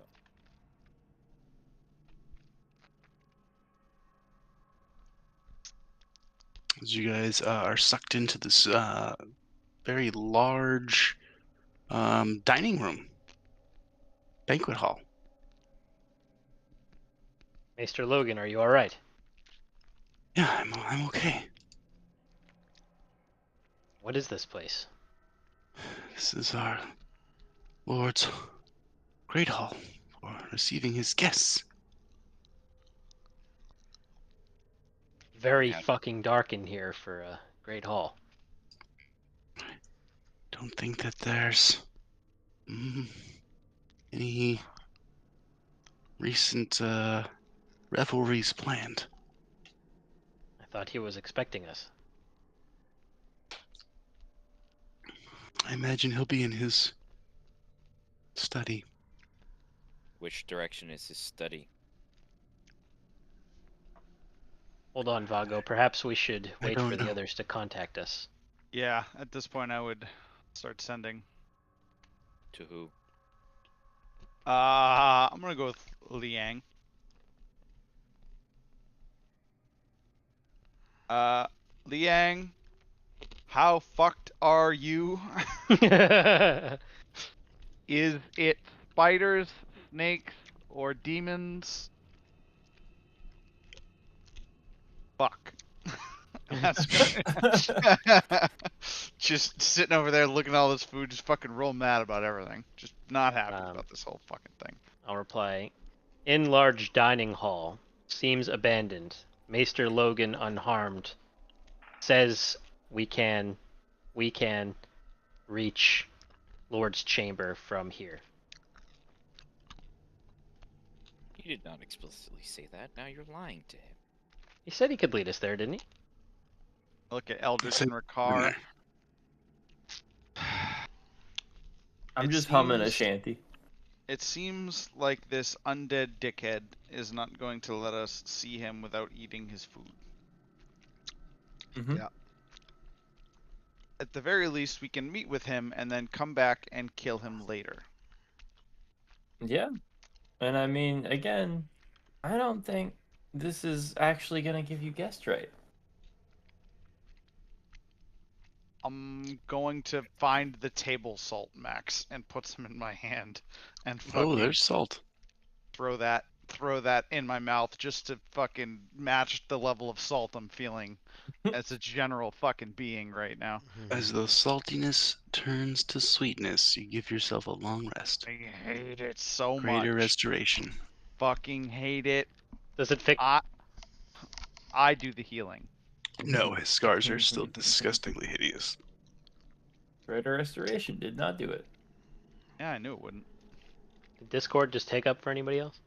As you guys are sucked into this very large dining room. banquet hall. Maester Logan, are you all right? Yeah, I'm okay. What is this place? This is our Lord's great hall for receiving his guests. Very Yeah. fucking dark in here for a great hall. Don't think that there's any recent revelries planned. I thought he was expecting us. I imagine he'll be in his study. Which direction is his study? Hold on, Vago. Perhaps we should I wait don't for the know. others to contact us. Yeah, at this point I would start sending. To who? I'm gonna go with Liang. Liang, how fucked are you? Is it spiders, snakes, or demons? Fuck. That's gonna... Just sitting over there looking at all this food, just fucking real mad about everything. Just not happy about this whole fucking thing. I'll reply. In large dining hall. Seems abandoned. Maester Logan unharmed. Says we can reach Lord's chamber from here. You did not explicitly say that. Now you're lying to him. He said he could lead us there, didn't he? Look at Eldritch Said- and Ricard. I'm It just humming a seems- shanty. It seems like this undead dickhead is not going to let us see him without eating his food. Mm-hmm. Yeah. At the very least, we can meet with him and then come back and kill him later. Yeah. And I mean, again, I don't think this is actually going to give you guessed right. I'm going to find the table salt, Max, and put some in my hand and Oh, fucking there's salt. throw that in my mouth just to fucking match the level of salt I'm feeling as a general fucking being right now. As the saltiness turns to sweetness, you give yourself a long rest. I hate it so Greater much. restoration. Fucking hate it. Does it fix? I do the healing. No, his scars are still disgustingly hideous. Greater Restoration did not do it. Yeah, I knew it wouldn't. Did Discord just take up for anybody else?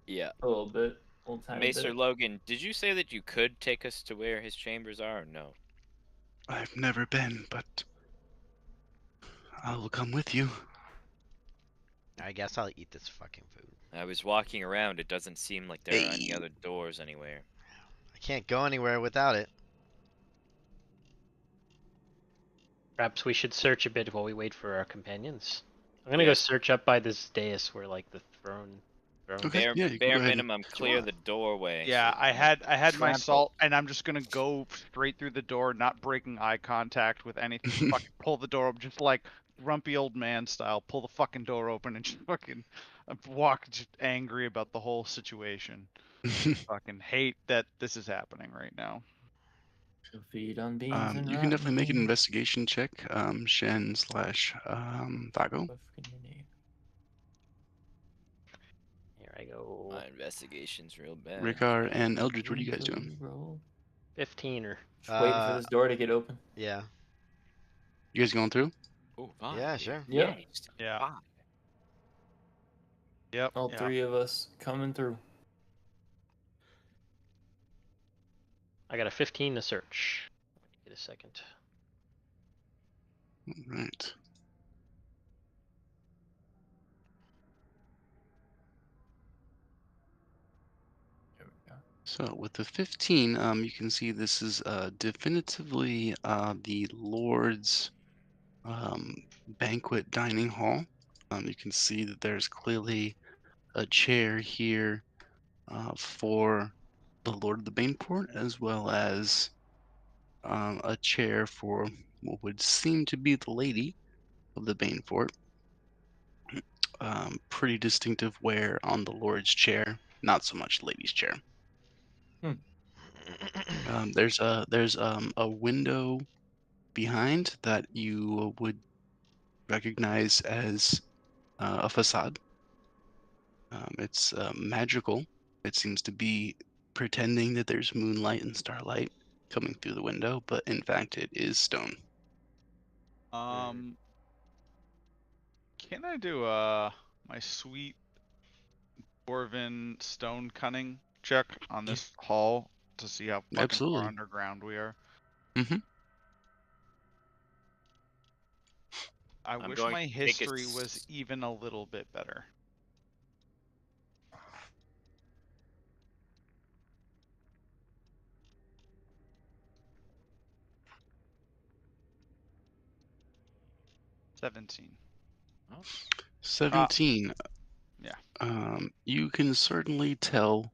Yeah. A little bit. A little tiny Maester bit. Logan, did you say that you could take us to where his chambers are or no? I've never been, but I will come with you. I guess I'll eat this fucking food. I was walking around. It doesn't seem like there are any Hey. other doors anywhere. I can't go anywhere without it. Perhaps we should search a bit while we wait for our companions. I'm gonna go Yes. search up by this dais where like the throne. Okay. Bare, yeah, you can bare go ahead and- minimum, clear the doorway. Yeah, so I had my trample. salt, and I'm just gonna go straight through the door, not breaking eye contact with anything. Fucking pull the door up, just like grumpy old man style. Pull the fucking door open and just fucking walk, just angry about the whole situation. Fucking hate that this is happening right now. She'll feed on beans and You can definitely make an rotten investigation check, Shen/Vago. beans. Here I go. My investigation's real bad. Ricard and Eldridge, what are you guys doing? Roll. 15 or Just waiting for this door to get open. Yeah. You guys going through? Oh, fine. Yeah, sure. Yeah. Yeah. Fine. Yep. All yeah. three of us coming through. I got a 15 to search. Get a second. Right. There we go. So with the 15, you can see this is definitively the Lord's banquet dining hall. You can see that there's clearly a chair here for the Lord of the Banefort, as well as a chair for what would seem to be the Lady of the Banefort. pretty distinctive wear on the Lord's chair. Not so much lady's chair. There's a window behind that you would recognize as a facade. It's magical. It seems to be pretending that there's moonlight and starlight coming through the window, but in fact it is stone. Can I do my sweet dwarven stone cunning check on this hall to see how fucking far Absolutely. underground we are? Mhm. I I'm wish going my to take history was even a little bit better. $17. 17. Yeah. You can certainly tell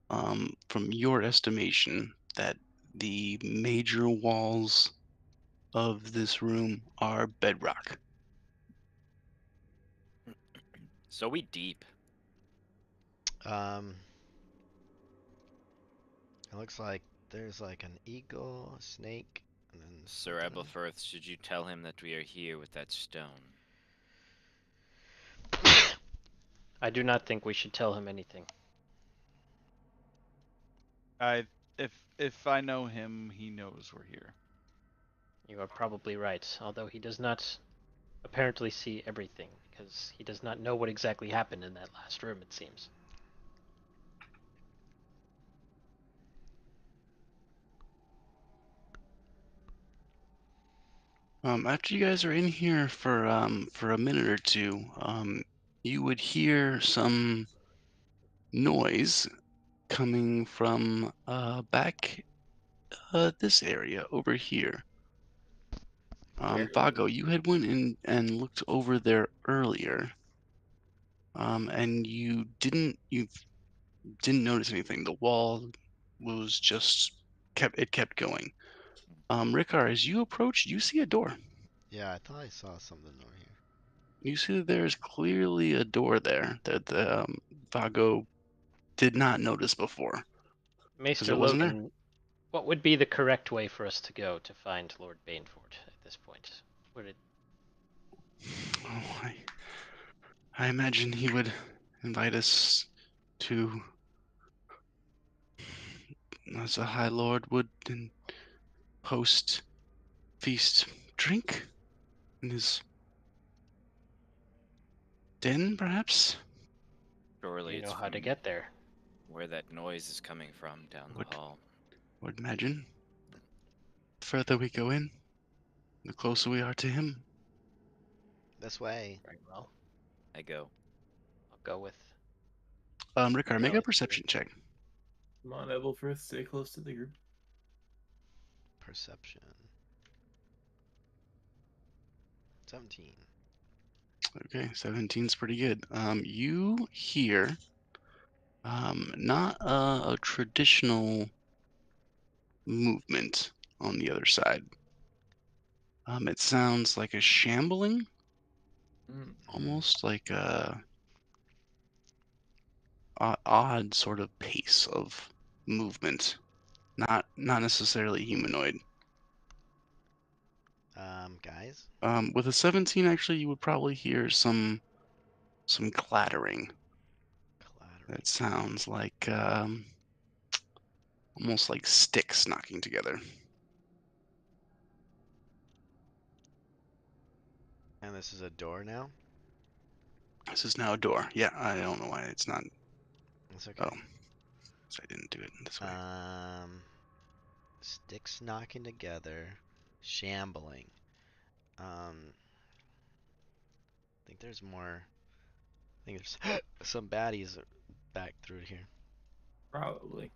from your estimation that the major walls of this room are bedrock. So we deep. It looks like there's like an eagle, a snake, and then Sir something. Ebelfirth, should you tell him that we are here with that stone? I do not think we should tell him anything. If I know him, he knows we're here. You are probably right, although he does not apparently see everything, because he does not know what exactly happened in that last room, it seems. After you guys are in here for a minute or two, you would hear some noise coming from back this area over here. Where? Vago, you had went in and looked over there earlier, and you didn't notice anything. The wall was just kept going. Rikar, as you approach, you see a door. Yeah, I thought I saw something over here. You see that there is clearly a door there that Vago did not notice before because Maester it wasn't there. Logan, what would be the correct way for us to go to find Lord Banefort at this point? Would it... Oh, I imagine he would invite us to, as a High Lord would, and post feast drink in his den, perhaps? Surely You it's know how to from get there. where that noise is coming from down the Would hall. would imagine. The further we go in, the closer we are to him. This way. Very well. I go. I'll go with... Ricard, make a perception check. Come on, Ebelfirth, stay close to the group. Perception. 17. Okay, 17's pretty good. You hear not a traditional movement on the other side. It sounds like a shambling, almost like a odd sort of pace of movement. Not necessarily humanoid. Guys. With a 17, actually, you would probably hear some clattering. Clattering. That sounds like almost like sticks knocking together. And this is a door now? This is now a door. Yeah, I don't know why it's not. That's okay. Oh, so I didn't do it this way. Sticks knocking together. Shambling. I think there's more. I think there's some baddies back through here. Probably.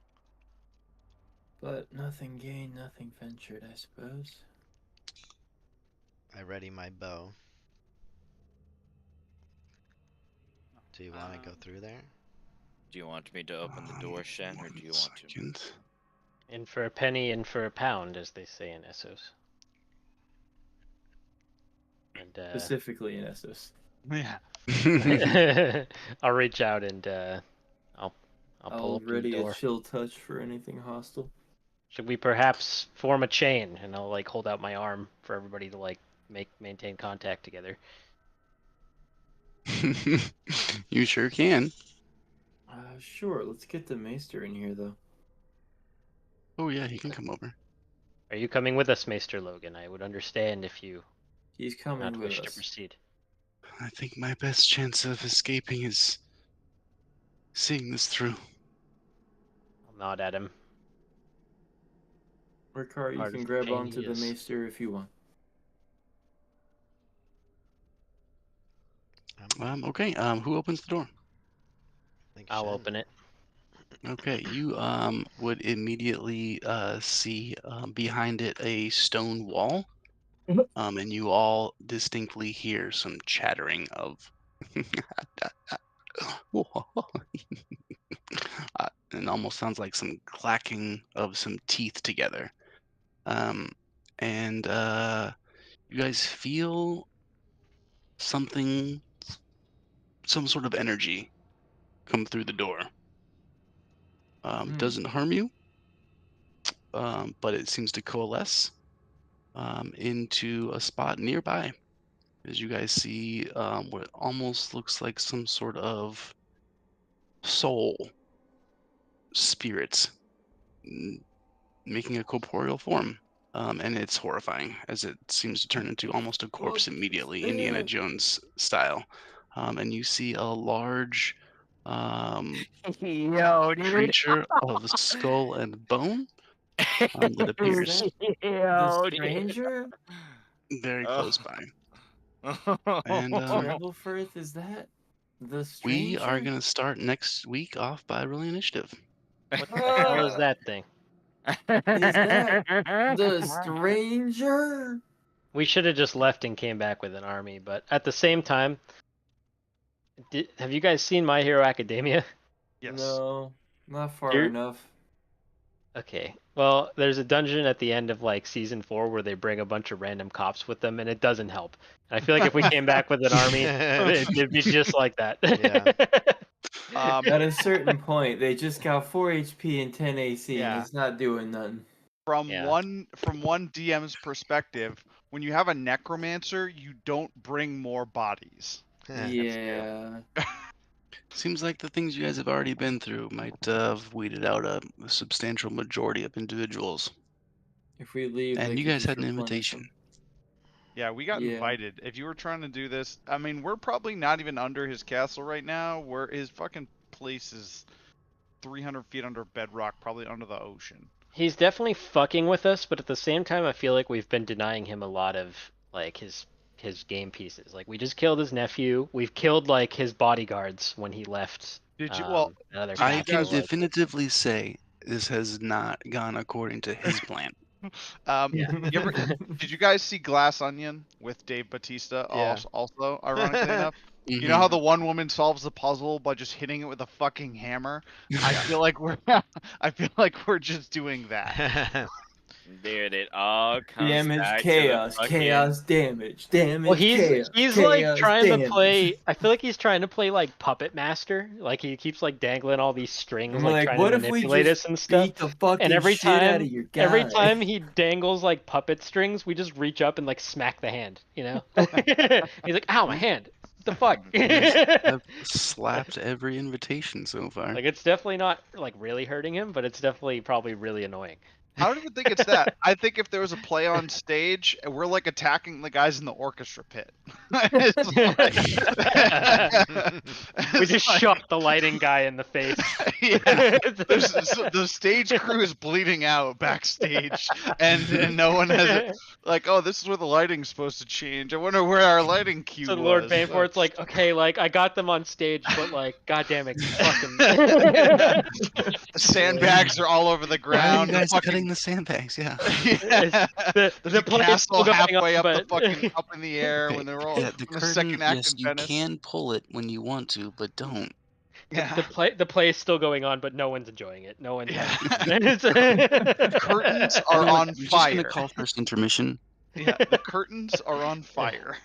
But nothing gained, nothing ventured, I suppose. I ready my bow. Do you want to go through there? Do you want me to open the door, Shen, or do you want to? Second. In for a penny, in for a pound, as they say in Essos. And Specifically in Essos. Yeah. I'll reach out and I'll pull I'll open the ready a door. chill touch for anything hostile. Should we perhaps form a chain? And I'll like hold out my arm for everybody to like maintain contact together. You sure can. Sure. Let's get the Maester in here, though. Oh yeah, he can come over. Are you coming with us, Maester Logan? I would understand if you He's do coming not with wish to us. proceed. I think my best chance of escaping is seeing this through. I'll nod at him. Ricard, you Hard can as the grab chain onto he the is. Maester if you want. Okay. Who opens the door? Think I'll Shen. open it. Okay, you would immediately see behind it a stone wall, and you all distinctly hear some chattering of and almost sounds like some clacking of some teeth together. Um, and you guys feel something, some sort of energy come through the door. Doesn't harm you, but it seems to coalesce into a spot nearby. As you guys see, what almost looks like some sort of soul spirit making a corporeal form. And it's horrifying as it seems to turn into almost a corpse immediately, Indiana Jones style. And you see a large Yo, dude. creature of skull and bone that appears The stranger? very Oh. close by. And Mr. Ebelfirth, is that the stranger? we are going to start next week off by rolling initiative. What the hell is that thing? Is that the stranger? We should have just left and came back with an army, but at the same time, have you guys seen My Hero Academia? Yes. No, not far You're- enough. Okay. Well, there's a dungeon at the end of like season 4 where they bring a bunch of random cops with them, and it doesn't help. And I feel like if we came back with an army, it'd be just like that. At a certain point, they just got 4 HP and 10 AC, Yeah. and it's not doing nothing. From Yeah. one DM's perspective, when you have a necromancer, you don't bring more bodies. Yeah. Seems like the things you guys have already been through might have weeded out a substantial majority of individuals. If we leave, And they you could guys just had an replenish invitation. them. Yeah, we got Yeah. invited. If you were trying to do this, I mean, we're probably not even under his castle right now, where his fucking place is 300 feet under bedrock, probably under the ocean. He's definitely fucking with us, but at the same time, I feel like we've been denying him a lot of like his game pieces. Like we just killed his nephew. We've killed like his bodyguards when he left. Did you? Well, another I castle, can like- definitively say this has not gone according to his plan. Yeah. Did you guys see Glass Onion with Dave Bautista? Yeah. Also, ironically enough, you Mhm. know how the one woman solves the puzzle by just hitting it with a fucking hammer? I feel like we're just doing that. Dude, it all comes Damage, back chaos, to the fucking... chaos, damage, damage, Well, he's chaos, like chaos, trying damage. to play. I feel like he's trying to play like puppet master. Like he keeps like dangling all these strings, I'm like, like, trying what to if we manipulate just us and stuff. beat the fucking And every shit time, out of your guy? every time he dangles like puppet strings, we just reach up and like smack the hand. You know? He's like, "Ow, my hand! What the fuck?" I've slapped every invitation so far. Like it's definitely not like really hurting him, but it's definitely probably really annoying. I don't even think it's that. I think if there was a play on stage, we're like attacking the guys in the orchestra pit. It's We it's just like- shot the lighting guy in the face. Yeah. The stage crew is bleeding out backstage, and no one has it. Like, oh, this is where the lighting's supposed to change. I wonder where our lighting cue So was. Lord Banefort's like, okay, like I got them on stage, but like, goddamn it, fucking. The sandbags are all over the Why are ground. you guys the fucking, cutting the sandbags? Yeah. yeah. the There's a play's castle still going halfway on, up the but- fucking up in the air Okay, when they were all yeah, in the the second curtain, act yes, in you Venice. can pull it when you want to, but don't. Yeah. the play is still going on, but no one's enjoying it. No one's. Yeah. It's- Curtains are Everyone, on I'm just gonna fire. call first intermission. Yeah, the curtains are on fire.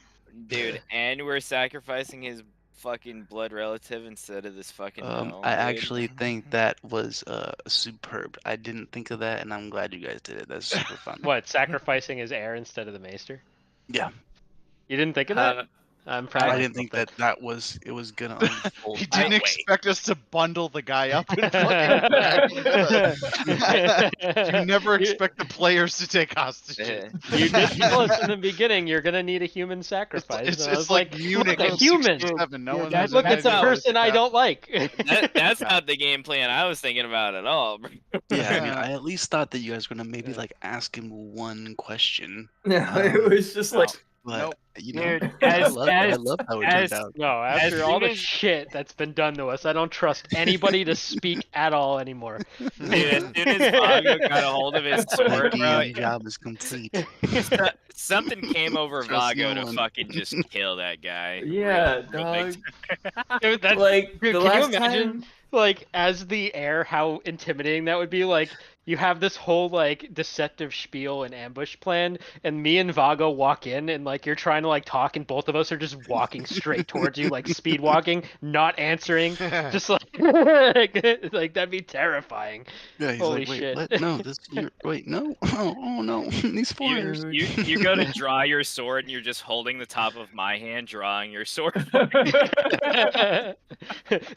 Dude, and we're sacrificing his fucking blood relative instead of this fucking gnome. I dude. actually think that was superb. I didn't think of that, and I'm glad you guys did it. That's super fun. What, sacrificing his heir instead of the maester? Yeah, You didn't think of that? I'm proud I of didn't think myself that it was gonna unfold. He that didn't way. expect us to bundle the guy up and fucking drag him with us. You never expect the players to take hostages. You did tell us in the beginning you're gonna need a human sacrifice. It's and I was like Munich look, a in human. 67. No one that's- has Look, any it's a idea what person I happened. don't like. That's not the game plan I was thinking about at all. bro. Yeah, I mean, I at least thought that you guys were gonna maybe like ask him one question, No, it was just like but Nope. you know, Dude, I love how it as- turned out. No, after As all soon the as- shit that's been done to us, I don't trust anybody to speak at all anymore. Dude, as soon as Vago got a hold of his sword, bro, DM job is complete. something came over Trust Vago no to one. fucking just kill that guy. yeah, real big dog. Dude, that's, Like dude, the can you last imagine, time. like, as the heir, how intimidating that would be? Like, you have this whole, like, deceptive spiel and ambush plan, and me and Vago walk in, and, like, you're trying to, like, talk, and both of us are just walking straight towards you, like, speed walking, not answering, just, like, that'd be terrifying. Yeah, he's Holy like, wait, shit. what? No, wait, no. Oh no, these flyers. You go to draw your sword and you're just holding the top of my hand, drawing your sword.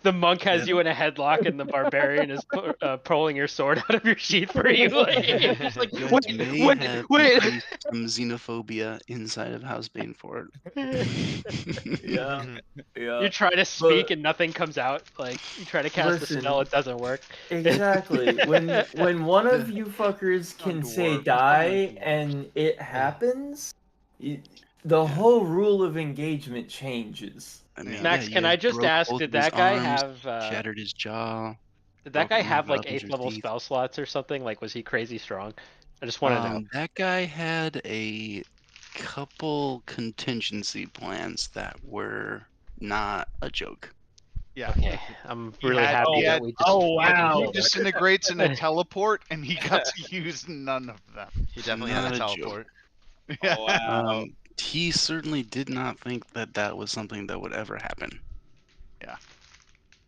The monk has you in a headlock, and the barbarian is pulling your sword out of your sheath for you. Just like, You guys may wait, have wait. increased some xenophobia inside of House Banefort. Yeah, yeah. You try to speak But- and nothing comes out. Like, you try to cast a Listen. spell, it doesn't work. Exactly. When one of you fuckers Come can on, say dwarves, die come on, and it happens, the whole rule of engagement changes. I mean, Max, yeah, can you I guys just broke ask, both did of his that guy arms, have shattered his jaw? did that broke guy one have of like Roger's 8th level teeth. spell slots or something? Like, was he crazy strong? I just want to know. That guy had a couple contingency plans that were not a joke. Yeah. Okay, I'm He really had- happy he that had- we He just. disintegrates in a teleport, and he got to use none of them. He definitely had Not a a joke. teleport. Yeah. Oh, wow. He certainly did not think that that was something that would ever happen.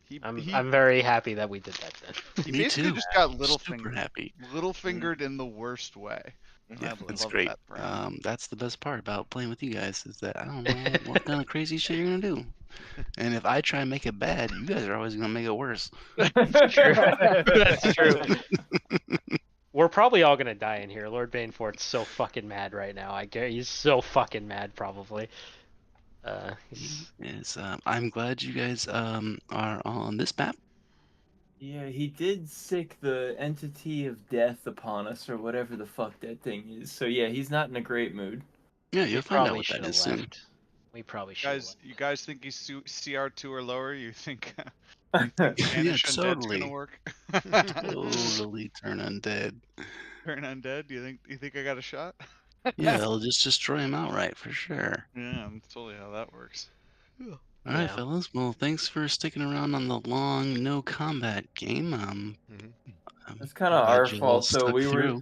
He, I'm very happy that we did that then. he Me basically too. just got Super happy. little fingered in the worst way. Yeah, I that's love great. that for him. That's the best part about playing with you guys is that I don't know what kind of crazy shit you're gonna do. And if I try and make it bad, you guys are always gonna make it worse. True. That's true. We're probably all gonna die in here. Lord Banefort's so fucking mad right now. He's so fucking mad, probably. Yes, I'm glad you guys are on this map. Yeah, he did sick the entity of death upon us, or whatever the fuck that thing is. So yeah, he's not in a great mood. Yeah, We you'll find out probably what should that have is soon. left. We probably should. You guys think he's CR2 or lower? You think Yeah, Banish Undead's totally. gonna work? Totally turn undead. Turn undead? You think I got a shot? Yeah, they'll just destroy him outright for sure. Yeah, that's totally how that works. All right, Yeah. fellas. Well, thanks for sticking around on the long no combat game. It's kind of glad our you all fault, though. stuck We were through.